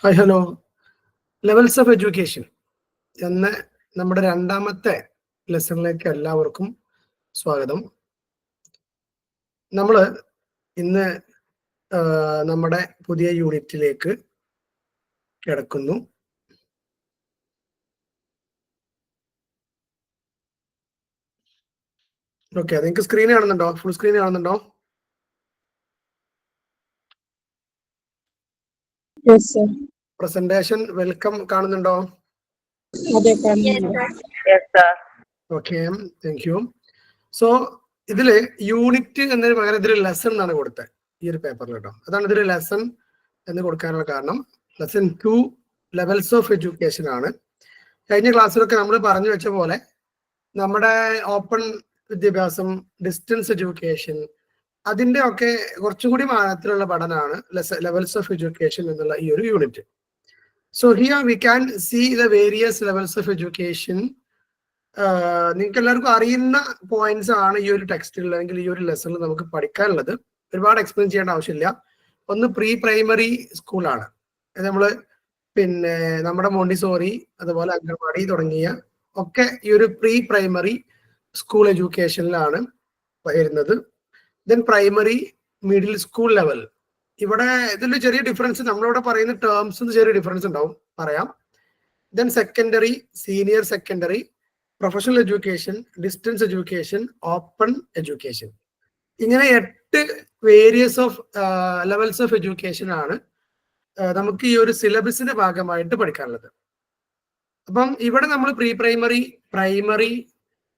Hi hello. Levels of education എന്ന നമ്മുടെ രണ്ടാമത്തെ ലെസണിലേക്ക് എല്ലാവർക്കും സ്വാഗതം. നമ്മൾ ഇന്ന് നമ്മുടെ പുതിയ യൂണിറ്റിലേക്ക് കിടക്കുന്നു. ഓക്കെ, നിങ്ങൾക്ക് സ്ക്രീൻ കാണുന്നുണ്ടോ? ഫുൾ സ്ക്രീൻ കാണുന്നുണ്ടോ? പ്രസന്റേഷൻ വെൽക്കം കാണുന്നുണ്ടോ? Okay, thank you. സോ ഇതില് യൂണിറ്റ് എന്നതിന് പകരം ഇതിൽ ലെസൺ എന്നാണ് കൊടുത്തത് ഈ ഒരു പേപ്പറിൽ കേട്ടോ. അതാണ് ഇതിൽ ലെസൺ എന്ന് കൊടുക്കാനുള്ള കാരണം. ലെസൺ 2 ലെവൽസ് ഓഫ് എഡ്യൂക്കേഷൻ ആണ്. കഴിഞ്ഞ ക്ലാസ്സിലൊക്കെ നമ്മൾ പറഞ്ഞു വെച്ച പോലെ നമ്മുടെ ഓപ്പൺ വിദ്യാഭ്യാസം, ഡിസ്റ്റൻസ് എഡ്യൂക്കേഷൻ, അതിന്റെ ഒക്കെ കുറച്ചും കൂടി മാനത്തിലുള്ള പഠനമാണ് ലെവൽസ് ഓഫ് എഡ്യൂക്കേഷൻ എന്നുള്ള ഈ ഒരു unit. So here we can see the various levels of education. നിങ്ങൾക്ക് എല്ലാവർക്കും അറിയുന്ന പോയിന്റ്സ് ആണ് ഈ ഒരു ടെക്സ്റ്റിൽ അല്ലെങ്കിൽ ഈ ഒരു ലെസണിൽ നമുക്ക് പഠിക്കാനുള്ളത്. ഒരുപാട് എക്സ്പ്ലെയിൻ ചെയ്യേണ്ട ആവശ്യമില്ല. ഒന്ന് പ്രീ പ്രൈമറി സ്കൂളാണ്. നമ്മള് പിന്നെ നമ്മുടെ മോണ്ടിസോറി, അതുപോലെ അംഗൻവാടി തുടങ്ങിയ ഒക്കെ ഈ ഒരു പ്രീ പ്രൈമറി സ്കൂൾ എഡ്യൂക്കേഷനിലാണ് വരുന്നത്. Then primary, middle school level. ഇവിടെ ഇതിൽ ചെറിയ ഡിഫറൻസ്, നമ്മളിവിടെ പറയുന്ന ടേംസ് ചെറിയ ഡിഫറൻസ് ഉണ്ടാവും, പറയാം. Then secondary, senior secondary, professional education, distance education, open education. ഇങ്ങനെ 8 various of levels of education ആണ് നമുക്ക് ഈ ഒരു സിലബസിന്റെ ഭാഗമായിട്ട് പഠിക്കാനുള്ളത്. അപ്പം ഇവിടെ നമ്മൾ പ്രീ പ്രൈമറി, പ്രൈമറി,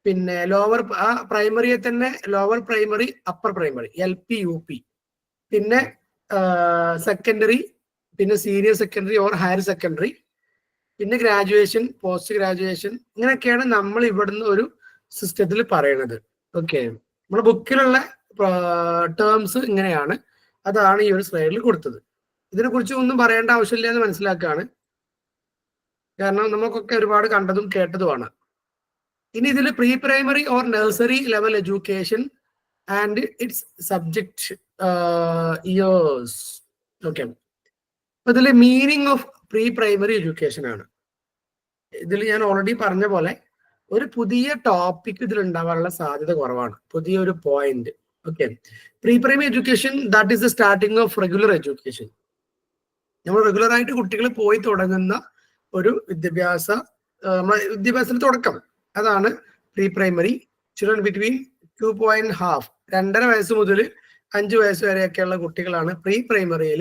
പിന്നെ ലോവർ, ആ പ്രൈമറിയെ തന്നെ lower primary, upper primary, LP UP, പിന്നെ സെക്കൻഡറി, പിന്നെ senior secondary or higher secondary, പിന്നെ ഗ്രാജുവേഷൻ, പോസ്റ്റ് ഗ്രാജുവേഷൻ, ഇങ്ങനെയൊക്കെയാണ് നമ്മൾ ഇവിടുന്ന് ഒരു സിസ്റ്റത്തിൽ പറയുന്നത്. ഓക്കെ, നമ്മുടെ ബുക്കിലുള്ള ടേംസ് ഇങ്ങനെയാണ്. അതാണ് ഈ ഒരു സ്ലൈഡിൽ കൊടുത്തത്. ഇതിനെ കുറിച്ച് ഒന്നും പറയേണ്ട ആവശ്യമില്ല എന്ന് മനസ്സിലാക്കുകയാണ്, കാരണം നമുക്കൊക്കെ ഒരുപാട് കണ്ടതും കേട്ടതുമാണ്. ഇനി ഇതിൽ pre primary or nursery level education and it's subject years. Okay, അപ്പൊ ഇതിൽ meaning of pre primary education ആണ്. ഇതിൽ ഞാൻ ഓൾറെഡി പറഞ്ഞ പോലെ ഒരു പുതിയ ടോപ്പിക് ഇതിൽ ഉണ്ടാവാനുള്ള സാധ്യത കുറവാണ്, പുതിയൊരു point. Okay, pre primary education, that is the starting of regular education. നമ്മൾ റെഗുലർ ആയിട്ട് കുട്ടികൾ പോയി തുടങ്ങുന്ന ഒരു നമ്മുടെ വിദ്യാഭ്യാസത്തിന്റെ തുടക്കം, അതാണ് പ്രീ പ്രൈമറി. ചിൽഡ്രൻ ബിറ്റ്വീൻ 2.5, 2.5 വയസ്സ് മുതൽ 5 വയസ്സ് വരെയൊക്കെയുള്ള കുട്ടികളാണ് പ്രീ പ്രൈമറിയിൽ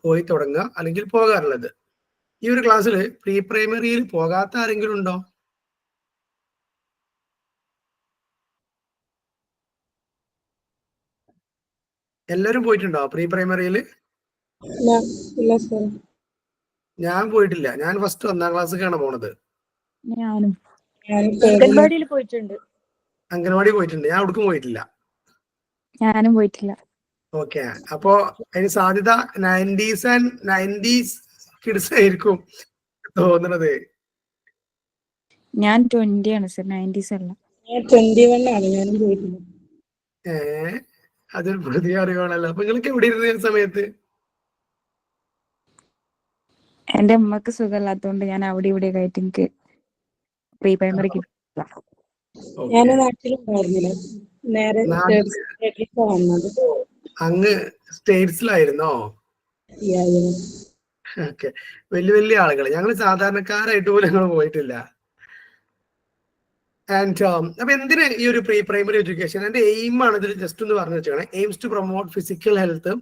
പോയി തുടങ്ങുക അല്ലെങ്കിൽ പോകാറുള്ളത്. ഈ ഒരു ക്ലാസ്സിൽ പ്രീ പ്രൈമറിയിൽ പോകാത്ത ആരെങ്കിലും ഉണ്ടോ? എല്ലാരും പോയിട്ടുണ്ടോ പ്രീ പ്രൈമറിയിൽ? ഞാൻ പോയിട്ടില്ല. ഞാൻ ഫസ്റ്റ് 1ാം ക്ലാസ്സിലേക്കാണ് പോണത്. അംഗൻവാടിയിൽ പോയിട്ടുണ്ട്. അംഗൻവാടി പോയിട്ടുണ്ട്. ഞാൻ അവിടേക്കും പോയിട്ടില്ല. ഞാനും പോയിട്ടില്ല. ഓക്കെ, അപ്പോ അതിന് സാധ്യത 90s ആൻഡ് 90s കിഡ്സ് ആയിരിക്കും തോന്നുന്നത്. ഞാൻ 20 ആണ് സർ, 90s അല്ല. ഞാൻ 21 ആണ്. ഞാനും പോയിട്ടില്ല. അതൊരു പുതിയ അറിവാണല്ലോ. അപ്പൊ നിങ്ങൾക്ക് എവിടെ ഇരുന്ന സമയത്ത്? എന്റെ അമ്മക്ക് സുഖമില്ലാത്തതുകൊണ്ട് ഞാൻ അവിടെ ഇവിടെ ആയിട്ട് എനിക്ക് പ്രീ പ്രൈമറി കിട്ടില്ല. ഞാൻ നാട്ടിലുണ്ടായിരുന്നില്ല, നേരെ വന്നത്. അങ്ങ് സ്റ്റേറ്റ്സിലായിരുന്നോ? ഓക്കെ, വലിയ ആളുകൾ. ഞങ്ങൾ സാധാരണക്കാരായിട്ട് പോലും ഞങ്ങൾ പോയിട്ടില്ല. ആൻഡ് അപ്പൊ എന്തിന് ഈ ഒരു പ്രീ പ്രൈമറി എഡ്യൂക്കേഷൻ? എന്റെ എയിം ആണ് ഇതിൽ ജസ്റ്റ് ഒന്ന് പറഞ്ഞു വെച്ചാണ്. Aims to promote physical health,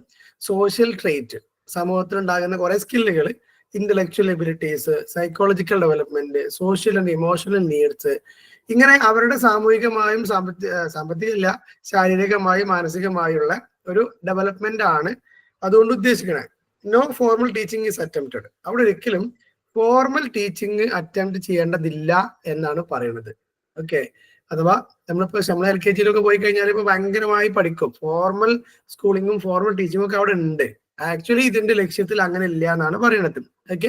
social trait, സമൂഹത്തിൽ ഉണ്ടാകുന്ന കുറെ സ്കില്ലുകൾ, intellectual abilities, psychological development, social and emotional needs, ഇങ്ങനെ അവരുടെ സാമൂഹികമായും സാമ്പത്തികമല്ല, ശാരീരികമായും മാനസികമായുള്ള ഒരു ഡെവലപ്മെന്റ് ആണ് അതുകൊണ്ട് ഉദ്ദേശിക്കുന്നത്. No formal teaching is attempted. അവിടെ ഒരിക്കലും ഫോർമൽ ടീച്ചിങ് അറ്റംപ്റ്റ് ചെയ്യേണ്ടതില്ല എന്നാണ് പറയുന്നത്. ഓക്കെ, അഥവാ നമ്മൾ LKG പോയി കഴിഞ്ഞാൽ ഇപ്പൊ ഭയങ്കരമായി പഠിക്കും. ഫോർമൽ സ്കൂളിങ്ങും ഫോർമൽ ടീച്ചിങ്ങും ഒക്കെ അവിടെ ഉണ്ട്. ആക്ച്വലി ഇതിന്റെ ലക്ഷ്യത്തിൽ അങ്ങനെ ഇല്ല എന്നാണ് പറയുന്നത്. Okay,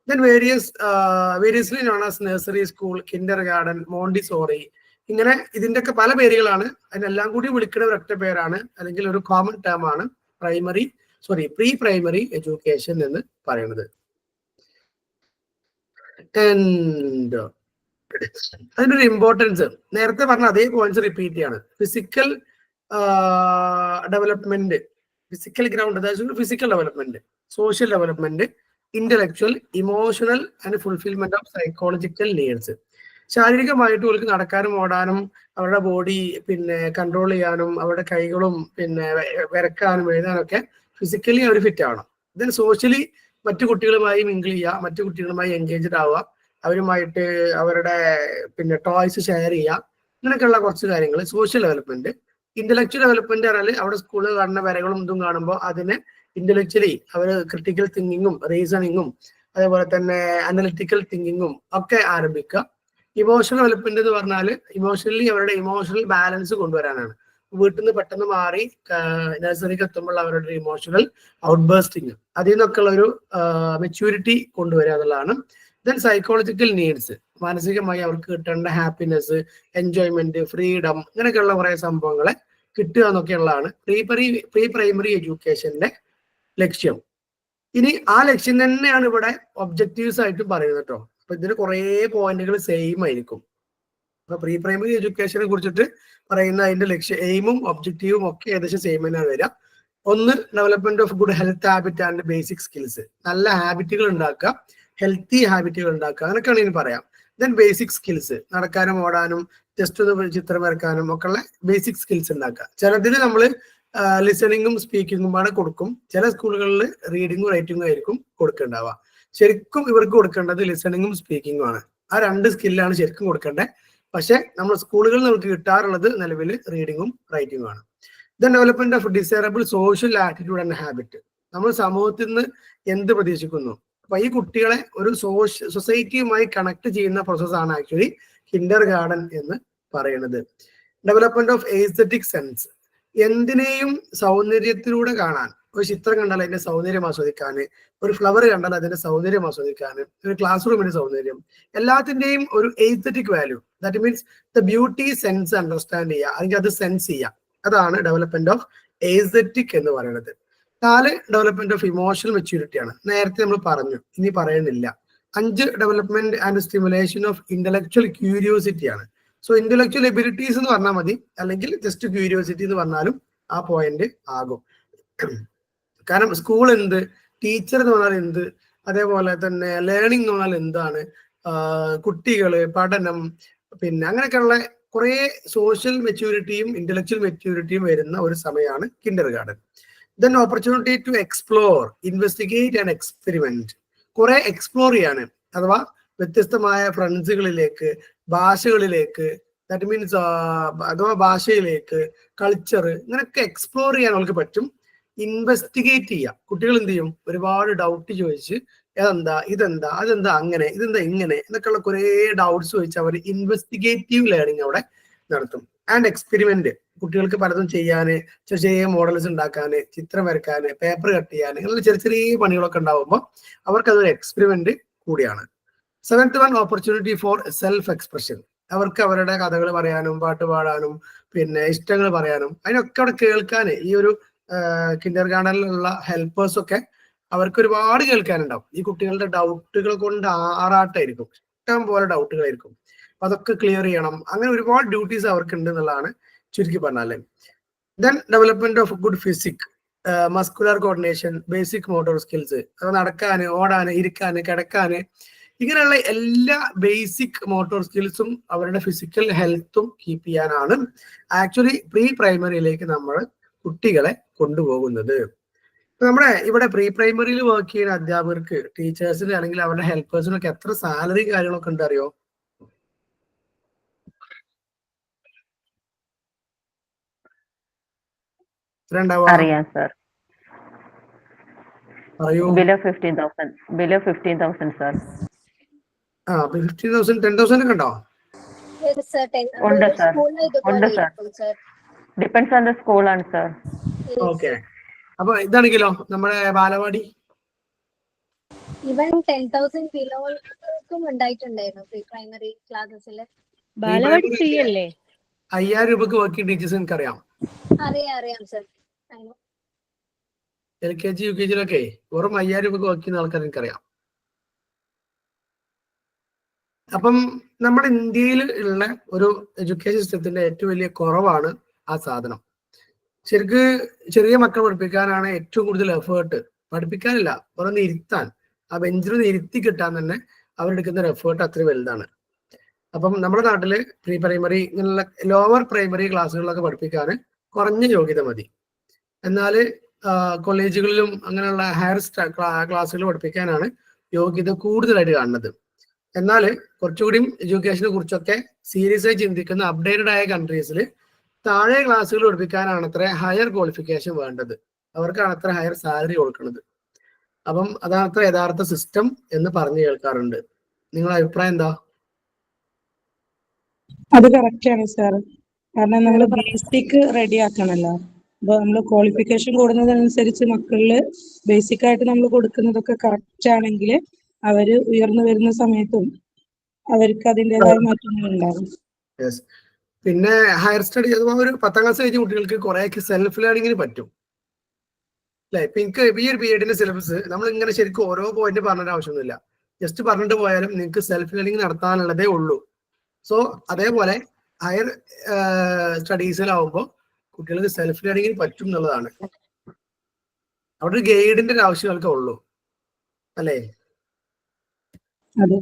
then variously known as nursery school, Kinder garden, Montessori, ഇങ്ങനെ ഇതിന്റെ ഒക്കെ പല പേരുകളാണ്. അതിനെല്ലാം കൂടി വിളിക്കുന്ന ഒരൊറ്റ പേരാണ് അല്ലെങ്കിൽ ഒരു കോമൺ ടേം ആണ് പ്രീ പ്രൈമറി എഡ്യൂക്കേഷൻ എന്ന് പറയുന്നത്. ആൻഡ് അതിനൊരു ഇമ്പോർട്ടൻസ് നേരത്തെ പറഞ്ഞ അതേ പോയിന്റ്സ് റിപ്പീറ്റ് ചെയ്യാണ്. ഫിസിക്കൽ ഡെവലപ്മെന്റ്, ഫിസിക്കൽ ഗ്രൗണ്ട്, അതായത് physical development, social development, intellectual, emotional and fulfilment of psychological needs. ശാരീരികമായിട്ട് അവർക്ക് നടക്കാനും ഓടാനും അവരുടെ ബോഡി പിന്നെ കൺട്രോൾ ചെയ്യാനും അവരുടെ കൈകളും പിന്നെ വരക്കാനും എഴുതാനൊക്കെ ഫിസിക്കലി അവർ ഫിറ്റ് ആവണം. ദെൻ സോഷ്യലി മറ്റു കുട്ടികളുമായി മിങ്കിൾ ചെയ്യുക, മറ്റു കുട്ടികളുമായി എൻഗേജ്ഡ് ആവുക, അവരുമായിട്ട് അവരുടെ പിന്നെ ടോയ്സ് ഷെയർ ചെയ്യുക, ഇങ്ങനെയൊക്കെയുള്ള കുറച്ച് കാര്യങ്ങൾ സോഷ്യൽ ഡെവലപ്മെന്റ്. ഇന്റലക്ച്വൽ ഡെവലപ്മെന്റ് പറഞ്ഞാൽ അവിടെ സ്കൂളിൽ കാണുന്ന വരകളും ഇതും കാണുമ്പോൾ അതിനെ ഇന്റലക്ച്വലി അവർ ക്രിട്ടിക്കൽ തിങ്കിങ്ങും റീസണിങ്ങും അതേപോലെ തന്നെ അനലിറ്റിക്കൽ തിങ്കിങ്ങും ഒക്കെ ആരംഭിക്കുക. ഇമോഷണൽ ഡെവലപ്മെന്റ് എന്ന് പറഞ്ഞാൽ ഇമോഷണലി അവരുടെ ഇമോഷണൽ ബാലൻസ് കൊണ്ടുവരാനാണ്. വീട്ടിൽ നിന്ന് പെട്ടെന്ന് മാറി നഴ്സറിക്ക് എത്തുമ്പോൾ അവരുടെ ഇമോഷണൽ ഔട്ട്ബേസ്റ്റിങ്, അതിൽ നിന്നൊക്കെ ഉള്ള ഒരു മെച്യൂരിറ്റി കൊണ്ടുവരിക എന്നുള്ളതാണ്. ദെൻ സൈക്കോളജിക്കൽ നീഡ്സ്, മാനസികമായി അവർക്ക് കിട്ടേണ്ട ഹാപ്പിനെസ്, എൻജോയ്മെന്റ്, ഫ്രീഡം, ഇങ്ങനെയൊക്കെയുള്ള കുറെ സംഭവങ്ങളെ കിട്ടുക എന്നൊക്കെയുള്ളതാണ് പ്രീ പ്രൈമറി എഡ്യൂക്കേഷന്റെ ലക്ഷ്യം. ഇനി ആ ലക്ഷ്യം തന്നെയാണ് ഇവിടെ ഒബ്ജക്റ്റീവ്സ് ആയിട്ട് പറയുന്നത് കേട്ടോ. അപ്പൊ ഇതിന് കുറെ പോയിന്റുകൾ സെയിം ആയിരിക്കും. അപ്പൊ പ്രീ പ്രൈമറി എഡ്യൂക്കേഷനെ കുറിച്ചിട്ട് പറയുന്ന അതിന്റെ ലക്ഷ്യം, എയിമും ഒബ്ജക്റ്റീവും ഒക്കെ ഏകദേശം സെയിം തന്നെയാണ് വരിക. ഒന്ന്, development of good health habit and basic skills, നല്ല ഹാബിറ്റുകൾ ഉണ്ടാക്കുക, ഹെൽത്തി ഹാബിറ്റുകൾ ഉണ്ടാക്കുക, അങ്ങനെയൊക്കെയാണ് ഇനി പറയാം. ദെൻ ബേസിക് സ്കിൽസ്, നടക്കാനും ഓടാനും ജസ്റ്റ് ഒന്ന് ചിത്രം വരക്കാനും ഒക്കെ ഉള്ള ബേസിക് സ്കിൽസ് ഉണ്ടാക്കുക. ചിലതിന് നമ്മൾ ലിസണിങ്ങും സ്പീക്കിങ്ങും ആണ് കൊടുക്കും, ചില സ്കൂളുകളിൽ റീഡിങ്ങും റൈറ്റിങ്ങും ആയിരിക്കും കൊടുക്കേണ്ടാവുക. ശരിക്കും ഇവർക്ക് കൊടുക്കേണ്ടത് ലിസണിങ്ങും സ്പീക്കിങ്ങും ആണ്. ആ രണ്ട് സ്കില്ലാണ് ശരിക്കും കൊടുക്കേണ്ടത്. പക്ഷെ നമ്മൾ സ്കൂളുകളിൽ നമുക്ക് കിട്ടാറുള്ളത് നിലവിൽ റീഡിങ്ങും റൈറ്റിങ്ങും ആണ്. Then development of desirable social attitude and habit, നമ്മൾ സമൂഹത്തിൽ നിന്ന് എന്ത് പ്രതീക്ഷിക്കുന്നു. അപ്പൊ ഈ കുട്ടികളെ ഒരു സൊസൈറ്റിയുമായി കണക്ട് ചെയ്യുന്ന പ്രോസസ്സാണ് ആക്ച്വലി കിൻഡർ ഗാർഡൻ എന്ന് പറയുന്നത്. ഡെവലപ്മെന്റ് ഓഫ് എസ്തെറ്റിക് സെൻസ്, എന്തിനേയും സൗന്ദര്യത്തിലൂടെ കാണാൻ, ഒരു ചിത്രം കണ്ടാൽ അതിന്റെ സൗന്ദര്യം ആസ്വദിക്കാന്, ഒരു ഫ്ലവർ കണ്ടാൽ അതിന്റെ സൗന്ദര്യം ആസ്വദിക്കാന്, ഒരു ക്ലാസ് റൂമിന്റെ സൗന്ദര്യം, എല്ലാത്തിന്റെയും ഒരു aesthetic value, that means the beauty sense understand ചെയ്യുക, അല്ലെങ്കിൽ അത് സെൻസ് ചെയ്യുക, അതാണ് ഡെവലപ്മെന്റ് ഓഫ് എസ്തെറ്റിക് എന്ന് പറയുന്നത്. 4, ഡെവലപ്മെന്റ് ഓഫ് ഇമോഷണൽ മെച്യൂരിറ്റി ആണ്. നേരത്തെ നമ്മൾ പറഞ്ഞു, ഇനി പറയുന്നില്ല. 5, development and stimulation of intellectual curiosity ആണ്. സോ ഇന്റലക്ച്വൽ എബിലിറ്റീസ് എന്ന് പറഞ്ഞാൽ മതി, അല്ലെങ്കിൽ ജസ്റ്റ് ക്യൂരിയോസിറ്റി എന്ന് പറഞ്ഞാലും ആ പോയിന്റ് ആകും. കാരണം സ്കൂൾ എന്ത്, ടീച്ചർ എന്ന് പറഞ്ഞാൽ എന്ത്, അതേപോലെ തന്നെ ലേണിംഗ് എന്ന് പറഞ്ഞാൽ എന്താണ്, കുട്ടികള്, പഠനം, പിന്നെ അങ്ങനെയൊക്കെയുള്ള കുറെ സോഷ്യൽ മെച്യൂരിറ്റിയും ഇന്റലക്ച്വൽ മെച്യൂരിറ്റിയും വരുന്ന ഒരു സമയമാണ് kindergarten. Then opportunity to explore, investigate and experiment, കുറെ എക്സ്പ്ലോർ ചെയ്യാണ്, അഥവാ വ്യത്യസ്തമായ ഫ്രണ്ട്സുകളിലേക്ക്, ഭാഷകളിലേക്ക്, ദാറ്റ് മീൻസ് അഥവാ ഭാഷയിലേക്ക്, കൾച്ചർ, ഇങ്ങനെയൊക്കെ എക്സ്പ്ലോർ ചെയ്യാൻ അവർക്ക് പറ്റും. ഇൻവെസ്റ്റിഗേറ്റ് ചെയ്യുക, കുട്ടികൾ എന്ത് ചെയ്യും, ഒരുപാട് ഡൗട്ട് ചോദിച്ച് അതെന്താ, ഇതെന്താ, അതെന്താ അങ്ങനെ, ഇതെന്താ ഇങ്ങനെ എന്നൊക്കെയുള്ള കുറെ ഡൗട്ട്സ് ചോദിച്ച് അവർ ഇൻവെസ്റ്റിഗേറ്റീവ് ലേണിംഗ് അവിടെ നടത്തും. ആൻഡ് എക്സ്പെരിമെന്റ്, കുട്ടികൾക്ക് പലതും ചെയ്യാന്, ചെറിയ ചെറിയ മോഡൽസ് ഉണ്ടാക്കാന്, ചിത്രം വരക്കാന്, പേപ്പർ കട്ട് ചെയ്യാന്, ഇങ്ങനെയുള്ള ചെറിയ ചെറിയ പണികളൊക്കെ ഉണ്ടാവുമ്പോൾ അവർക്ക് അതൊരു എക്സ്പെരിമെന്റ് കൂടിയാണ്. 7th one, opportunity for self expression, അവർക്ക് അവരുടെ കഥകൾ പറയാനും പാട്ട് പാടാനും പിന്നെ ഇഷ്ടങ്ങൾ പറയാനും അതിനൊക്കെ അവിടെ കേൾക്കാന് ഈ ഒരു കിൻഡർ ഗാർഡനിലുള്ള ഹെൽപ്പേഴ്സ് ഒക്കെ അവർക്ക് ഒരുപാട് കേൾക്കാനുണ്ടാവും. ഈ കുട്ടികളുടെ ഡൗട്ടുകൾ കൊണ്ട് ആറാട്ടായിരിക്കും, ഇഷ്ടം പോലെ ഡൗട്ടുകളായിരിക്കും. അപ്പൊ അതൊക്കെ ക്ലിയർ ചെയ്യണം. അങ്ങനെ ഒരുപാട് ഡ്യൂട്ടീസ് അവർക്ക് ഉണ്ട് എന്നുള്ളതാണ് ചുരുക്കി പറഞ്ഞാല്. Then development of good physique, muscular coordination, basic motor skills, അത് നടക്കാന്, ഓടാന്, ഇരിക്കാന്, കിടക്കാന്, ഇങ്ങനെയുള്ള എല്ലാ ബേസിക് മോട്ടോർ സ്കിൽസും അവരുടെ ഫിസിക്കൽ ഹെൽത്തും കീപ്പ് ചെയ്യാനാണ് ആക്ച്വലി പ്രീ പ്രൈമറിയിലേക്ക് നമ്മൾ കുട്ടികളെ കൊണ്ടുപോകുന്നത്. നമ്മുടെ ഇവിടെ പ്രീ പ്രൈമറിയിൽ വർക്ക് ചെയ്യുന്ന അധ്യാപകർക്ക്, ടീച്ചേഴ്സിന് അല്ലെങ്കിൽ അവരുടെ ഹെൽപ്പേഴ്സിനൊക്കെ എത്ര സാലറി കാര്യങ്ങളൊക്കെ ഉണ്ട് അറിയോ? അറിയാം സർ. Below 15,000 sir. 15,000 10,000 ഒക്കെ ഉണ്ടോ? ഉണ്ട് സർ, ഉണ്ട് sir. Depends on the school ആണ് സർ. ഓക്കെ. അപ്പൊ ഇതാണെങ്കിലോ നമ്മുടെ ബാലവാടി ഇവൻ 10,000 ബിലോക്കും ഉണ്ടായിട്ടുണ്ടായിരുന്നു പ്രീ പ്രൈമറി ക്ലാസ്സസിൽ. ബാലവാടി ഫ്രീ അല്ലേ? 5,000 രൂപക്ക് വർക്കിംഗ് ടീച്ചേഴ്സ് എനിക്കറിയാം. അറിയാം സർ. LKG UKG വെറും 5,000 രൂപക്ക് വർക്ക് ചെയ്യുന്ന ആൾക്കാർ എനിക്കറിയാം. അപ്പം നമ്മുടെ ഇന്ത്യയിൽ ഉള്ള ഒരു എഡ്യൂക്കേഷൻ സിസ്റ്റത്തിന്റെ ഏറ്റവും വലിയ കുറവാണ് ആ സാധനം. ശരിക്ക് ചെറിയ മക്കളെ പഠിപ്പിക്കാനാണ് ഏറ്റവും കൂടുതൽ എഫേർട്ട്. പഠിപ്പിക്കാനില്ല, ഒന്ന് ഇരുത്താൻ, ആ ബെഞ്ചിൽ ഇരുത്തി കിട്ടാൻ തന്നെ അവരെടുക്കുന്ന ഒരു എഫേർട്ട് അത്ര വലുതാണ്. അപ്പം നമ്മുടെ നാട്ടില് പ്രീ പ്രൈമറി ഇങ്ങനെയുള്ള ലോവർ പ്രൈമറി ക്ലാസ്സുകളിലൊക്കെ പഠിപ്പിക്കാൻ കുറഞ്ഞ യോഗ്യത മതി. എന്നാൽ കോളേജുകളിലും അങ്ങനെയുള്ള ഹയർ ക്ലാസ്സുകൾ പഠിപ്പിക്കാനാണ് യോഗ്യത കൂടുതലായിട്ട് കാണുന്നത്. എന്നാൽ കുറച്ചുകൂടി എഡ്യൂക്കേഷനെ കുറിച്ചൊക്കെ സീരിയസ് ആയി ചിന്തിക്കുന്ന അപ്ഡേറ്റഡ് ആയ കൺട്രീസിൽ താഴെ ക്ലാസ്സുകൾ പഠിപ്പിക്കാനാണ് അത്ര ഹയർ ക്വാളിഫിക്കേഷൻ വേണ്ടത്, അവർക്കാണ് അത്ര ഹയർ സാലറി കൊടുക്കുന്നത്. അപ്പം അതാണ് അത്ര യഥാർത്ഥ സിസ്റ്റം എന്ന് പറഞ്ഞു കേൾക്കാറുണ്ട്. നിങ്ങളുടെ അഭിപ്രായം എന്താ? അത് കറക്റ്റ് ആണ് സാർ. കാരണം നമ്മൾ ബേസിക് റെഡി ആക്കണല്ലോ. അപ്പൊ നമ്മൾ ക്വാളിഫിക്കേഷൻ കൂടുന്നതനുസരിച്ച് മക്കളില് ബേസിക് ആയിട്ട് നമ്മൾ കൊടുക്കുന്നതൊക്കെ കറക്റ്റ് ആണെങ്കിൽ അവര് ഉയർന്നു വരുന്ന സമയത്തും അവർക്ക് അതിൻ്റെതായ മാറ്റങ്ങൾ ഉണ്ടാകും. പിന്നെ ഹയർ സ്റ്റഡി അഥവാ ഒരു 10ാം ക്ലാസ് കഴിഞ്ഞ കുട്ടികൾക്ക് കുറെയൊക്കെ സെൽഫ് ലേണിങ്ങിന് പറ്റും അല്ലെ? ഇപ്പൊ എനിക്ക് ഈ ഒരു BEd സിലബസ് നമ്മൾ ഇങ്ങനെ ശരിക്കും ഓരോ പോയിന്റ് പറഞ്ഞിട്ട് ആവശ്യമൊന്നുമില്ല, ജസ്റ്റ് പറഞ്ഞിട്ട് പോയാലും നിങ്ങൾക്ക് സെൽഫ് ലേണിംഗ് നടത്താനുള്ളതേ ഉള്ളൂ. സോ അതേപോലെ ഹയർ സ്റ്റഡീസിലാവുമ്പോൾ കുട്ടികൾക്ക് സെൽഫ് ലേണിങ്ങിന് പറ്റും എന്നുള്ളതാണ്. അവിടെ ഒരു ഗൈഡിന്റെ ഒരു ആവശ്യമൊക്കെ ഉള്ളൂ അല്ലേ? അതെ.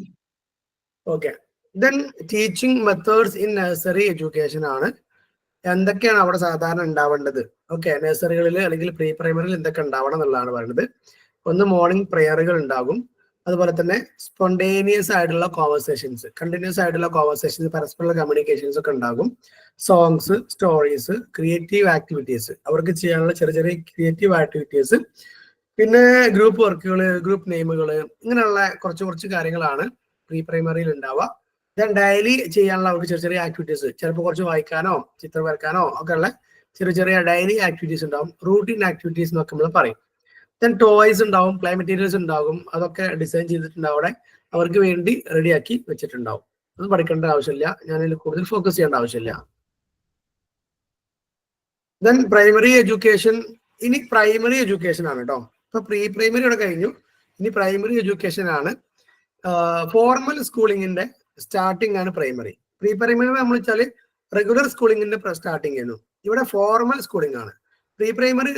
Okay. Then teaching methods in nursery education ആണ്. എന്തൊക്കെയാണ് അവിടെ സാധാരണ ഉണ്ടാവേണ്ടത്? ഓക്കെ, നഴ്സറികളിൽ അല്ലെങ്കിൽ പ്രീ പ്രൈമറിയിൽ എന്തൊക്കെ ഉണ്ടാവണം എന്നുള്ളതാണ് പറയുന്നത്. ഒന്ന്, മോർണിംഗ് പ്രെയറുകൾ ഉണ്ടാകും. അതുപോലെ തന്നെ സ്പോണ്ടേനിയസ് ആയിട്ടുള്ള കോൺവെർസേഷൻസ്, കണ്ടിന്യൂസ് ആയിട്ടുള്ള കോൺവെർസേഷൻസ്, പരസ്പര കമ്മ്യൂണിക്കേഷൻസ് ഒക്കെ ഉണ്ടാകും. സോങ്സ്, സ്റ്റോറീസ്, ക്രിയേറ്റീവ് ആക്ടിവിറ്റീസ്, അവർക്ക് ചെയ്യാനുള്ള ചെറിയ ചെറിയ ക്രിയേറ്റീവ് ആക്ടിവിറ്റീസ്, പിന്നെ ഗ്രൂപ്പ് വർക്കുകൾ, ഗ്രൂപ്പ് നെയിമുകൾ, ഇങ്ങനെയുള്ള കുറച്ച് കാര്യങ്ങളാണ് പ്രീ പ്രൈമറിയിൽ ഉണ്ടാവുക. ദെൻ ഡെയിലി ചെയ്യാനുള്ള അവർക്ക് ചെറിയ ചെറിയ ആക്ടിവിറ്റീസ്, ചിലപ്പോൾ കുറച്ച് വായിക്കാനോ ചിത്രം വരക്കാനോ ഒക്കെ ഉള്ള ചെറിയ ചെറിയ ഡെയിലി ആക്ടിവിറ്റീസ് ഉണ്ടാവും. റൂട്ടീൻ ആക്ടിവിറ്റീസ് എന്നൊക്കെ നമ്മൾ പറയും. ദെൻ ടോയ്സ് ഉണ്ടാവും, പ്ലേ മെറ്റീരിയൽസ് ഉണ്ടാകും, അതൊക്കെ ഡിസൈൻ ചെയ്തിട്ടുണ്ടാവും, അവിടെ അവർക്ക് വേണ്ടി റെഡിയാക്കി വെച്ചിട്ടുണ്ടാവും. അത് പഠിക്കേണ്ട ആവശ്യമില്ല, ഞാനതിൽ കൂടുതൽ ഫോക്കസ് ചെയ്യേണ്ട ആവശ്യമില്ല. Then primary education. ഇനി പ്രൈമറി എഡ്യൂക്കേഷൻ ആണ് കേട്ടോ. ഇപ്പൊ പ്രീ പ്രൈമറി ഇവിടെ കഴിഞ്ഞു, ഇനി പ്രൈമറി എഡ്യൂക്കേഷൻ ആണ്. ഫോർമൽ സ്കൂളിങ്ങിന്റെ സ്റ്റാർട്ടിംഗ് ആണ് പ്രൈമറി. പ്രീ പ്രൈമറി നമ്മൾ വെച്ചാൽ റെഗുലർ സ്കൂളിങ്ങിന്റെ സ്റ്റാർട്ടിംഗ് ആയിരുന്നു. ഇവിടെ ഫോർമൽ സ്കൂളിംഗ് ആണ്. പ്രീ പ്രൈമറി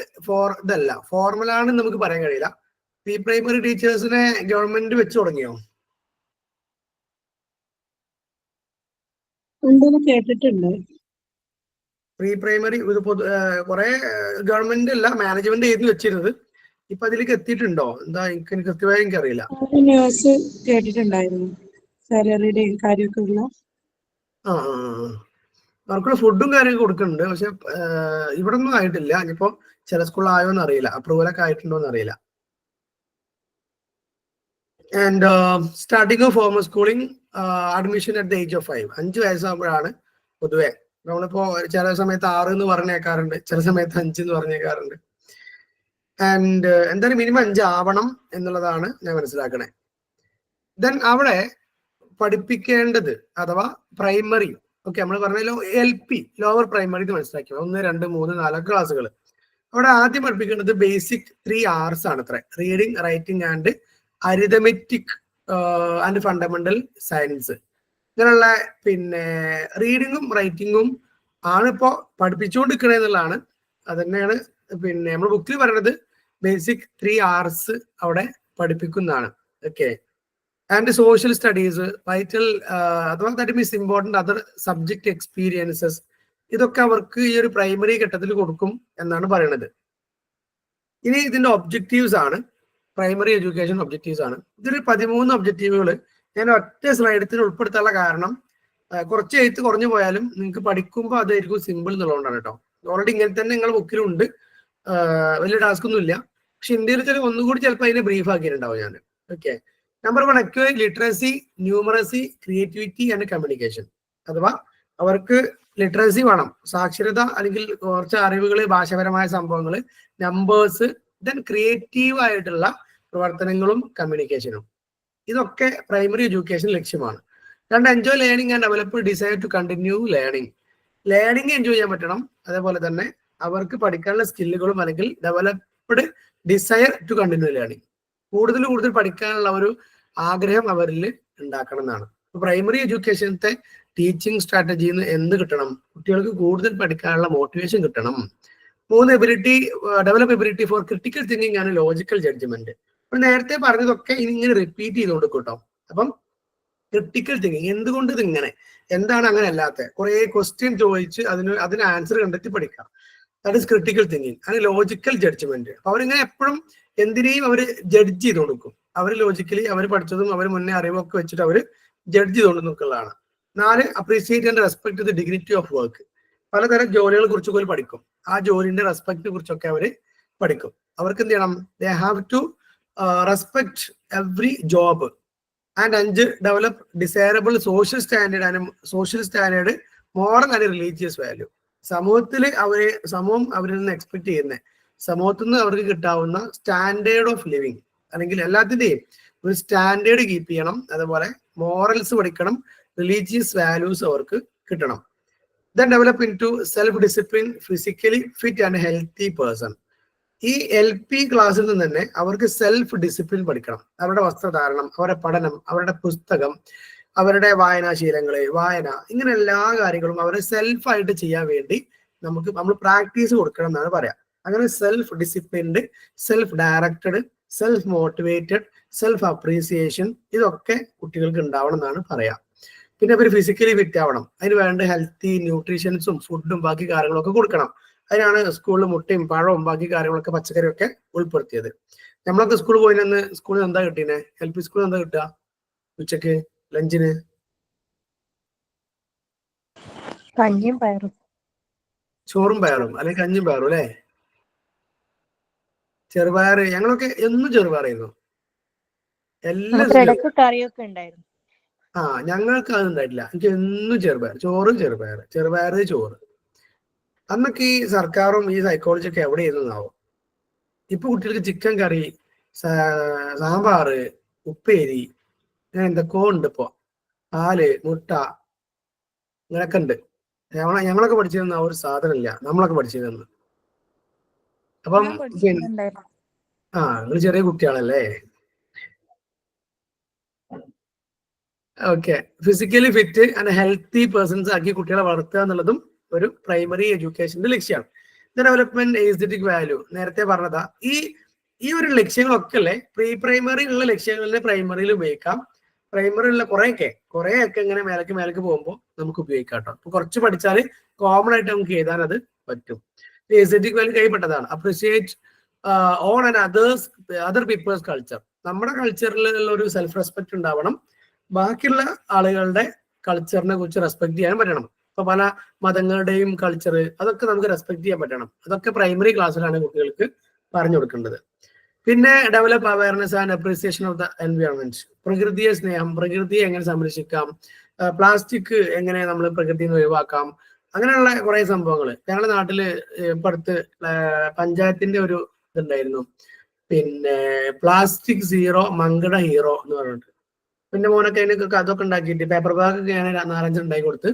ഇതല്ല, ഫോർമൽ ആണെന്ന് നമുക്ക് പറയാൻ കഴിയില്ല. പ്രീ പ്രൈമറി ടീച്ചേഴ്സിനെ ഗവൺമെന്റ് വെച്ച് തുടങ്ങിയോ? ഉണ്ടെന്ന് കേട്ടിട്ടുണ്ട്. പ്രീ പ്രൈമറി ഇത് കുറെ ഗവൺമെന്റ് അല്ല, മാനേജ്മെന്റ് ചെയ്ത് വെച്ചിരുന്നത്. ഇപ്പൊ അതിലേക്ക് എത്തിയിട്ടുണ്ടോ എന്താ എനിക്ക് കൃത്യമായി എനിക്കറിയില്ല. ന്യൂസ് കേട്ടിട്ടുണ്ടായിരുന്നു, സാലറിയുടെയും കാര്യമൊക്കെ ഉള്ള. അവർക്കുള്ള ഫുഡും കാര്യമൊക്കെ കൊടുക്കുന്നുണ്ട്. പക്ഷെ ഇവിടെ ഒന്നും ആയിട്ടില്ല. ഇനിയിപ്പോ ചില സ്കൂളിൽ ആയോന്ന് അറിയില്ല, അപ്രൂവലൊക്കെ ആയിട്ടുണ്ടോ എന്ന് അറിയില്ല. And starting of formal schooling, admission at the age of 5. 5 വയസ്സാകുമ്പോഴാണ് പൊതുവെ. നമ്മളിപ്പോ ചില സമയത്ത് 6 എന്ന് പറഞ്ഞേക്കാറുണ്ട്, ചില സമയത്ത് 5 എന്ന് പറഞ്ഞേക്കാറുണ്ട്. ആൻഡ് എന്തായാലും മിനിമം 5 ആവണം എന്നുള്ളതാണ് ഞാൻ മനസ്സിലാക്കണേ. ദെൻ അവിടെ പഠിപ്പിക്കേണ്ടത് അഥവാ പ്രൈമറി, ഓക്കെ, നമ്മൾ പറഞ്ഞല്ലോ LP, ലോവർ പ്രൈമറി എന്ന് മനസ്സിലാക്കി. 1, 2, 3, 4 ക്ലാസ്സുകൾ. അവിടെ ആദ്യം പഠിപ്പിക്കേണ്ടത് ബേസിക് 3 Rs ആണ് അത്ര. Reading, writing and arithmetic and fundamental science. ഇങ്ങനെയുള്ള പിന്നെ റീഡിങ്ങും റൈറ്റിങ്ങും ആണ് ഇപ്പോ പഠിപ്പിച്ചുകൊണ്ടിരിക്കണേ എന്നുള്ളതാണ്. അത് തന്നെയാണ് പിന്നെ നമ്മൾ ബുക്കിൽ പറയുന്നത്. ബേസിക് 3 Rs അവിടെ പഠിപ്പിക്കുന്നതാണ്. Okay. And social studies, vital അഥവാ that means important other subject experiences, ഇതൊക്കെ അവർക്ക് ഈ ഒരു പ്രൈമറി ഘട്ടത്തിൽ കൊടുക്കും എന്നാണ് പറയുന്നത്. ഇനി ഇതിന്റെ ഒബ്ജക്റ്റീവ്സ് ആണ്, പ്രൈമറി എഡ്യൂക്കേഷൻ ഒബ്ജക്റ്റീവ്സ് ആണ്. ഇതിൽ 13 ഒബ്ജക്റ്റീവുകൾ ഞാൻ ഒറ്റ സ്ലൈഡത്തിൽ ഉൾപ്പെടുത്താനുള്ള കാരണം കുറച്ച് എഴുത്ത് കുറഞ്ഞു പോയാലും നിങ്ങൾക്ക് പഠിക്കുമ്പോൾ അതായിരിക്കും സിമ്പിൾ എന്നുള്ളതുകൊണ്ടാണ് കേട്ടോ. ഓൾറെഡി ഇങ്ങനെ തന്നെ നിങ്ങളുടെ ബുക്കിലുണ്ട്, വലിയ ടാസ്ക് ഒന്നും ഇല്ല. പക്ഷെ ഇന്ത്യയിൽ ചില ഒന്നുകൂടി ചിലപ്പോൾ അതിനെ ബ്രീഫ് ആക്കിയിട്ടുണ്ടാവും ഞാൻ. Okay. Number 1, acquire literacy, numeracy, creativity and communication. അഥവാ അവർക്ക് ലിറ്ററസി വേണം, സാക്ഷരത, അല്ലെങ്കിൽ കുറച്ച് അറിവുകൾ, ഭാഷാപരമായ സംഭവങ്ങൾ, നമ്പേഴ്സ്, ദെൻ ക്രിയേറ്റീവ് ആയിട്ടുള്ള പ്രവർത്തനങ്ങളും കമ്മ്യൂണിക്കേഷനും. ഇതൊക്കെ പ്രൈമറി എഡ്യൂക്കേഷൻ ലക്ഷ്യമാണ്. 2, enjoy learning and develop desire to continue learning. Learning enjoy ചെയ്യാൻ പറ്റണം, അതേപോലെ തന്നെ അവർക്ക് പഠിക്കാനുള്ള സ്കില്ലുകളും അല്ലെങ്കിൽ developed desire to continue learning, കൂടുതൽ പഠിക്കാനുള്ള ഒരു ആഗ്രഹം അവരിൽ ഉണ്ടാക്കണം എന്നാണ്. പ്രൈമറി എഡ്യൂക്കേഷനത്തെ ടീച്ചിങ് സ്ട്രാറ്റജിയിൽ നിന്ന് എന്ത് കിട്ടണം? കുട്ടികൾക്ക് കൂടുതൽ പഠിക്കാനുള്ള മോട്ടിവേഷൻ കിട്ടണം. 3 ability develop ability four critical thinking ആണ് ലോജിക്കൽ ജഡ്ജ്മെന്റ്. അപ്പോൾ നേരത്തെ പറഞ്ഞതൊക്കെ ഇനി ഇങ്ങനെ റിപ്പീറ്റ് ചെയ്തുകൊണ്ട് കേട്ടോ. അപ്പം ക്രിട്ടിക്കൽ തിങ്കിങ്, എന്തുകൊണ്ട് ഇതിങ്ങനെ, എന്താണ് അങ്ങനെ അല്ലാത്ത, കുറെ ക്വസ്റ്റ്യൻ ചോദിച്ച് അതിന് ആൻസർ കണ്ടെത്തി പഠിക്കാം. That is critical thinking. അത് ലോജിക്കൽ ജഡ്ജ്മെന്റ്. അപ്പൊ അവരിങ്ങനെ എപ്പോഴും എന്തിനേയും അവർ ജഡ്ജ് ചെയ്ത് കൊടുക്കും. അവർ ലോജിക്കലി അവർ പഠിച്ചതും അവർ മുന്നേ അറിവൊക്കെ വെച്ചിട്ട് അവർ ജഡ്ജ് ചെയ്തുകൊണ്ട് നിൽക്കുന്നതാണ്. 4 appreciate and respect the dignity of work. പലതരം ജോലികളെ കുറിച്ചൊക്കെ അവർ പഠിക്കും. ആ ജോലിന്റെ റെസ്പെക്റ്റിനെ കുറിച്ചൊക്കെ അവർ പഠിക്കും. അവർക്ക് എന്ത് ചെയ്യണം? They have to respect every job. And 5 develop desirable social standard moral and religious value. സമൂഹത്തിൽ സമൂഹം അവരിൽ നിന്ന് എക്സ്പെക്ട് ചെയ്യുന്ന, സമൂഹത്തിൽ നിന്ന് അവർക്ക് കിട്ടാവുന്ന സ്റ്റാൻഡേർഡ് ഓഫ് ലിവിങ്, അല്ലെങ്കിൽ എല്ലാത്തിന്റെയും ഒരു സ്റ്റാൻഡേർഡ് കീപ്പ് ചെയ്യണം. അതുപോലെ മോറൽസ് പഠിക്കണം, റിലീജിയസ് വാല്യൂസ് അവർക്ക് കിട്ടണം. Then develop in to self discipline, physically fit and healthy person. ഈ LP ക്ലാസ്സിൽ നിന്ന് തന്നെ അവർക്ക് സെൽഫ് ഡിസിപ്ലിൻ പഠിക്കണം. അവരുടെ വസ്ത്രധാരണം, അവരുടെ പഠനം, അവരുടെ പുസ്തകം, അവരുടെ വായനാശീലങ്ങള്, വായന, ഇങ്ങനെ എല്ലാ കാര്യങ്ങളും അവരെ സെൽഫായിട്ട് ചെയ്യാൻ വേണ്ടി നമ്മൾ പ്രാക്ടീസ് കൊടുക്കണം എന്നാണ് പറയാം. അങ്ങനെ self disciplined, self directed, self motivated, self appreciation, ഇതൊക്കെ കുട്ടികൾക്ക് ഉണ്ടാവണം എന്നാണ് പറയാം. പിന്നെ അവർ ഫിസിക്കലി ഫിറ്റ് ആവണം. അതിന് വേണ്ട ഹെൽത്തി ന്യൂട്രീഷൻസും ഫുഡും ബാക്കി കാര്യങ്ങളൊക്കെ കൊടുക്കണം. അതിനാണ് സ്കൂളിൽ മുട്ടയും പഴവും ബാക്കി കാര്യങ്ങളൊക്കെ പച്ചക്കറിയൊക്കെ ഉൾപ്പെടുത്തിയത്. നമ്മളൊക്കെ സ്കൂളിൽ പോയിന്ന് സ്കൂളിൽ എന്താ കിട്ടീനെ? LP സ്കൂളിൽ എന്താ കിട്ടുക ഉച്ചക്ക് ലഞ്ചിന്? കഞ്ഞിയും പയറും. ചോറും പയറും, അല്ലെങ്കിൽ കഞ്ഞിയും പയറും അല്ലെ? ചെറുപയർ, ഞങ്ങളൊക്കെ എന്നും ചെറുപയറായിരുന്നു. എല്ലാ ഇടയ്ക്ക് കറിയൊക്കെ ഉണ്ടായിരുന്നു. ഞങ്ങൾക്ക് അത് ഉണ്ടായിട്ടില്ല. എനിക്ക് എന്നും ചെറുപയർ, ചെറുപയർ ചോറ്. അന്നൊക്കെ ഈ സർക്കാരും ഈ സൈക്കോളജി ഒക്കെ എവിടെ ഇരുന്നാവും. ഇപ്പൊ കുട്ടികൾക്ക് ചിക്കൻ കറി, സാമ്പാറ്, ഉപ്പേരി, അങ്ങനെ എന്തൊക്കെയോ ഉണ്ട് ഇപ്പൊ. പാല്, മുട്ട, ഇങ്ങനൊക്കെ ഉണ്ട്. ഞങ്ങളൊക്കെ പഠിച്ചിരുന്ന ആ ഒരു സാധനം ഇല്ല നമ്മളൊക്കെ പഠിച്ചിരുന്നത്. അപ്പം നിങ്ങൾ ചെറിയ കുട്ടികളല്ലേ? Okay. Physically fit and healthy persons ആക്കി കുട്ടികളെ വളർത്തുക എന്നുള്ളതും ഒരു പ്രൈമറി എഡ്യൂക്കേഷന്റെ ലക്ഷ്യമാണ്. ഡെവലപ്മെന്റ് എസ്തെറ്റിക് വാല്യൂ നേരത്തെ പറഞ്ഞതാ. ഈ ഒരു ലക്ഷ്യങ്ങളൊക്കെ അല്ലേ പ്രൈമറി ഉള്ള ലക്ഷ്യങ്ങളിലെ പ്രൈമറിയിൽ ഉപയോഗിക്കാം. പ്രൈമറി ഉള്ള കുറെയൊക്കെ ഇങ്ങനെ മേലേക്ക് പോകുമ്പോൾ നമുക്ക് ഉപയോഗിക്കാം കേട്ടോ. അപ്പൊ കുറച്ച് പഠിച്ചാൽ കോമൺ ആയിട്ട് നമുക്ക് എഴുതാൻ അത് പറ്റും. എസ്തെറ്റിക് വാല്യൂ കൈപ്പെട്ടതാണ്. Appreciate on and other people's culture. നമ്മുടെ കൾച്ചറിലുള്ള ഒരു സെൽഫ് റെസ്പെക്ട് ഉണ്ടാവണം. ബാക്കിയുള്ള ആളുകളുടെ കൾച്ചറിനെ കുറിച്ച് റെസ്പെക്ട് ചെയ്യാൻ പറ്റണം. ഇപ്പൊ പല മതങ്ങളുടെയും കൾച്ചർ, അതൊക്കെ നമുക്ക് റെസ്പെക്ട് ചെയ്യാൻ പറ്റണം. അതൊക്കെ പ്രൈമറി ക്ലാസ്സിലാണ് കുട്ടികൾക്ക് പറഞ്ഞു കൊടുക്കേണ്ടത്. പിന്നെ develop awareness and appreciation of the environment. പ്രകൃതിയെ സ്നേഹം, പ്രകൃതിയെ എങ്ങനെ സംരക്ഷിക്കാം, പ്ലാസ്റ്റിക് എങ്ങനെ നമ്മൾ പ്രകൃതിയിൽ നിന്ന് ഒഴിവാക്കാം, അങ്ങനെയുള്ള കുറെ സംഭവങ്ങൾ. ഞങ്ങളുടെ നാട്ടില് ഇപ്പൊ അടുത്ത് പഞ്ചായത്തിന്റെ ഒരു ഇതുണ്ടായിരുന്നു, പിന്നെ പ്ലാസ്റ്റിക് സീറോ മങ്കട ഹീറോ എന്ന് പറഞ്ഞിട്ട്. പിന്നെ മോനൊക്കെ അതിനൊക്കെ അതൊക്കെ ഉണ്ടാക്കിയിട്ട് പേപ്പർ ബാഗൊക്കെ ഞാൻ 4-5 ഉണ്ടാക്കി കൊടുത്ത്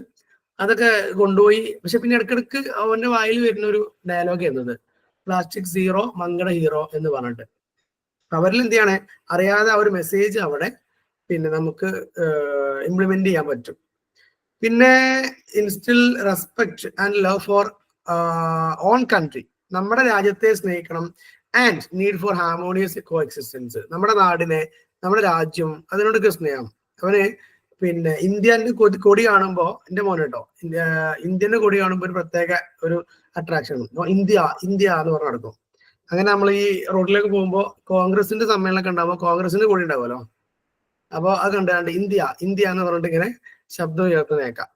അതൊക്കെ കൊണ്ടുപോയി. പക്ഷെ പിന്നെ ഇടയ്ക്കിടയ്ക്ക് അവന്റെ വായിൽ വരുന്ന ഒരു ഡയലോഗ് എന്നത് പ്ലാസ്റ്റിക് സീറോ മങ്കട ഹീറോ എന്ന് പറഞ്ഞിട്ട്. അവരിൽ എന്ത് ചെയ്യണേ അറിയാതെ ആ ഒരു മെസ്സേജ് അവിടെ പിന്നെ നമുക്ക് ഇംപ്ലിമെന്റ് ചെയ്യാൻ പറ്റും. പിന്നെ ഇൻസ്റ്റിൽ respect and love for own country. നമ്മുടെ രാജ്യത്തെ സ്നേഹിക്കണം. And need for harmonious co existence. നമ്മുടെ നാടിനെ, നമ്മുടെ രാജ്യം, അതിനോടൊക്കെ സ്നേഹം. അവന് പിന്നെ ഇന്ത്യന്റെ കൊടി കാണുമ്പോ, എന്റെ മോനെ കേട്ടോ, ഇന്ത്യന്റെ കൊടി കാണുമ്പോ ഒരു പ്രത്യേക ഒരു അട്രാക്ഷൻ. ഇന്ത്യ എന്ന് പറഞ്ഞു നടക്കും. അങ്ങനെ നമ്മൾ ഈ റോഡിലേക്ക് പോകുമ്പോ കോൺഗ്രസിന്റെ സമ്മേളനമൊക്കെ ഉണ്ടാവുമ്പോ കോൺഗ്രസിന്റെ കൊടി ഉണ്ടാവുമല്ലോ, അപ്പൊ അത് കണ്ടാണ്ട് ഇന്ത്യ എന്ന് പറഞ്ഞിട്ട് ഇങ്ങനെ ശബ്ദം ഉയർത്തുന്നേക്കാം.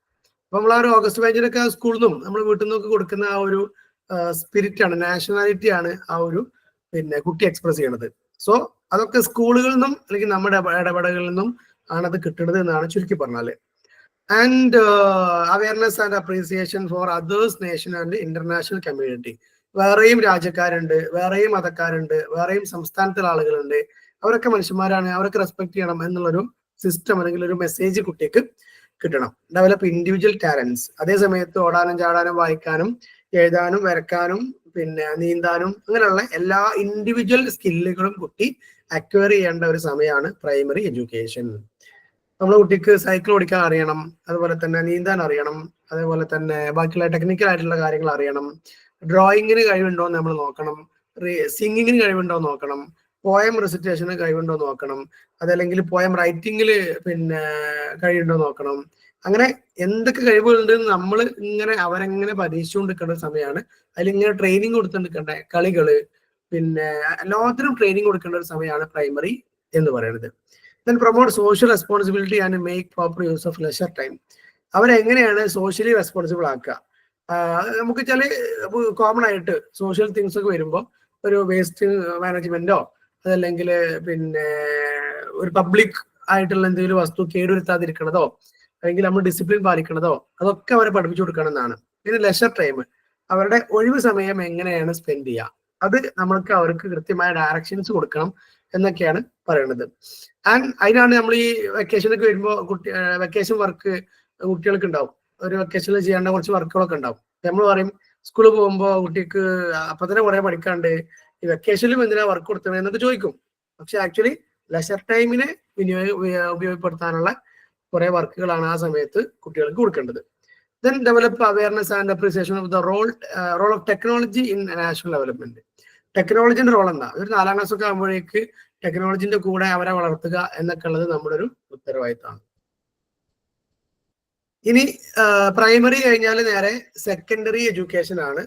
അപ്പൊ നമ്മൾ ആ ഒരു ഓഗസ്റ്റ് 15 സ്കൂളിൽ നിന്നും നമ്മൾ വീട്ടിൽ നിന്നൊക്കെ കൊടുക്കുന്ന ആ ഒരു സ്പിരിറ്റ് ആണ്, നാഷണാലിറ്റി ആണ് ആ ഒരു പിന്നെ കുട്ടി എക്സ്പ്രസ് ചെയ്യണത്. സോ അതൊക്കെ സ്കൂളുകളിൽ നിന്നും അല്ലെങ്കിൽ നമ്മുടെ ഇടപെടലുകളിൽ നിന്നും ആണത് കിട്ടുന്നത് എന്നാണ് ചുരുക്കി പറഞ്ഞാല്. And awareness and appreciation for others nation and international community. വേറെയും രാജ്യക്കാരുണ്ട്, വേറെയും മതക്കാരുണ്ട്, വേറെയും സംസ്ഥാനത്തിലെ ആളുകളുണ്ട്. അവരൊക്കെ മനുഷ്യന്മാരാണ്, അവരൊക്കെ റെസ്പെക്ട് ചെയ്യണം എന്നുള്ളൊരു സിസ്റ്റം അല്ലെങ്കിൽ ഒരു മെസ്സേജ് കുട്ടിക്ക് കിട്ടണം. Develop individual talents. അതേ സമയത്ത് ഓടാനും ചാടാനും വായിക്കാനും എഴുതാനും വരക്കാനും പിന്നെ നീന്താനും അങ്ങനെയുള്ള എല്ലാ ഇൻഡിവിജ്വൽ സ്കില്ലുകളും കുട്ടി അക്വയർ ചെയ്യേണ്ട ഒരു സമയമാണ് പ്രൈമറി എഡ്യൂക്കേഷൻ. നമ്മളെ കുട്ടിക്ക് സൈക്കിൾ ഓടിക്കാൻ അറിയണം, അതുപോലെ തന്നെ നീന്താൻ അറിയണം, അതേപോലെ തന്നെ ബാക്കിയുള്ള ടെക്നിക്കൽ ആയിട്ടുള്ള കാര്യങ്ങൾ അറിയണം, ഡ്രോയിങ്ങിന് കഴിവുണ്ടോ എന്ന് നമ്മൾ നോക്കണം, സിംഗിങ്ങിന് കഴിവുണ്ടോ എന്ന് നോക്കണം, പോയം റെസിറ്റേഷന് കഴിവുണ്ടോ എന്ന് നോക്കണം, അതല്ലെങ്കിൽ പോയം റൈറ്റിങ്ങിൽ പിന്നെ കഴിവുണ്ടോ നോക്കണം. അങ്ങനെ എന്തൊക്കെ കഴിവുകളുണ്ട് നമ്മൾ ഇങ്ങനെ അവരെങ്ങനെ പരീക്ഷിച്ചുകൊണ്ടിരിക്കേണ്ട സമയമാണ്. അതിലിങ്ങനെ ട്രെയിനിങ് കൊടുത്തുകൊണ്ടിരിക്കേണ്ട കളികള്, പിന്നെ എല്ലാത്തിനും ട്രെയിനിങ് കൊടുക്കേണ്ട ഒരു സമയമാണ് പ്രൈമറി എന്ന് പറയുന്നത്. Then promote social responsibility and make proper use of leisure time. അവരെങ്ങനെയാണ് സോഷ്യലി റെസ്പോൺസിബിൾ ആക്കുക? നമുക്ക് ചില കോമൺ ആയിട്ട് സോഷ്യൽ തിങ്സ് ഒക്കെ വരുമ്പോൾ ഒരു വേസ്റ്റ് മാനേജ്മെന്റോ അതല്ലെങ്കിൽ പിന്നെ ഒരു പബ്ലിക് ആയിട്ടുള്ള എന്തെങ്കിലും വസ്തു കേടുവരുത്താതിരിക്കണതോ അല്ലെങ്കിൽ നമ്മൾ ഡിസിപ്ലിൻ പാലിക്കണതോ അതൊക്കെ അവരെ പഠിപ്പിച്ചു കൊടുക്കണം എന്നാണ്. പിന്നെ ലെഷർ ടൈം, അവരുടെ ഒഴിവ് സമയം എങ്ങനെയാണ് സ്പെൻഡ് ചെയ്യുക, അത് നമ്മൾക്ക് അവർക്ക് കൃത്യമായ ഡയറക്ഷൻസ് കൊടുക്കണം എന്നൊക്കെയാണ് പറയുന്നത്. ആൻഡ് അതിനാണ് നമ്മൾ ഈ വെക്കേഷനൊക്കെ വരുമ്പോൾ വെക്കേഷൻ വർക്ക് കുട്ടികൾക്ക് ഉണ്ടാവും. ഒരു വെക്കേഷനിൽ ചെയ്യേണ്ട കുറച്ച് വർക്കുകളൊക്കെ ഉണ്ടാവും. നമ്മൾ പറയും സ്കൂളിൽ പോകുമ്പോൾ കുട്ടിക്ക് അപ്പൊ തന്നെ കുറെ പഠിക്കാണ്ട്, ഈ വെക്കേഷനിലും എന്തിനാ വർക്ക് കൊടുത്തത് എന്നൊക്കെ ചോദിക്കും. പക്ഷെ ആക്ച്വലി ലെഷർ ടൈമിനെ ഉപയോഗപ്പെടുത്താനുള്ള കുറെ വർക്കുകളാണ് ആ സമയത്ത് കുട്ടികൾക്ക് കൊടുക്കേണ്ടത്. Then develop awareness and appreciation of the role of technology in national development. ടെക്നോളജിന്റെ റോൾ എന്താ? ഒരു 4ാം ക്ലാസ് ഒക്കെ ആകുമ്പോഴേക്ക് ടെക്നോളജിന്റെ കൂടെ അവരെ വളർത്തുക എന്നൊക്കെ ഉള്ളത് നമ്മുടെ ഒരു ഉത്തരവാദിത്തമാണ്. ഇനി പ്രൈമറി കഴിഞ്ഞാൽ നേരെ സെക്കൻഡറി എഡ്യൂക്കേഷൻ ആണ്.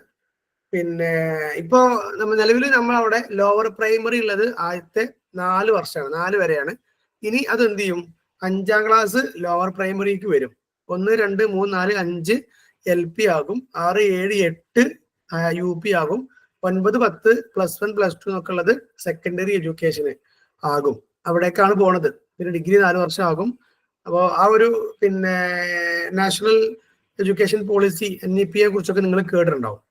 പിന്നെ ഇപ്പോ നിലവിൽ നമ്മൾ അവിടെ ലോവർ പ്രൈമറി ഉള്ളത് ആദ്യത്തെ 4 വർഷമാണ്, 4 വരെയാണ്. ഇനി അത് എന്ത് ചെയ്യും? 5ാം ക്ലാസ് ലോവർ പ്രൈമറിക്ക് വരും. 1, 2, 3, 4, 5 LP ആകും, 6, 7, 8 UP ആകും, 9, 10 +1 +2 എന്നൊക്കെ ഉള്ളത് സെക്കൻഡറി എഡ്യൂക്കേഷന് ആകും. അവിടേക്കാണ് പോണത്. പിന്നെ ഡിഗ്രി 4 വർഷം ആകും. അപ്പോൾ ആ ഒരു പിന്നെ നാഷണൽ എഡ്യൂക്കേഷൻ പോളിസി NEP-യെ കുറിച്ചൊക്കെ നിങ്ങൾ കേട്ടിട്ടുണ്ടാവും.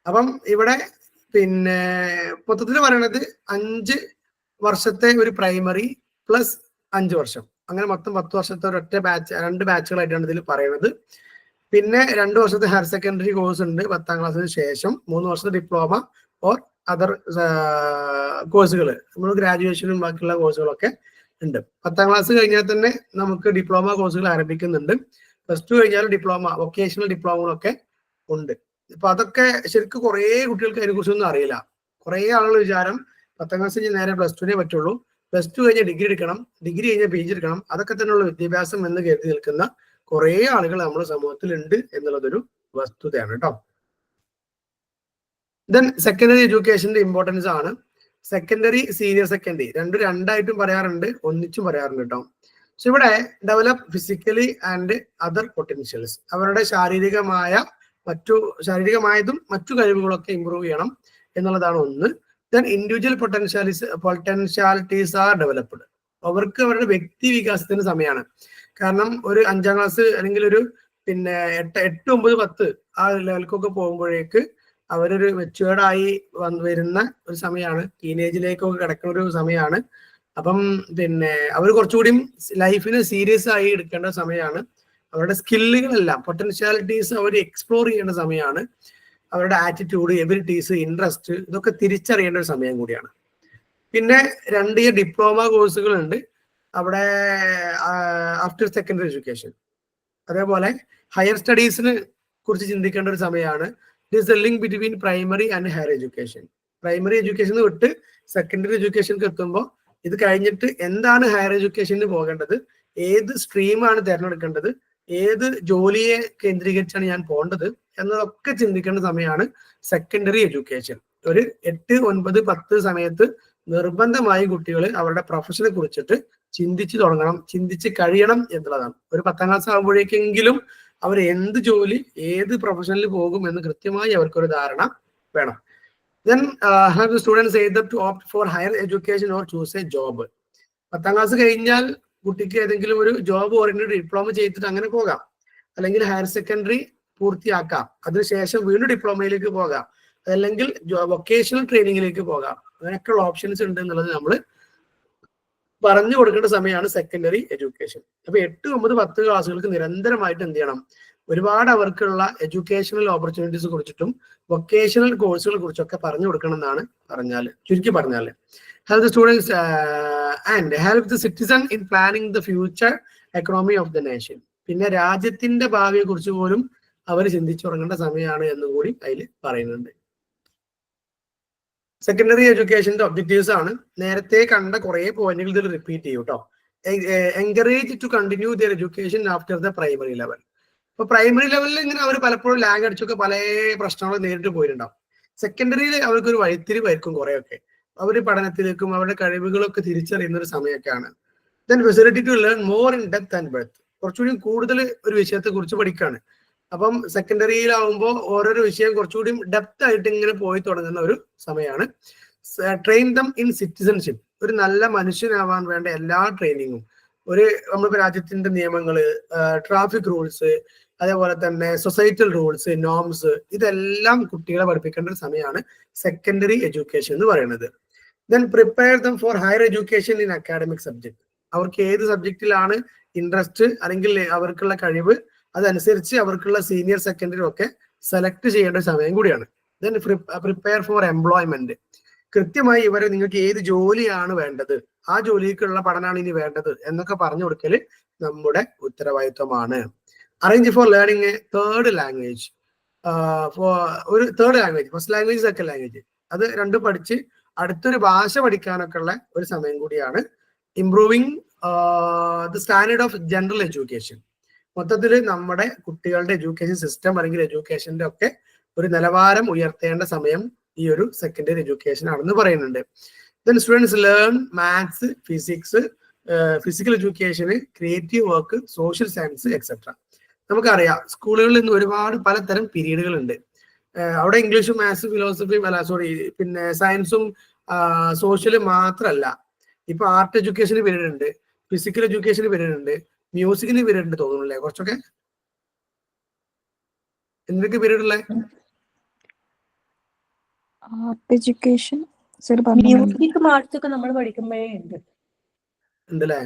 അപ്പം ഇവിടെ പിന്നെ മൊത്തത്തിൽ പറയണത് 5 വർഷത്തെ ഒരു പ്രൈമറി പ്ലസ് 5 വർഷം, അങ്ങനെ മൊത്തം 10 വർഷത്തെ ഒരൊറ്റ ബാച്ച്, 2 ബാച്ചുകളായിട്ടാണ് ഇതിൽ പറയുന്നത്. പിന്നെ 2 വർഷത്തെ ഹയർ സെക്കൻഡറി കോഴ്സ് ഉണ്ട് 10ാം ക്ലാസ്സിന് ശേഷം, 3 വർഷത്തെ ഡിപ്ലോമ ഓർ അതർ കോഴ്സുകൾ, നമ്മൾ ഗ്രാജുവേഷനും ബാക്കിയുള്ള കോഴ്സുകളൊക്കെ ഉണ്ട്. 10ാം ക്ലാസ് കഴിഞ്ഞാൽ തന്നെ നമുക്ക് ഡിപ്ലോമ കോഴ്സുകൾ ആരംഭിക്കുന്നുണ്ട്. +2 കഴിഞ്ഞാൽ ഡിപ്ലോമ, വൊക്കേഷണൽ ഡിപ്ലോമകളൊക്കെ ഉണ്ട്. അപ്പൊ അതൊക്കെ ശരിക്കും കുറേ കുട്ടികൾക്ക് അതിനെ കുറിച്ചൊന്നും അറിയില്ല. കുറേ ആളുകൾ വിചാരം 10ാം ക്ലാസ് കഴിഞ്ഞ് നേരെ +2 പറ്റുള്ളൂ, +2 കഴിഞ്ഞാൽ ഡിഗ്രി എടുക്കണം, ഡിഗ്രി കഴിഞ്ഞാൽ PG എടുക്കണം, അതൊക്കെ തന്നെയുള്ള വിദ്യാഭ്യാസം എന്ന് കരുതി നിൽക്കുന്ന കുറേ ആളുകൾ നമ്മുടെ സമൂഹത്തിൽ ഉണ്ട് എന്നുള്ളതൊരു വസ്തുതയാണ് കേട്ടോ. ദെൻ സെക്കൻഡറി എഡ്യൂക്കേഷന്റെ ഇമ്പോർട്ടൻസ് ആണ്. സെക്കൻഡറി, സീനിയർ സെക്കൻഡറി രണ്ടായിട്ടും പറയാറുണ്ട്, ഒന്നിച്ചും പറയാറുണ്ട് കേട്ടോ. സോ ഇവിടെ develop physically and other potentials, അവരുടെ ശാരീരികമായതും മറ്റു കഴിവുകളൊക്കെ ഇമ്പ്രൂവ് ചെയ്യണം എന്നുള്ളതാണ് ഒന്ന്. Then individual potentialities R developed, അവർക്ക് അവരുടെ വ്യക്തി വികാസത്തിന് സമയമാണ്. കാരണം ഒരു 5ാം ക്ലാസ് അല്ലെങ്കിൽ ഒരു പിന്നെ 8, 9, 10 ആ ലെവലിലേക്കൊക്കെ പോകുമ്പോഴേക്ക് അവരൊരു മെച്യൂർഡായി വരുന്ന ഒരു സമയമാണ്, ടീനേജിലേക്കൊക്കെ കിടക്കുന്ന ഒരു സമയമാണ്. അപ്പം പിന്നെ അവർ കുറച്ചുകൂടിയും ലൈഫിനെ സീരിയസ് ആയി എടുക്കേണ്ട സമയമാണ്. അവരുടെ സ്കില്ലുകളെല്ലാം പൊട്ടൻഷ്യാലിറ്റീസ് അവർ എക്സ്പ്ലോർ ചെയ്യേണ്ട സമയമാണ്. അവരുടെ ആറ്റിറ്റ്യൂഡ്, എബിലിറ്റീസ്, ഇൻട്രസ്റ്റ് ഇതൊക്കെ തിരിച്ചറിയേണ്ട ഒരു സമയം കൂടിയാണ്. പിന്നെ 2 ഇയർ ഡിപ്ലോമ കോഴ്സുകളുണ്ട് അവിടെ ആഫ്റ്റർ സെക്കൻഡറി എഡ്യൂക്കേഷൻ. അതേപോലെ ഹയർ സ്റ്റഡീസിന് കുറിച്ച് ചിന്തിക്കേണ്ട ഒരു സമയമാണ്. It is the link between primary and higher education. Primary education വിട്ട് സെക്കൻഡറി എഡ്യൂക്കേഷനിൽ എത്തുമ്പോൾ ഇത് കഴിഞ്ഞിട്ട് എന്താണ് ഹയർ എഡ്യൂക്കേഷന് പോകേണ്ടത്, ഏത് സ്ട്രീമാണ് തിരഞ്ഞെടുക്കേണ്ടത്, ഏത് ജോലിയെ കേന്ദ്രീകരിച്ചാണ് ഞാൻ പോകേണ്ടത് എന്നതൊക്കെ ചിന്തിക്കേണ്ട സമയമാണ് സെക്കൻഡറി എഡ്യൂക്കേഷൻ. ഒരു 8, 9, 10 സമയത്ത് നിർബന്ധമായി കുട്ടികൾ അവരുടെ പ്രൊഫഷനെ കുറിച്ചിട്ട് ചിന്തിച്ചു തുടങ്ങണം, ചിന്തിച്ച് കഴിയണം എന്നുള്ളതാണ്. ഒരു 10ാം ക്ലാസ് ആകുമ്പോഴേക്കെങ്കിലും അവർ എന്ത് ജോലി, ഏത് പ്രൊഫഷനിൽ പോകും എന്ന് കൃത്യമായി അവർക്കൊരു ധാരണ വേണം. Then have the students either to opt for higher education or choose a job. 10ാം class കഴിഞ്ഞാൽ കുട്ടിക്ക് ഏതെങ്കിലും ഒരു ജോബ് ഓറിയന്റഡ് ഡിപ്ലോമ ചെയ്തിട്ട് അങ്ങനെ പോകാം, അല്ലെങ്കിൽ ഹയർ സെക്കൻഡറി പൂർത്തിയാക്കാം, അതിനുശേഷം വീണ്ടും ഡിപ്ലോമയിലേക്ക് പോകാം, അതല്ലെങ്കിൽ വൊക്കേഷണൽ ട്രെയിനിങ്ങിലേക്ക് പോകാം. അങ്ങനെയൊക്കെയുള്ള ഓപ്ഷൻസ് ഉണ്ട് എന്നുള്ളത് നമ്മൾ പറഞ്ഞു കൊടുക്കേണ്ട സമയമാണ് സെക്കൻഡറി എഡ്യൂക്കേഷൻ. അപ്പൊ 8, 9, 10 ക്ലാസ്സുകൾക്ക് നിരന്തരമായിട്ട് എന്ത് ചെയ്യണം, ഒരുപാട് അവർക്കുള്ള എഡ്യൂക്കേഷണൽ ഓപ്പർച്യൂണിറ്റീസ് കുറിച്ചിട്ടും വൊക്കേഷണൽ കോഴ്സുകളെ കുറിച്ചൊക്കെ പറഞ്ഞു കൊടുക്കണം എന്നാണ് ചുരുക്കി പറഞ്ഞാൽ. Help the students and help the citizen in planning the future economy of the nation. പിന്നെ രാജ്യത്തിന്റെ ഭാവിയെ കുറിച്ച് പോലും അവർ ചിന്തിച്ചു തുടങ്ങേണ്ട സമയമാണ് എന്നും കൂടി അതിൽ പറയുന്നുണ്ട്. സെക്കൻഡറി എഡ്യൂക്കേഷന്റെ ഒബ്ജക്റ്റീവ്സ് ആണ്. നേരത്തെ കണ്ട കുറെ പോയിന്റുകൾ ഇതിൽ റിപ്പീറ്റ് ചെയ്യും കേട്ടോ. Encourage to continue their education after the primary level. ഇപ്പൊ പ്രൈമറി ലെവലിൽ ഇങ്ങനെ അവർ പലപ്പോഴും ലാഗ് അടിച്ചൊക്കെ പല പ്രശ്നങ്ങളും നേരിട്ട് പോയിട്ടുണ്ടാവും. സെക്കൻഡറിയിൽ അവർക്ക് ഒരു വഴിത്തിരിവായിരിക്കും കുറെയൊക്കെ. അവർ പഠനത്തിലേക്കും അവരുടെ കഴിവുകളൊക്കെ തിരിച്ചറിയുന്ന ഒരു സമയമൊക്കെയാണ്. Then facility to learn more in depth and breadth. കുറച്ചുകൂടി കൂടുതൽ ഒരു വിഷയത്തെ കുറിച്ച് പഠിക്കുകയാണ്. അപ്പം സെക്കൻഡറിയിലാവുമ്പോൾ ഓരോരോ വിഷയം കുറച്ചുകൂടി ഡെപ്ത് ആയിട്ട് ഇങ്ങനെ പോയി തുടങ്ങുന്ന ഒരു സമയമാണ്. Train them in citizenship. ഒരു നല്ല മനുഷ്യനാവാൻ വേണ്ട എല്ലാ ട്രെയിനിങ്ങും, ഒരു നമ്മുടെ രാജ്യത്തിന്റെ നിയമങ്ങള്, ട്രാഫിക് റൂൾസ്, അതേപോലെ തന്നെ സൊസൈറ്റൽ റൂൾസ്, നോംസ്, ഇതെല്ലാം കുട്ടികളെ പഠിപ്പിക്കേണ്ട ഒരു സമയമാണ് സെക്കൻഡറി എഡ്യൂക്കേഷൻ എന്ന് പറയുന്നത്. Then prepare them for higher education in academic subject. അവർക്ക് ഏത് സബ്ജക്റ്റിലാണ് ഇൻട്രസ്റ്റ് അല്ലെങ്കിൽ അവർക്കുള്ള കഴിവ്, അതനുസരിച്ച് അവർക്കുള്ള സീനിയർ സെക്കൻഡറി ഒക്കെ സെലക്ട് ചെയ്യേണ്ട സമയം കൂടിയാണ്. Then prepare for employment. കൃത്യമായി ഇവരെ നിങ്ങൾക്ക് ഏത് ജോലിയാണ് വേണ്ടത്, ആ ജോലിക്കുള്ള പഠനമാണ് ഇനി വേണ്ടത് എന്നൊക്കെ പറഞ്ഞു കൊടുക്കല് നമ്മുടെ ഉത്തരവാദിത്വമാണ്. Arrange for learning a third language. ഒരു third language, first language second language, അത് രണ്ടും പഠിച്ച് അടുത്തൊരു ഭാഷ പഠിക്കാനൊക്കെ ഉള്ള ഒരു സമയം കൂടിയാണ്. Improving the standard of general education. മൊത്തത്തിൽ നമ്മുടെ കുട്ടികളുടെ എഡ്യൂക്കേഷൻ സിസ്റ്റം അല്ലെങ്കിൽ എഡ്യൂക്കേഷന്റെ ഒക്കെ ഒരു നിലവാരം ഉയർത്തേണ്ട സമയം ഈ ഒരു സെക്കൻഡറി എഡ്യൂക്കേഷൻ ആണെന്ന് പറയുന്നുണ്ട്. Then students learn maths, physics, physical എഡ്യൂക്കേഷന്, creative work, social science etcetera. നമുക്കറിയാം സ്കൂളുകളിൽ നിന്ന് ഒരുപാട് പലതരം പീരീഡുകൾ ഉണ്ട്. അവിടെ ഇംഗ്ലീഷും മാത്സും ഫിലോസഫിയും പിന്നെ സയൻസും സോഷ്യലും മാത്രമല്ല, ഇപ്പൊ ആർട്ട് എഡ്യൂക്കേഷന് പീരീഡ് ഉണ്ട്, ഫിസിക്കൽ എഡ്യൂക്കേഷന് പീരീഡ് ഉണ്ട്, മ്യൂസിക്കിന് പീരീഡ് ഉണ്ട് തോന്നുന്നില്ലേ കുറച്ചൊക്കെ. എന്തൊക്കെ പീരീഡ് ഉള്ളേ? ആർട്ട് എഡ്യൂക്കേഷൻ മ്യൂസിക് മാർട്സ് നമ്മൾ പഠിക്കുമ്പോഴേ ഉണ്ടല്ലേ?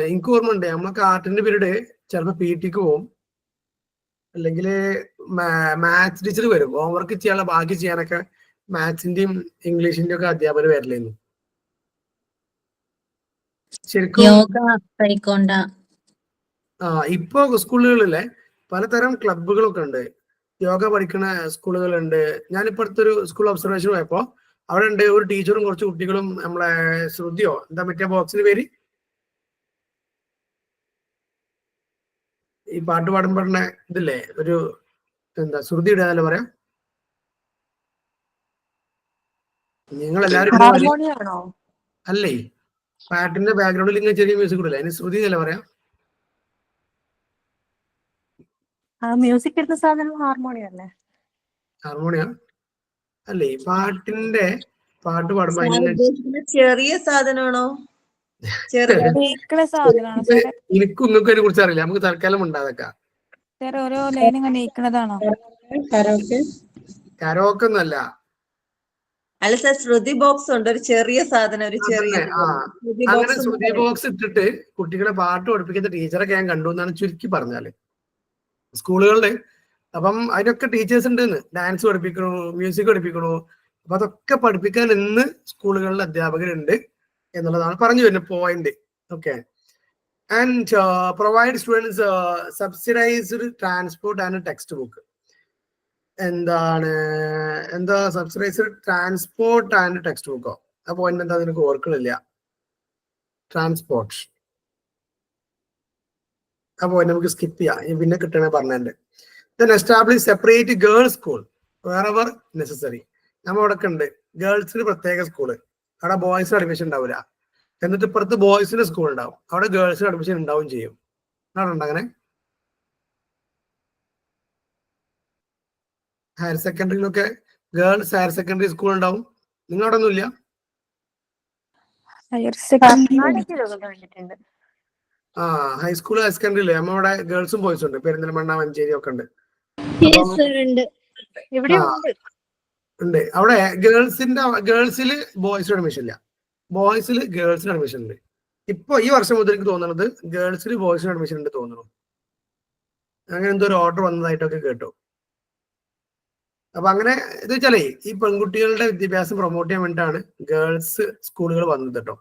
എനിക്ക് ഓർമ്മ ഉണ്ട്, നമ്മളൊക്കെ ആർട്ടിന്റെ പീരീഡ് ചിലപ്പോ പി ടിക്ക് പോകും, അല്ലെങ്കിൽ മാത്സ് ടീച്ചർ വരും ഹോംവർക്ക് ചെയ്യാനുള്ള ബാക്കി ചെയ്യാനൊക്കെ. മാത്സിന്റെയും ഇംഗ്ലീഷിന്റെയും ഒക്കെ അധ്യാപകർ വരില്ലായിരുന്നു ശരിക്കും. ഇപ്പൊ സ്കൂളുകളിലെ പലതരം ക്ലബുകളൊക്കെ ഉണ്ട്, യോഗ പഠിക്കുന്ന സ്കൂളുകളുണ്ട്. ഞാനിപ്പോ അടുത്തൊരു സ്കൂൾ ഒബ്സർവേഷൻ പോയപ്പോ അവിടെ ഉണ്ട് ഒരു ടീച്ചറും കുറച്ച് കുട്ടികളും, നമ്മളെ ശ്രുതിയോ എന്താ മറ്റേ ബോക്സിന് പേര്, ഈ പാട്ട് പാടുമ്പോഴേ ഇതില്ലേ ഒരു എന്താ ശ്രുതി ഇടാന്നല്ലേ പറയാം. നിങ്ങൾ എല്ലാവരും അല്ലേ പാട്ടിന്റെ ബാക്ക്ഗ്രൗണ്ടിൽ ഇങ്ങനെ ചെറിയ മ്യൂസിക് ഇടില്ല, അതിന് ശ്രുതി എന്നല്ലേ പറയാം. മ്യൂസിക് ഇടുന്ന സാധനം ഹാർമോണിയം അല്ലേ? ഹാർമോണിയം അല്ലേ? പാട്ടിന്റെ പാട്ട് പാടുമ്പോ ചെറിയ സാധനമാണോ? സാധനമാണ് എനിക്കും നിങ്ങൾക്ക് അതിനെ കുറിച്ച് അറിയില്ല, നമുക്ക് തൽക്കാലം ഉണ്ടാകാം. ഓരോ ലൈൻ ഇങ്ങനെ നീക്കണതാണോ? കരോക്കെ ഒന്നല്ല. അല്ല സാർ, ശ്രുതി ബോക്സ് ഉണ്ട്, ഒരു ചെറിയ സാധനം, ഒരു ചെറിയ അങ്ങനെ ശ്രുതി ബോക്സ് ഇട്ടിട്ട് കുട്ടികളെ പാട്ട് പഠിപ്പിക്കുന്ന ടീച്ചറൊക്കെ ഞാൻ കണ്ടു എന്നാണ് ചുരുക്കി പറഞ്ഞാല് സ്കൂളുകളില്. അപ്പം അതിനൊക്കെ ടീച്ചേഴ്സ് ഉണ്ട്, ഡാൻസ് പഠിപ്പിക്കണു, മ്യൂസിക് പഠിപ്പിക്കണു. അപ്പൊ അതൊക്കെ പഠിപ്പിക്കാൻ ഇന്ന് സ്കൂളുകളിൽ അധ്യാപകരുണ്ട് എന്നുള്ളതാണ് പറഞ്ഞു വരുന്ന point. Okay. And provide students subsidised transport and text book. എന്താ സബ്സിഡൈസ്ഡ് ട്രാൻസ്പോർട്ട് ആൻഡ് ടെക്സ്റ്റ് ബുക്കോ? ആ പോയിന്റ് എന്താ നിനക്ക് ഓർക്കണില്ല? ട്രാൻസ്പോർട്ട് ആ പോയിന്റ് നമുക്ക് സ്കിപ്പ് ചെയ്യാം, പിന്നെ കിട്ടണേ പറഞ്ഞിട്ടുണ്ട്. Then establish separate girls school wherever necessary. നമ്മൾ അവിടെ ഉണ്ട് ഗേൾസിന് പ്രത്യേക സ്കൂള്, അവിടെ ബോയ്സിന് അഡ്മിഷൻ ഉണ്ടാവില്ല. എന്നിട്ട് ഇപ്പുറത്ത് ബോയ്സിന്റെ സ്കൂൾ ഉണ്ടാവും, അവിടെ ഗേൾസിന് അഡ്മിഷൻ ഉണ്ടാവും ചെയ്യും. അവിടെ അങ്ങനെ ഹയർ സെക്കൻഡറിയിലൊക്കെ ഗേൾസ് ഹയർ സെക്കൻഡറി സ്കൂൾ ഉണ്ടാവും. നിങ്ങളവിടെ ഒന്നുമില്ല? ഹൈസ്കൂൾ ഹയർ സെക്കൻഡറിയില്ലേ നമ്മവിടെ ഗേൾസും ബോയ്സും ഉണ്ട്, പെരിന്തൽമണ്ണ മഞ്ചേരി ഒക്കെ ഉണ്ട്. ഉണ്ട് അവിടെ ഗേൾസില് ബോയ്സിന് അഡ്മിഷൻ ഇല്ല, ബോയ്സിൽ ഗേൾസിന് അഡ്മിഷൻ ഉണ്ട്. ഇപ്പൊ ഈ വർഷം മുതൽ എനിക്ക് തോന്നുന്നത് ഗേൾസിൽ ബോയ്സിന് അഡ്മിഷൻ ഉണ്ട് തോന്നുന്നു. അങ്ങനെ എന്തോ ഒരു ഓർഡർ വന്നതായിട്ടൊക്കെ കേട്ടു. അപ്പൊ അങ്ങനെ ഇത് വെച്ചാലേ ഈ പെൺകുട്ടികളുടെ വിദ്യാഭ്യാസം പ്രൊമോട്ട് ചെയ്യാൻ വേണ്ടിയിട്ടാണ് ഗേൾസ് സ്കൂളുകൾ വന്നത് കേട്ടോ.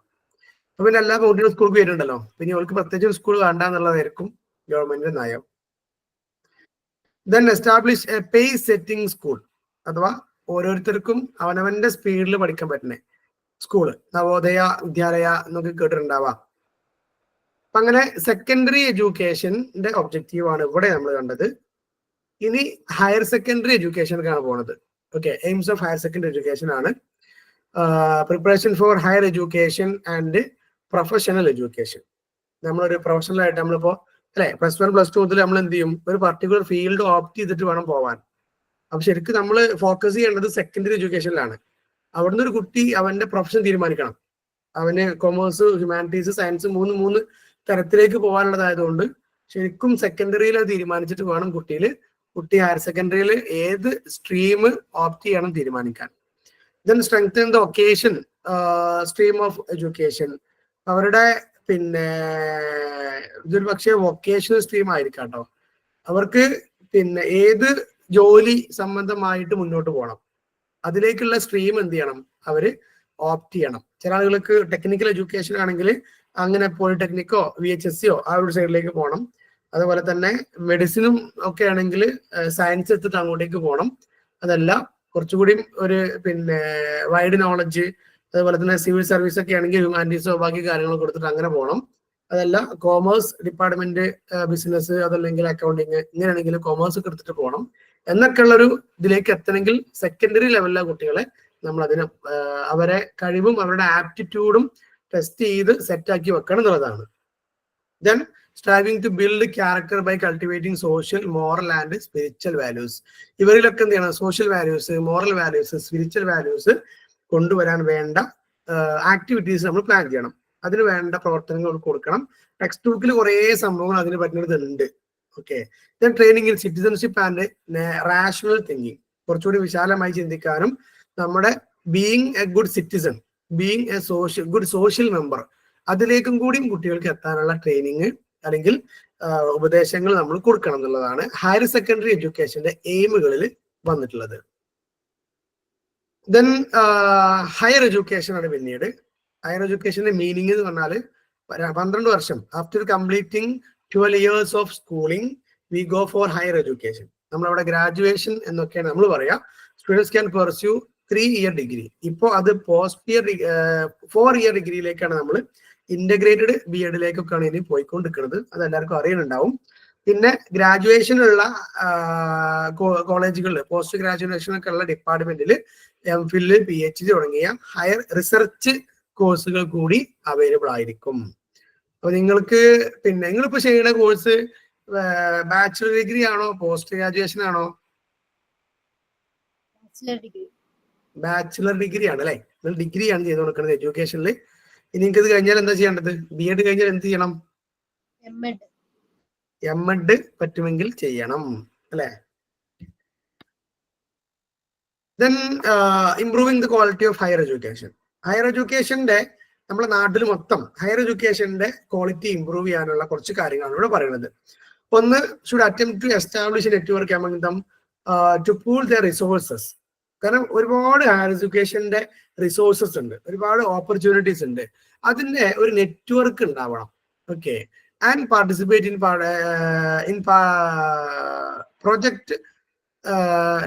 അപ്പൊ പിന്നെ എല്ലാ കുട്ടികളും സ്കൂൾക്ക് വരുന്നുണ്ടല്ലോ, പിന്നെ അവർക്ക് പ്രത്യേകിച്ച് സ്കൂൾ വേണ്ട എന്നുള്ളതായിരിക്കും ഗവൺമെന്റിന്റെ നയം. Then establish A pace setting school, അഥവാ ഓരോരുത്തർക്കും അവനവന്റെ സ്പീഡിൽ പഠിക്കാൻ പറ്റുന്ന സ്കൂള്, നവോദയ വിദ്യാലയ എന്നൊക്കെ കേട്ടിട്ടുണ്ടാവാം. അപ്പൊ അങ്ങനെ സെക്കൻഡറി എഡ്യൂക്കേഷന്റെ ഒബ്ജക്റ്റീവ് ആണ് ഇവിടെ നമ്മൾ കണ്ടത്. ഇനി ഹയർ സെക്കൻഡറി എഡ്യൂക്കേഷനൊക്കെയാണ് പോണത്. Okay, aims of higher secondary education ആണ് preparation for higher education and professional education. നമ്മളൊരു പ്രൊഫഷണൽ ആയിട്ട് നമ്മളിപ്പോ അല്ലെ +1 +2 മുതൽ നമ്മൾ എന്ത് ചെയ്യും, ഒരു പർട്ടിക്കുലർ ഫീൽഡ് ഓപ്റ്റ് ചെയ്തിട്ട് വേണം പോവാൻ. അപ്പൊ ശരിക്കും നമ്മൾ ഫോക്കസ് ചെയ്യേണ്ടത് സെക്കൻഡറി എഡ്യൂക്കേഷനിലാണ്. അവിടുന്ന് ഒരു കുട്ടി അവന്റെ പ്രൊഫഷൻ തീരുമാനിക്കണം. അവന് കൊമേഴ്സ്, ഹ്യൂമാനിറ്റീസ്, സയൻസ് മൂന്ന് തരത്തിലേക്ക് പോകാനുള്ളതായതുകൊണ്ട് ശരിക്കും സെക്കൻഡറിയിൽ അത് തീരുമാനിച്ചിട്ട് വേണം കുട്ടി ഹയർ സെക്കൻഡറിയിൽ ഏത് സ്ട്രീം ഓപ്റ്റ് ചെയ്യണം തീരുമാനിക്കാൻ. Then strengthen the vocation stream of education. അവരുടെ പിന്നെ ഇതൊരു പക്ഷേ വൊക്കേഷണൽ സ്ട്രീം ആയിരിക്കാം കേട്ടോ. അവർക്ക് പിന്നെ ഏത് ജോലി സംബന്ധമായിട്ട് മുന്നോട്ട് പോകണം, അതിലേക്കുള്ള സ്ട്രീം എന്ത് ചെയ്യണം, അവര് ഓപ്റ്റ് ചെയ്യണം. ചില ആളുകൾക്ക് ടെക്നിക്കൽ എഡ്യൂക്കേഷൻ ആണെങ്കിൽ അങ്ങനെ പോളിടെക്നിക്കോ VHSCയോ ആ ഒരു സൈഡിലേക്ക് പോകണം. അതുപോലെ തന്നെ മെഡിസിനും ഒക്കെ ആണെങ്കിൽ സയൻസ് എടുത്തിട്ട് അങ്ങോട്ടേക്ക് പോകണം. അതല്ല കുറച്ചുകൂടി ഒരു പിന്നെ വൈഡ് നോളജ്, അതുപോലെ തന്നെ സിവിൽ സർവീസ് ഒക്കെ ആണെങ്കിൽ ഹ്യൂമാനിറ്റീസോ ബാക്കി കാര്യങ്ങൾ കൊടുത്തിട്ട് അങ്ങനെ പോകണം. അതല്ല കോമേഴ്സ് ഡിപ്പാർട്ട്മെന്റ്, ബിസിനസ്, അതല്ലെങ്കിൽ അക്കൗണ്ടിങ്, ഇങ്ങനെയാണെങ്കിൽ കോമേഴ്സ് ഒക്കെ എടുത്തിട്ട് പോകണം എന്നൊക്കെ ഉള്ളൊരു ഇതിലേക്ക് എത്തണമെങ്കിൽ സെക്കൻഡറി ലെവലിലെ കുട്ടികളെ നമ്മൾ അതിന് അവരെ കഴിവും അവരുടെ ആപ്റ്റിറ്റ്യൂഡും ടെസ്റ്റ് ചെയ്ത് സെറ്റാക്കി വെക്കണം എന്നുള്ളതാണ്. Then striving to build character by cultivating social, moral and spiritual values. ഇവരിലൊക്കെ എന്ത് ചെയ്യണം, social values, moral values, spiritual values കൊണ്ടുവരാൻ വേണ്ട ആക്ടിവിറ്റീസ് നമ്മൾ പ്ലാൻ ചെയ്യണം. അതിന് വേണ്ട പ്രവർത്തനങ്ങൾ കൊടുക്കണം. ടെക്സ്റ്റ് ബുക്കിൽ കുറേ സംഭവങ്ങൾ അതിന് പറ്റുന്നതുണ്ട്. Okay, then training in citizenship and rational thinking. കുറച്ചുകൂടി വിശാലമായി ചിന്തിക്കാനും നമ്മുടെ being a good citizen, being a good social member, അതിലേക്കും കൂടിയും കുട്ടികൾക്ക് എത്താനുള്ള ട്രെയിനിങ് അല്ലെങ്കിൽ ഉപദേശങ്ങൾ നമ്മൾ കൊടുക്കണം എന്നുള്ളതാണ് ഹയർ സെക്കൻഡറി എഡ്യൂക്കേഷന്റെ എയിമുകളിൽ വന്നിട്ടുള്ളത്. ദെൻ ഹയർ എഡ്യൂക്കേഷൻ ആണ് പിന്നീട്. ഹയർ എഡ്യൂക്കേഷന്റെ മീനിങ് എന്ന് പറഞ്ഞാൽ 12 വർഷം after completing 12 years of schooling we go for higher education. നമ്മളവിടെ ഗ്രാജുവേഷൻ എന്നൊക്കെയാണ് നമ്മൾ പറയാ. Students can pursue 3 year degree. ഇപ്പോൾ അത് 4 year ഡിഗ്രിയിലേക്കാണ് നമ്മൾ ഇന്റഗ്രേറ്റഡ് BEdലേക്കൊക്കെയാണ് ഇനി പോയിക്കൊണ്ടിരിക്കുന്നത്. അത് എല്ലാവർക്കും അറിയുന്നുണ്ടാവും. പിന്നെ ഗ്രാജുവേഷനുള്ള കോളേജുകളിൽ പോസ്റ്റ് ഗ്രാജുവേഷനൊക്കെ ഉള്ള ഡിപ്പാർട്ട്മെന്റിൽ MPhil, PhD തുടങ്ങിയ ഹയർ റിസർച്ച് കോഴ്സുകൾ കൂടി അവൈലബിൾ ആയിരിക്കും. അപ്പൊ നിങ്ങൾക്ക് പിന്നെ നിങ്ങളിപ്പോ ചെയ്യുന്ന കോഴ്സ് ബാച്ചുലർ ഡിഗ്രി ആണോ പോസ്റ്റ് ഗ്രാജുവേഷൻ ആണോ? ബാച്ചുലർ ഡിഗ്രി ആണ് അല്ലെ? നിങ്ങൾ ഡിഗ്രി ആണ് ചെയ്ത് കൊടുക്കുന്നത് എഡ്യൂക്കേഷനിൽ. ഇനി നിങ്ങൾക്ക് ഇത് കഴിഞ്ഞാൽ എന്താ ചെയ്യേണ്ടത്? BEd കഴിഞ്ഞാൽ എന്ത് ചെയ്യണം? MEd പറ്റുമെങ്കിൽ ചെയ്യണം അല്ലെ? Then improving the quality of higher education. Higher എഡ്യൂക്കേഷന്റെ നമ്മുടെ നാട്ടിൽ മൊത്തം ഹയർ എഡ്യൂക്കേഷന്റെ ക്വാളിറ്റി ഇംപ്രൂവ് ചെയ്യാനുള്ള കുറച്ച് കാര്യങ്ങളാണ് ഇവിടെ പറയുന്നത്. ഒന്ന്, should attempt to establish a network among them to pool their resources. കാരണം ഒരുപാട് ഹയർ എഡ്യൂക്കേഷന്റെ റിസോഴ്സസ് ഉണ്ട്, ഒരുപാട് ഓപ്പർച്യൂണിറ്റീസ് ഉണ്ട്. അതിന്റെ ഒരു നെറ്റ്വർക്ക് ഉണ്ടാവണം. Okay, and participate in project